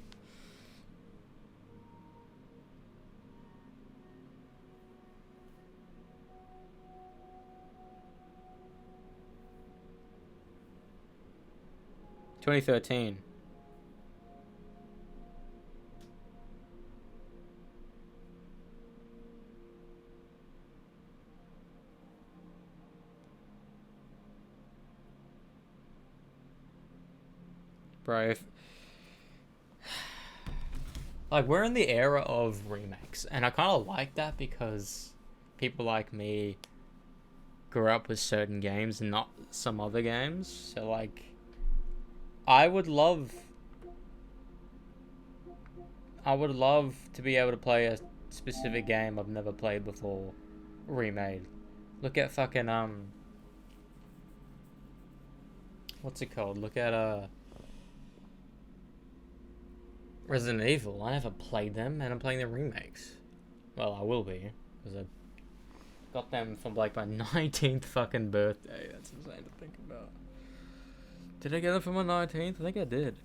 "2013. Bro, like we're in the era of remakes, and I kind of like that because people like me grew up with certain games and not some other games. So like, I would love to be able to play a specific game I've never played before remade. Look at fucking what's it called? Look at Resident Evil. I never played them, and I'm playing the remakes. Well, I will be, because I got them from like my 19th fucking birthday. That's insane to think about. Did I get them for my 19th? I think I did.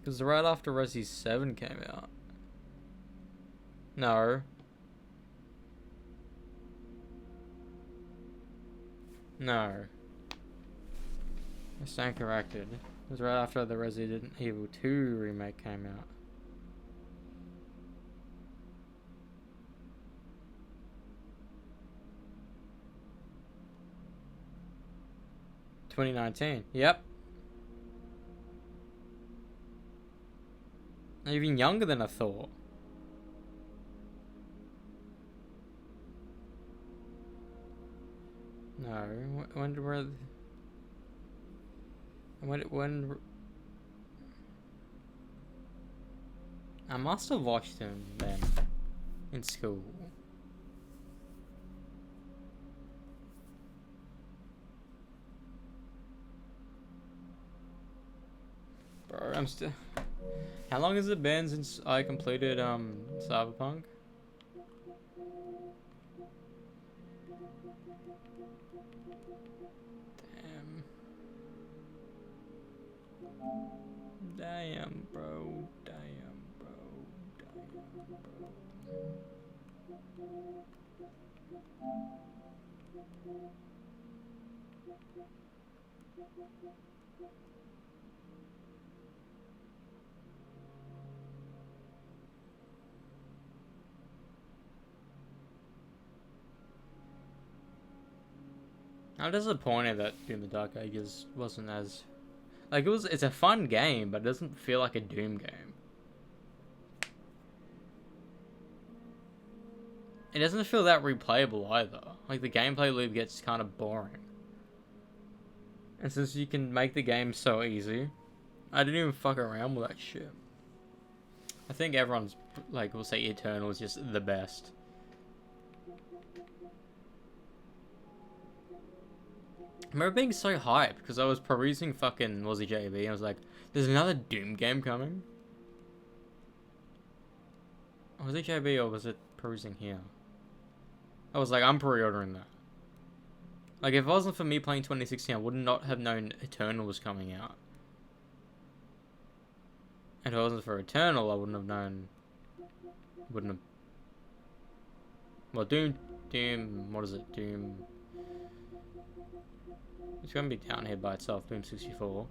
Because right after Resi 7 came out. No. No. I stand corrected. It was right after the Resident Evil 2 remake came out. $2019. Yep. Even younger than I thought. No. When I must have watched him then in school. Bro, I'm still. How long has it been since I completed Cyberpunk? Damn, bro. Damn, bro. I'm disappointed that Doom the Dark Ages wasn't as... Like, it's a fun game, but it doesn't feel like a Doom game. It doesn't feel that replayable either. Like, the gameplay loop gets kind of boring. And since you can make the game so easy, I didn't even fuck around with that shit. I think everyone's, like, will say Eternal is just the best. I remember being so hyped because I was perusing fucking Aussie JB and I was like, there's another Doom game coming? Was it JB or was it perusing here? I was like, I'm pre-ordering that. Like, if it wasn't for me playing 2016, I would not have known Eternal was coming out. And if it wasn't for Eternal, I wouldn't have known... Wouldn't have... Well, Doom... What is it? Doom... It's gonna be down here by itself, Doom 64.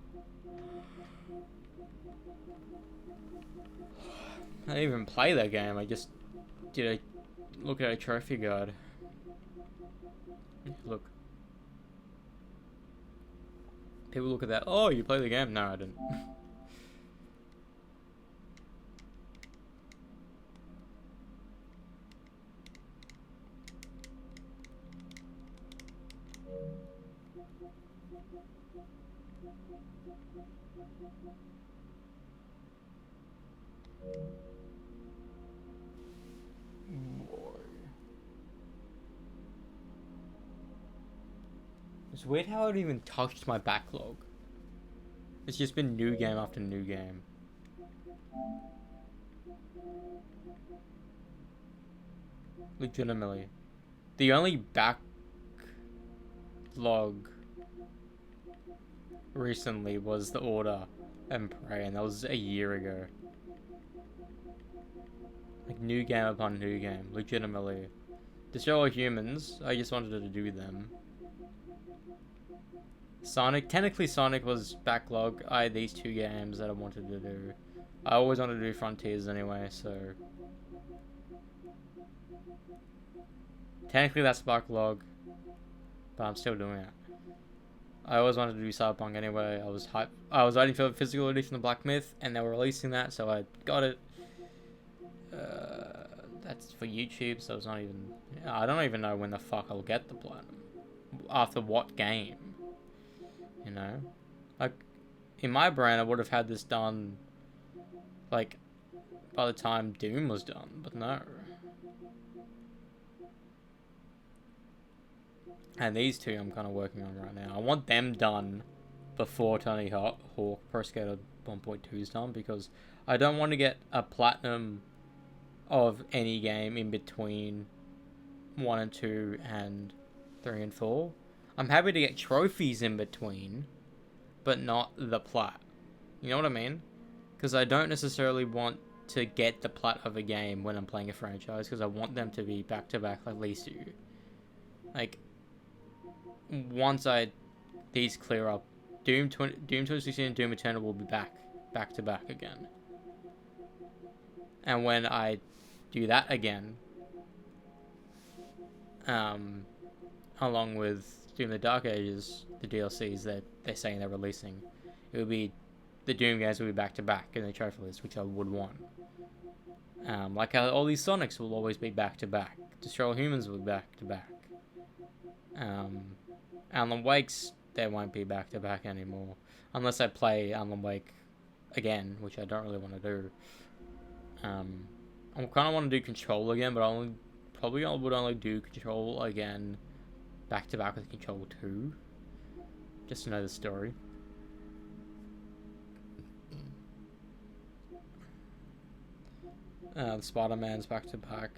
I didn't even play that game, I just did a look at a trophy guide. Look. People look at that, oh, you play the game? No, I didn't. It's weird how it even touched my backlog. It's just been new game after new game. Legitimately. The only backlog recently was The Order and Prey, and that was a year ago. Like, new game upon new game, legitimately. The Show of Humans, I just wanted to do them. Technically Sonic was backlog. I had these two games that I wanted to do. I always wanted to do Frontiers anyway, so... Technically that's backlog, but I'm still doing it. I always wanted to do Cyberpunk anyway. I was hyped. I was waiting for the physical edition of Black Myth, and they were releasing that, so I got it. That it's for YouTube, so it's not even... I don't even know when the fuck I'll get the platinum. After what game? You know? Like, in my brain, I would have had this done, like, by the time Doom was done, but no. And these two I'm kind of working on right now. I want them done before Tony Hawk Pro Skater 1.2 is done, because I don't want to get a platinum of any game in between 1 and 2 and 3 and 4. I'm happy to get trophies in between, but not the plat. You know what I mean? Because I don't necessarily want to get the plat of a game when I'm playing a franchise, because I want them to be back-to-back like these two. Like, once these clear up, Doom 2016 and Doom Eternal will be back-to-back again. And when I do that again, along with Doom the Dark Ages, the DLCs that they're saying they're releasing, it will be, the Doom games will be back-to-back in the trophy list, which I would want. Like how all these Sonics will always be back-to-back. Destroy All Humans will be back-to-back. Alan Wake's, they won't be back-to-back anymore. Unless I play Alan Wake again, which I don't really want to do. I kind of want to do Control again, but I would only do Control again back-to-back with Control 2. Just to know the story. The Spider-Man's back-to-back.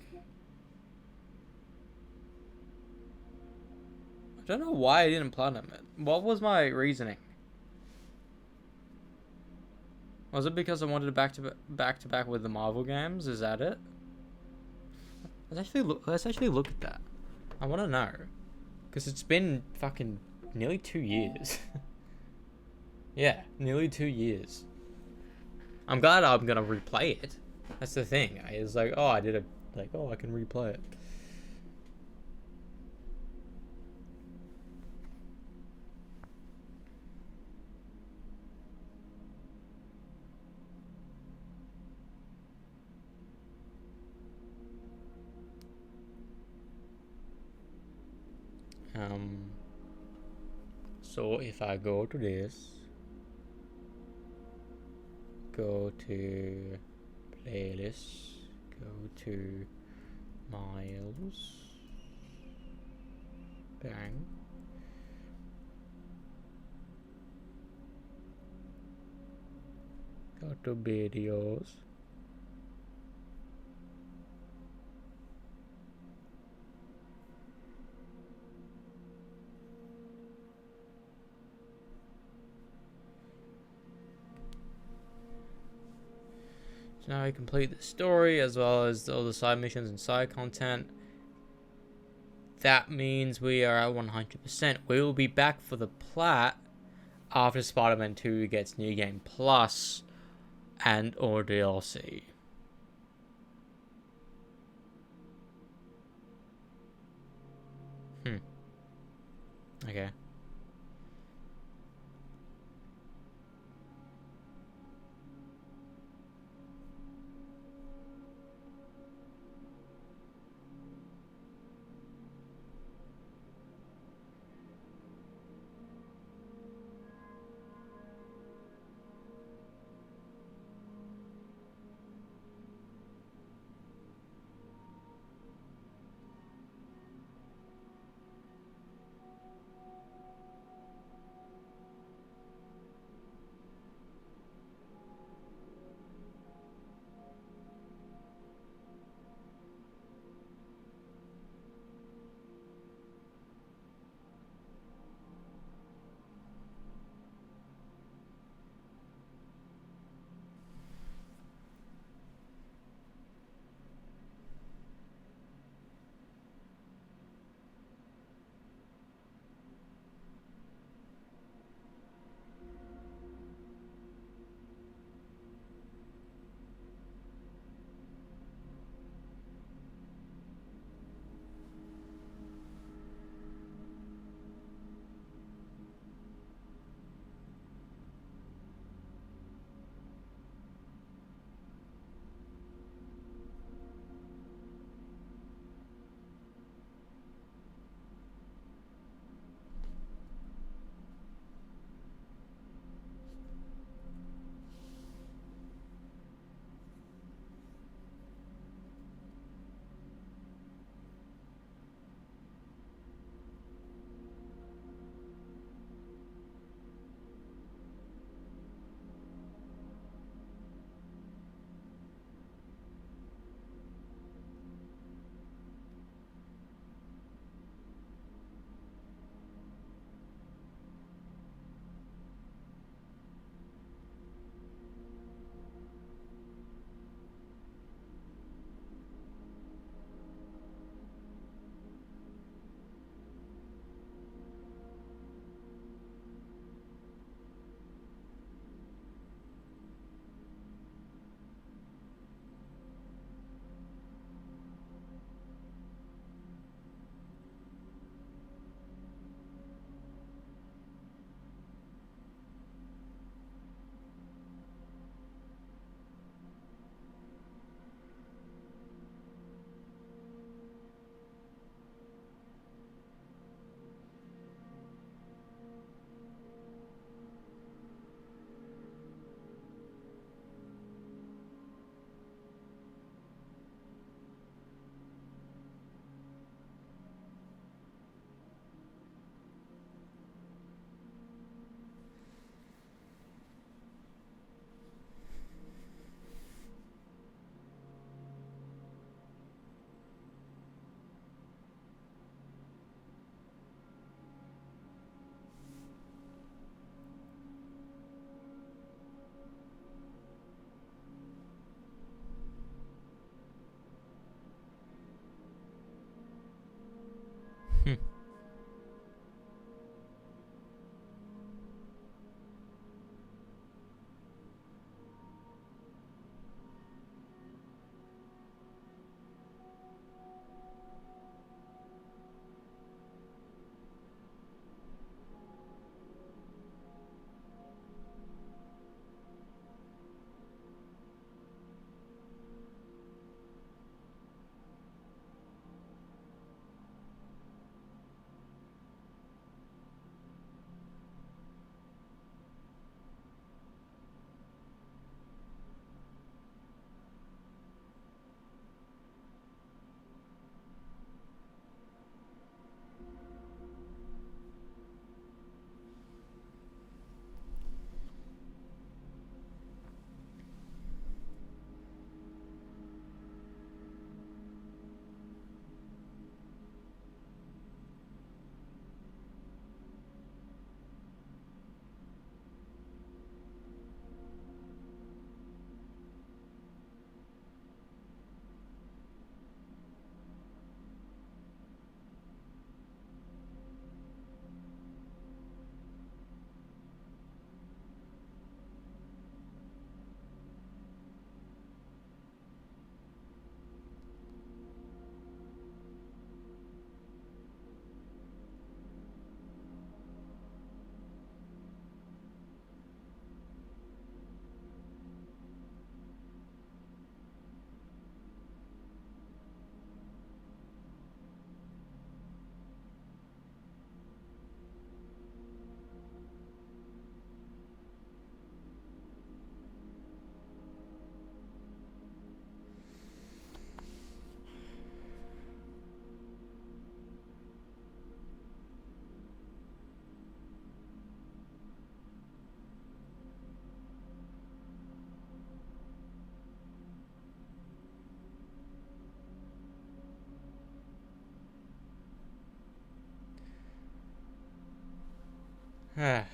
I don't know why I didn't platinum it. What was my reasoning? Was it because I wanted to back-to-back with the Marvel games? Is that it? Let's actually look at that. I want to know. Because it's been fucking nearly 2 years. Yeah, nearly 2 years. I'm glad I'm gonna replay it. That's the thing. I was like, oh, I did it. Like, oh, I can replay it. So if I go to this, go to playlist, go to Miles, bang, go to videos, so now we complete the story as well as all the side missions and side content. That means we are at 100%. We will be back for the plat after Spider-Man 2 gets New Game Plus and or DLC. Okay.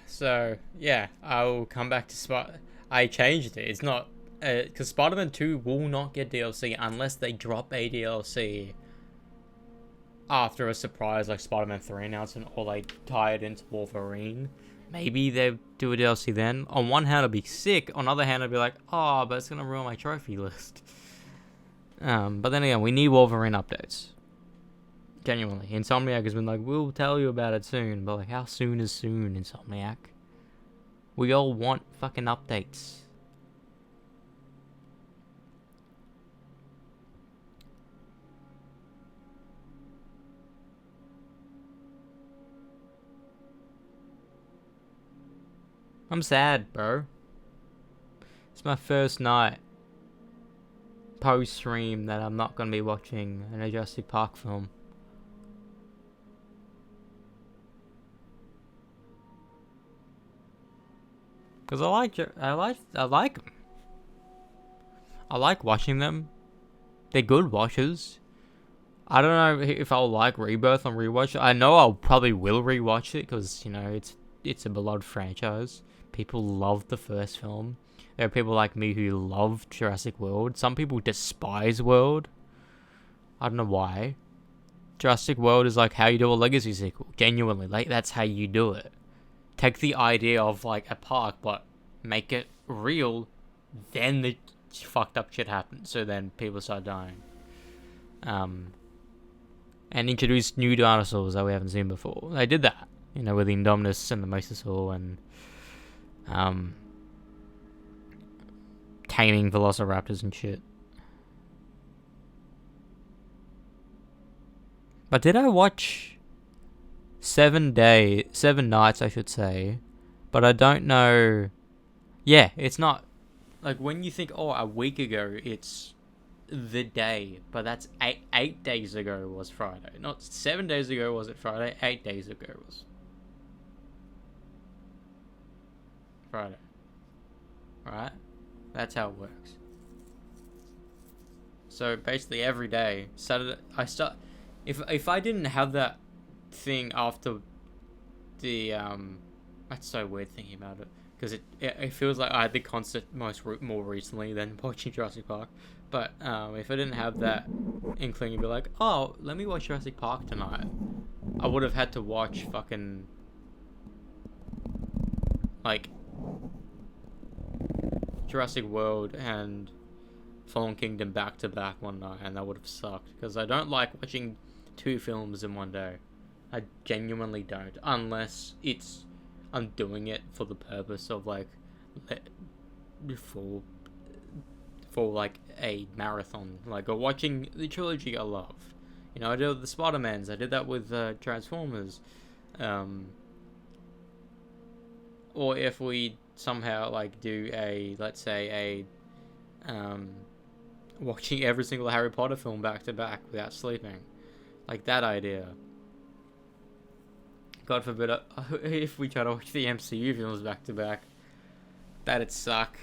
So, yeah, I'll come back to I changed it. It's not... Because Spider-Man 2 will not get DLC unless they drop a DLC after a surprise like Spider-Man 3 announcement, or they tie it into Wolverine. Maybe they do a DLC then. On one hand, it'll be sick. On the other hand, it'll be like, oh, but it's going to ruin my trophy list. But then again, we need Wolverine updates. Genuinely. Insomniac has been like, we'll tell you about it soon. But like, how soon is soon, Insomniac? We all want fucking updates. I'm sad, bro. It's my first night post-stream that I'm not going to be watching an Jurassic Park film. Because I like them. I like watching them. They're good watches. I don't know if I'll like Rebirth on rewatch. I know I'll probably will rewatch it because, you know, it's a beloved franchise. People love the first film. There are people like me who love Jurassic World. Some people despise World. I don't know why. Jurassic World is like how you do a legacy sequel. Genuinely, like that's how you do it. Take the idea of like a park, but make it real. Then the fucked up shit happens. So then people start dying. And introduce new dinosaurs that we haven't seen before. They did that, you know, with the Indominus and the Mosasaur and taming velociraptors and shit. But did I watch 7 nights, I should say? But I don't know. Yeah, it's not like when you think, oh, a week ago, it's the day, but that's eight days ago was Friday. Not 7 days ago was it Friday, 8 days ago was Friday. Right? That's how it works. So basically every day, Saturday, I start, if I didn't have that thing after the, that's so weird thinking about it, because it feels like I had the concert more recently than watching Jurassic Park. But if I didn't have that inkling, it'd be like, oh, let me watch Jurassic Park tonight. I would have had to watch fucking like Jurassic World and Fallen Kingdom back to back one night, and that would have sucked because I don't like watching 2 films in one day. I genuinely don't, unless I'm doing it for the purpose of like for like a marathon, like, or watching the trilogy I love. You know, I did it with the Spider-Mans, I did that with Transformers, or if we somehow like do let's say watching every single Harry Potter film back to back without sleeping, like that idea. God forbid if we try to watch the MCU films back to back, that'd suck.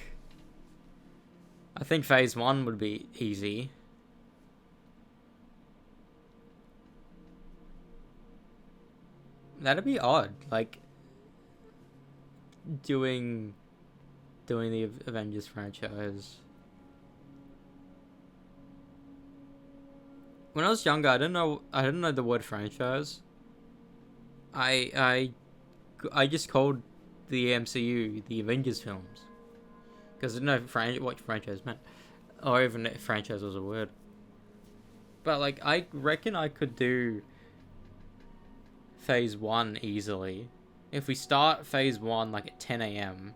I think Phase 1 would be easy. That'd be odd, like doing the Avengers franchise. When I was younger, I didn't know the word franchise. I just called the MCU the Avengers films because I didn't know what franchise meant, or even if franchise was a word. But like, I reckon I could do Phase 1 easily. If we start Phase 1 like at 10 a.m,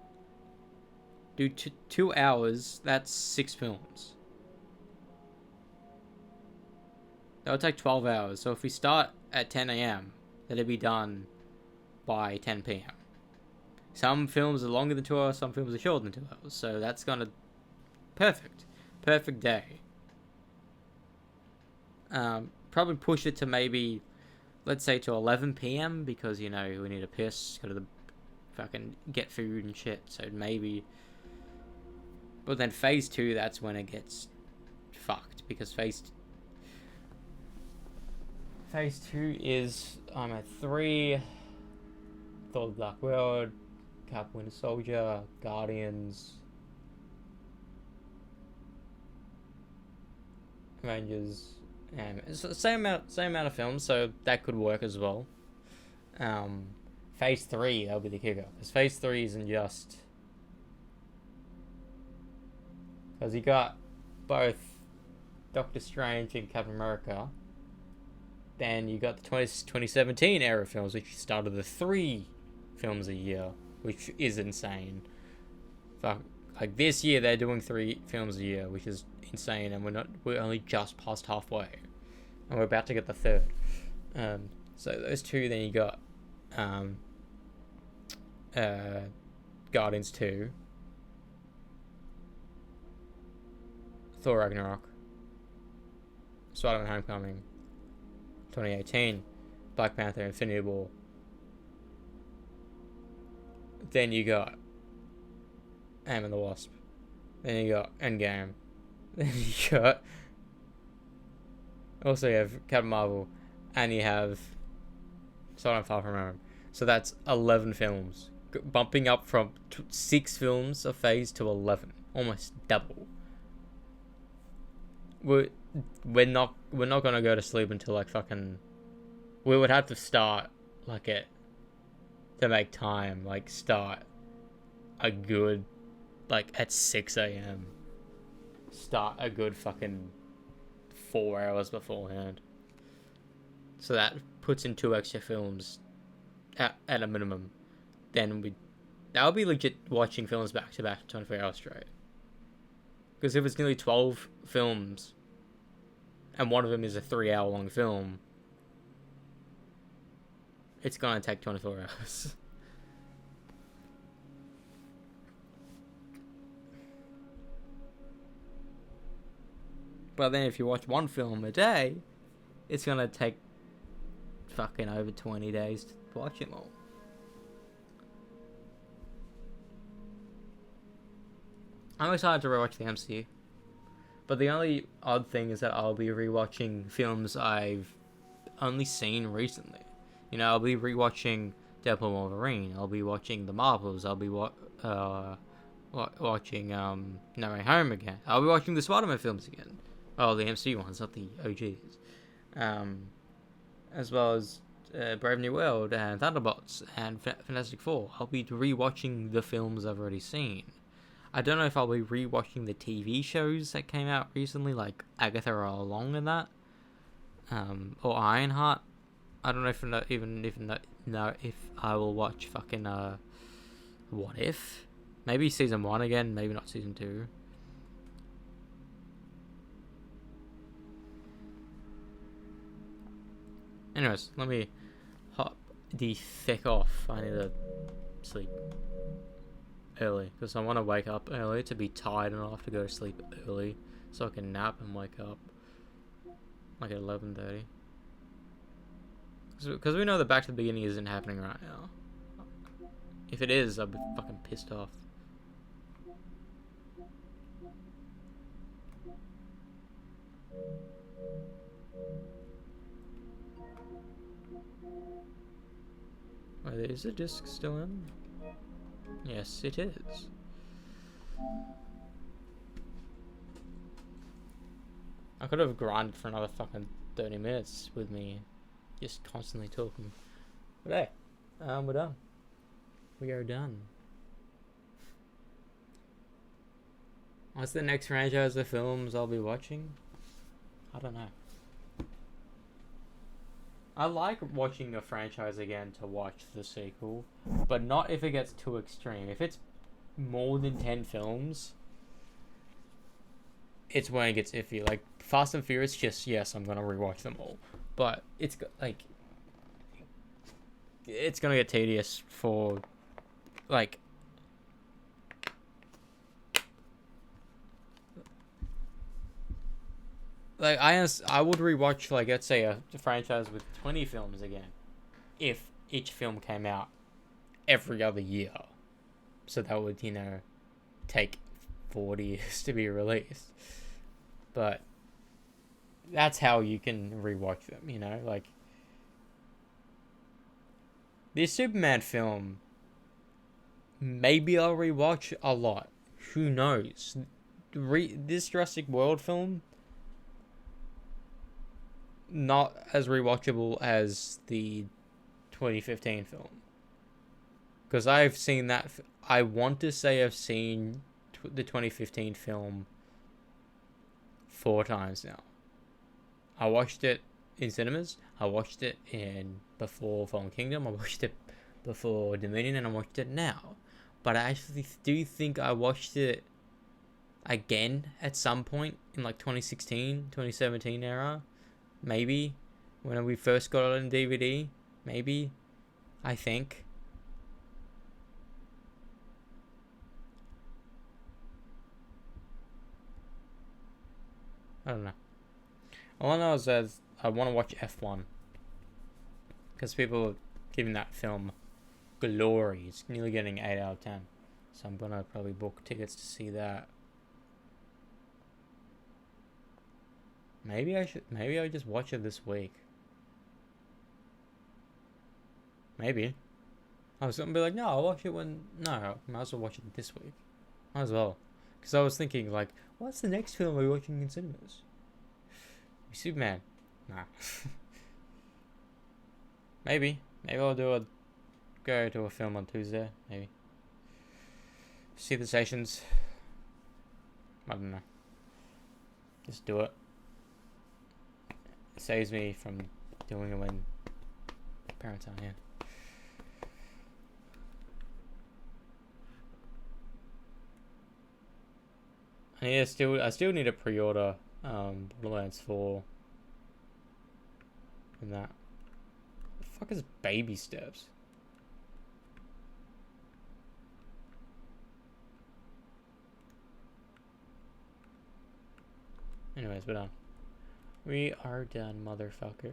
do 2 hours, that's 6 films. That would take 12 hours. So if we start at 10 a.m, that'd be done by 10 p.m. Some films are longer than 2 hours, some films are shorter than 2 hours. So that's gonna... Perfect day. Probably push it to maybe, let's say to 11 p.m, because, you know, we need a piss, go to the fucking get food and shit, so maybe... But then Phase 2, that's when it gets fucked, because Phase 2 is, I'm at 3, Thor: The Dark World, Cap Winter Soldier, Guardians, Avengers, and it's the same amount of films, so that could work as well. Phase 3, that'll be the kicker, because Phase 3 isn't just... Because you got both Doctor Strange and Captain America. Then you got the 2017 era films, which started the 3 films a year, which is insane. Fuck, like this year they're doing 3 films a year, which is insane, and we're only just past halfway, and we're about to get the 3rd. So those 2, then you got Guardians 2, Thor: Ragnarok, Spider-Man: Homecoming, 2018, Black Panther: Infinity War. Then you got Ant-Man the Wasp. Then you got Endgame. Then you got... Also you have Captain Marvel. And you have Spider-Man: Far From Home. So that's 11 films. Bumping up from 6 films a phase to 11. Almost double. We're not gonna go to sleep until like fucking... We would have to start like to make time, like start a good, like at 6 a.m. Start a good fucking 4 hours beforehand. So that puts in 2 extra films at a minimum. Then that would be legit watching films back to back 24 hours straight. Because if it's nearly 12 films, and one of them is a 3-hour long film, it's gonna take 24 hours. But then if you watch one film a day, it's gonna take fucking over 20 days to watch them all. I'm excited to rewatch the MCU. But the only odd thing is that I'll be rewatching films I've only seen recently. You know, I'll be rewatching Deadpool and Wolverine. I'll be watching The Marvels. I'll be watching No Way Home again. I'll be watching the Spider-Man films again. Oh, the MCU ones, not the OGs. As well as Brave New World and Thunderbolts and Fantastic Four. I'll be rewatching the films I've already seen. I don't know if I'll be rewatching the TV shows that came out recently, like Agatha All Along and that, or Ironheart. I don't know if if I will watch fucking What If? Maybe season 1 again, maybe not season 2. Anyways, let me hop the feck off. I need to sleep early because I want to wake up early to be tired and I'll have to go to sleep early so I can nap and wake up like at 11:30. Because we know the Back to the Beginning isn't happening right now. If it is, I'll be fucking pissed off. Wait, is the disc still in? Yes, it is. I could have grinded for another fucking 30 minutes with me just constantly talking. But hey, we're done. We are done. What's the next franchise of films I'll be watching? I don't know. I like watching a franchise again to watch the sequel, but not if it gets too extreme. If it's more than 10 films, it's when it gets iffy. Like Fast and Furious, just yes, I'm gonna rewatch them all, but it's like it's gonna get tedious for like I would rewatch, like, let's say a franchise with 20 films again if each film came out every other year. So that would, you know, take 40 years to be released. But that's how you can rewatch them, you know? Like, this Superman film, maybe I'll rewatch a lot. Who knows? This Jurassic World film, not as rewatchable as the 2015 film. Because I've seen that. I want to say I've seen the 2015 film 4 times now. I watched it in cinemas. I watched it before Fallen Kingdom. I watched it before Dominion, and I watched it now. But I actually do think I watched it again at some point in like 2016, 2017 era. Maybe when we first got it on DVD. Maybe. I think. I don't know. All I know is that I want to watch F1. Because people are giving that film glory. It's nearly getting 8 out of 10. So I'm going to probably book tickets to see that. Maybe I just watch it this week. Maybe. I was going to be like, no, I'll watch it when... No, I might as well watch it this week. Might as well. Because I was thinking, like, what's the next film we're watching in cinemas? Superman. Nah. Maybe. Maybe I'll go to a film on Tuesday. Maybe. See the stations. I don't know. Just do it. It saves me from doing it when parents aren't here. I still need to pre-order Borderlands 4 and that. The fuck is Baby Steps? Anyways, we're done. We are done, motherfucker.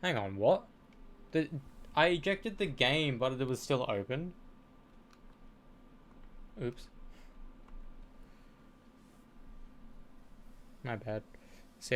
Hang on, what? I ejected the game, but it was still open. Oops. My bad.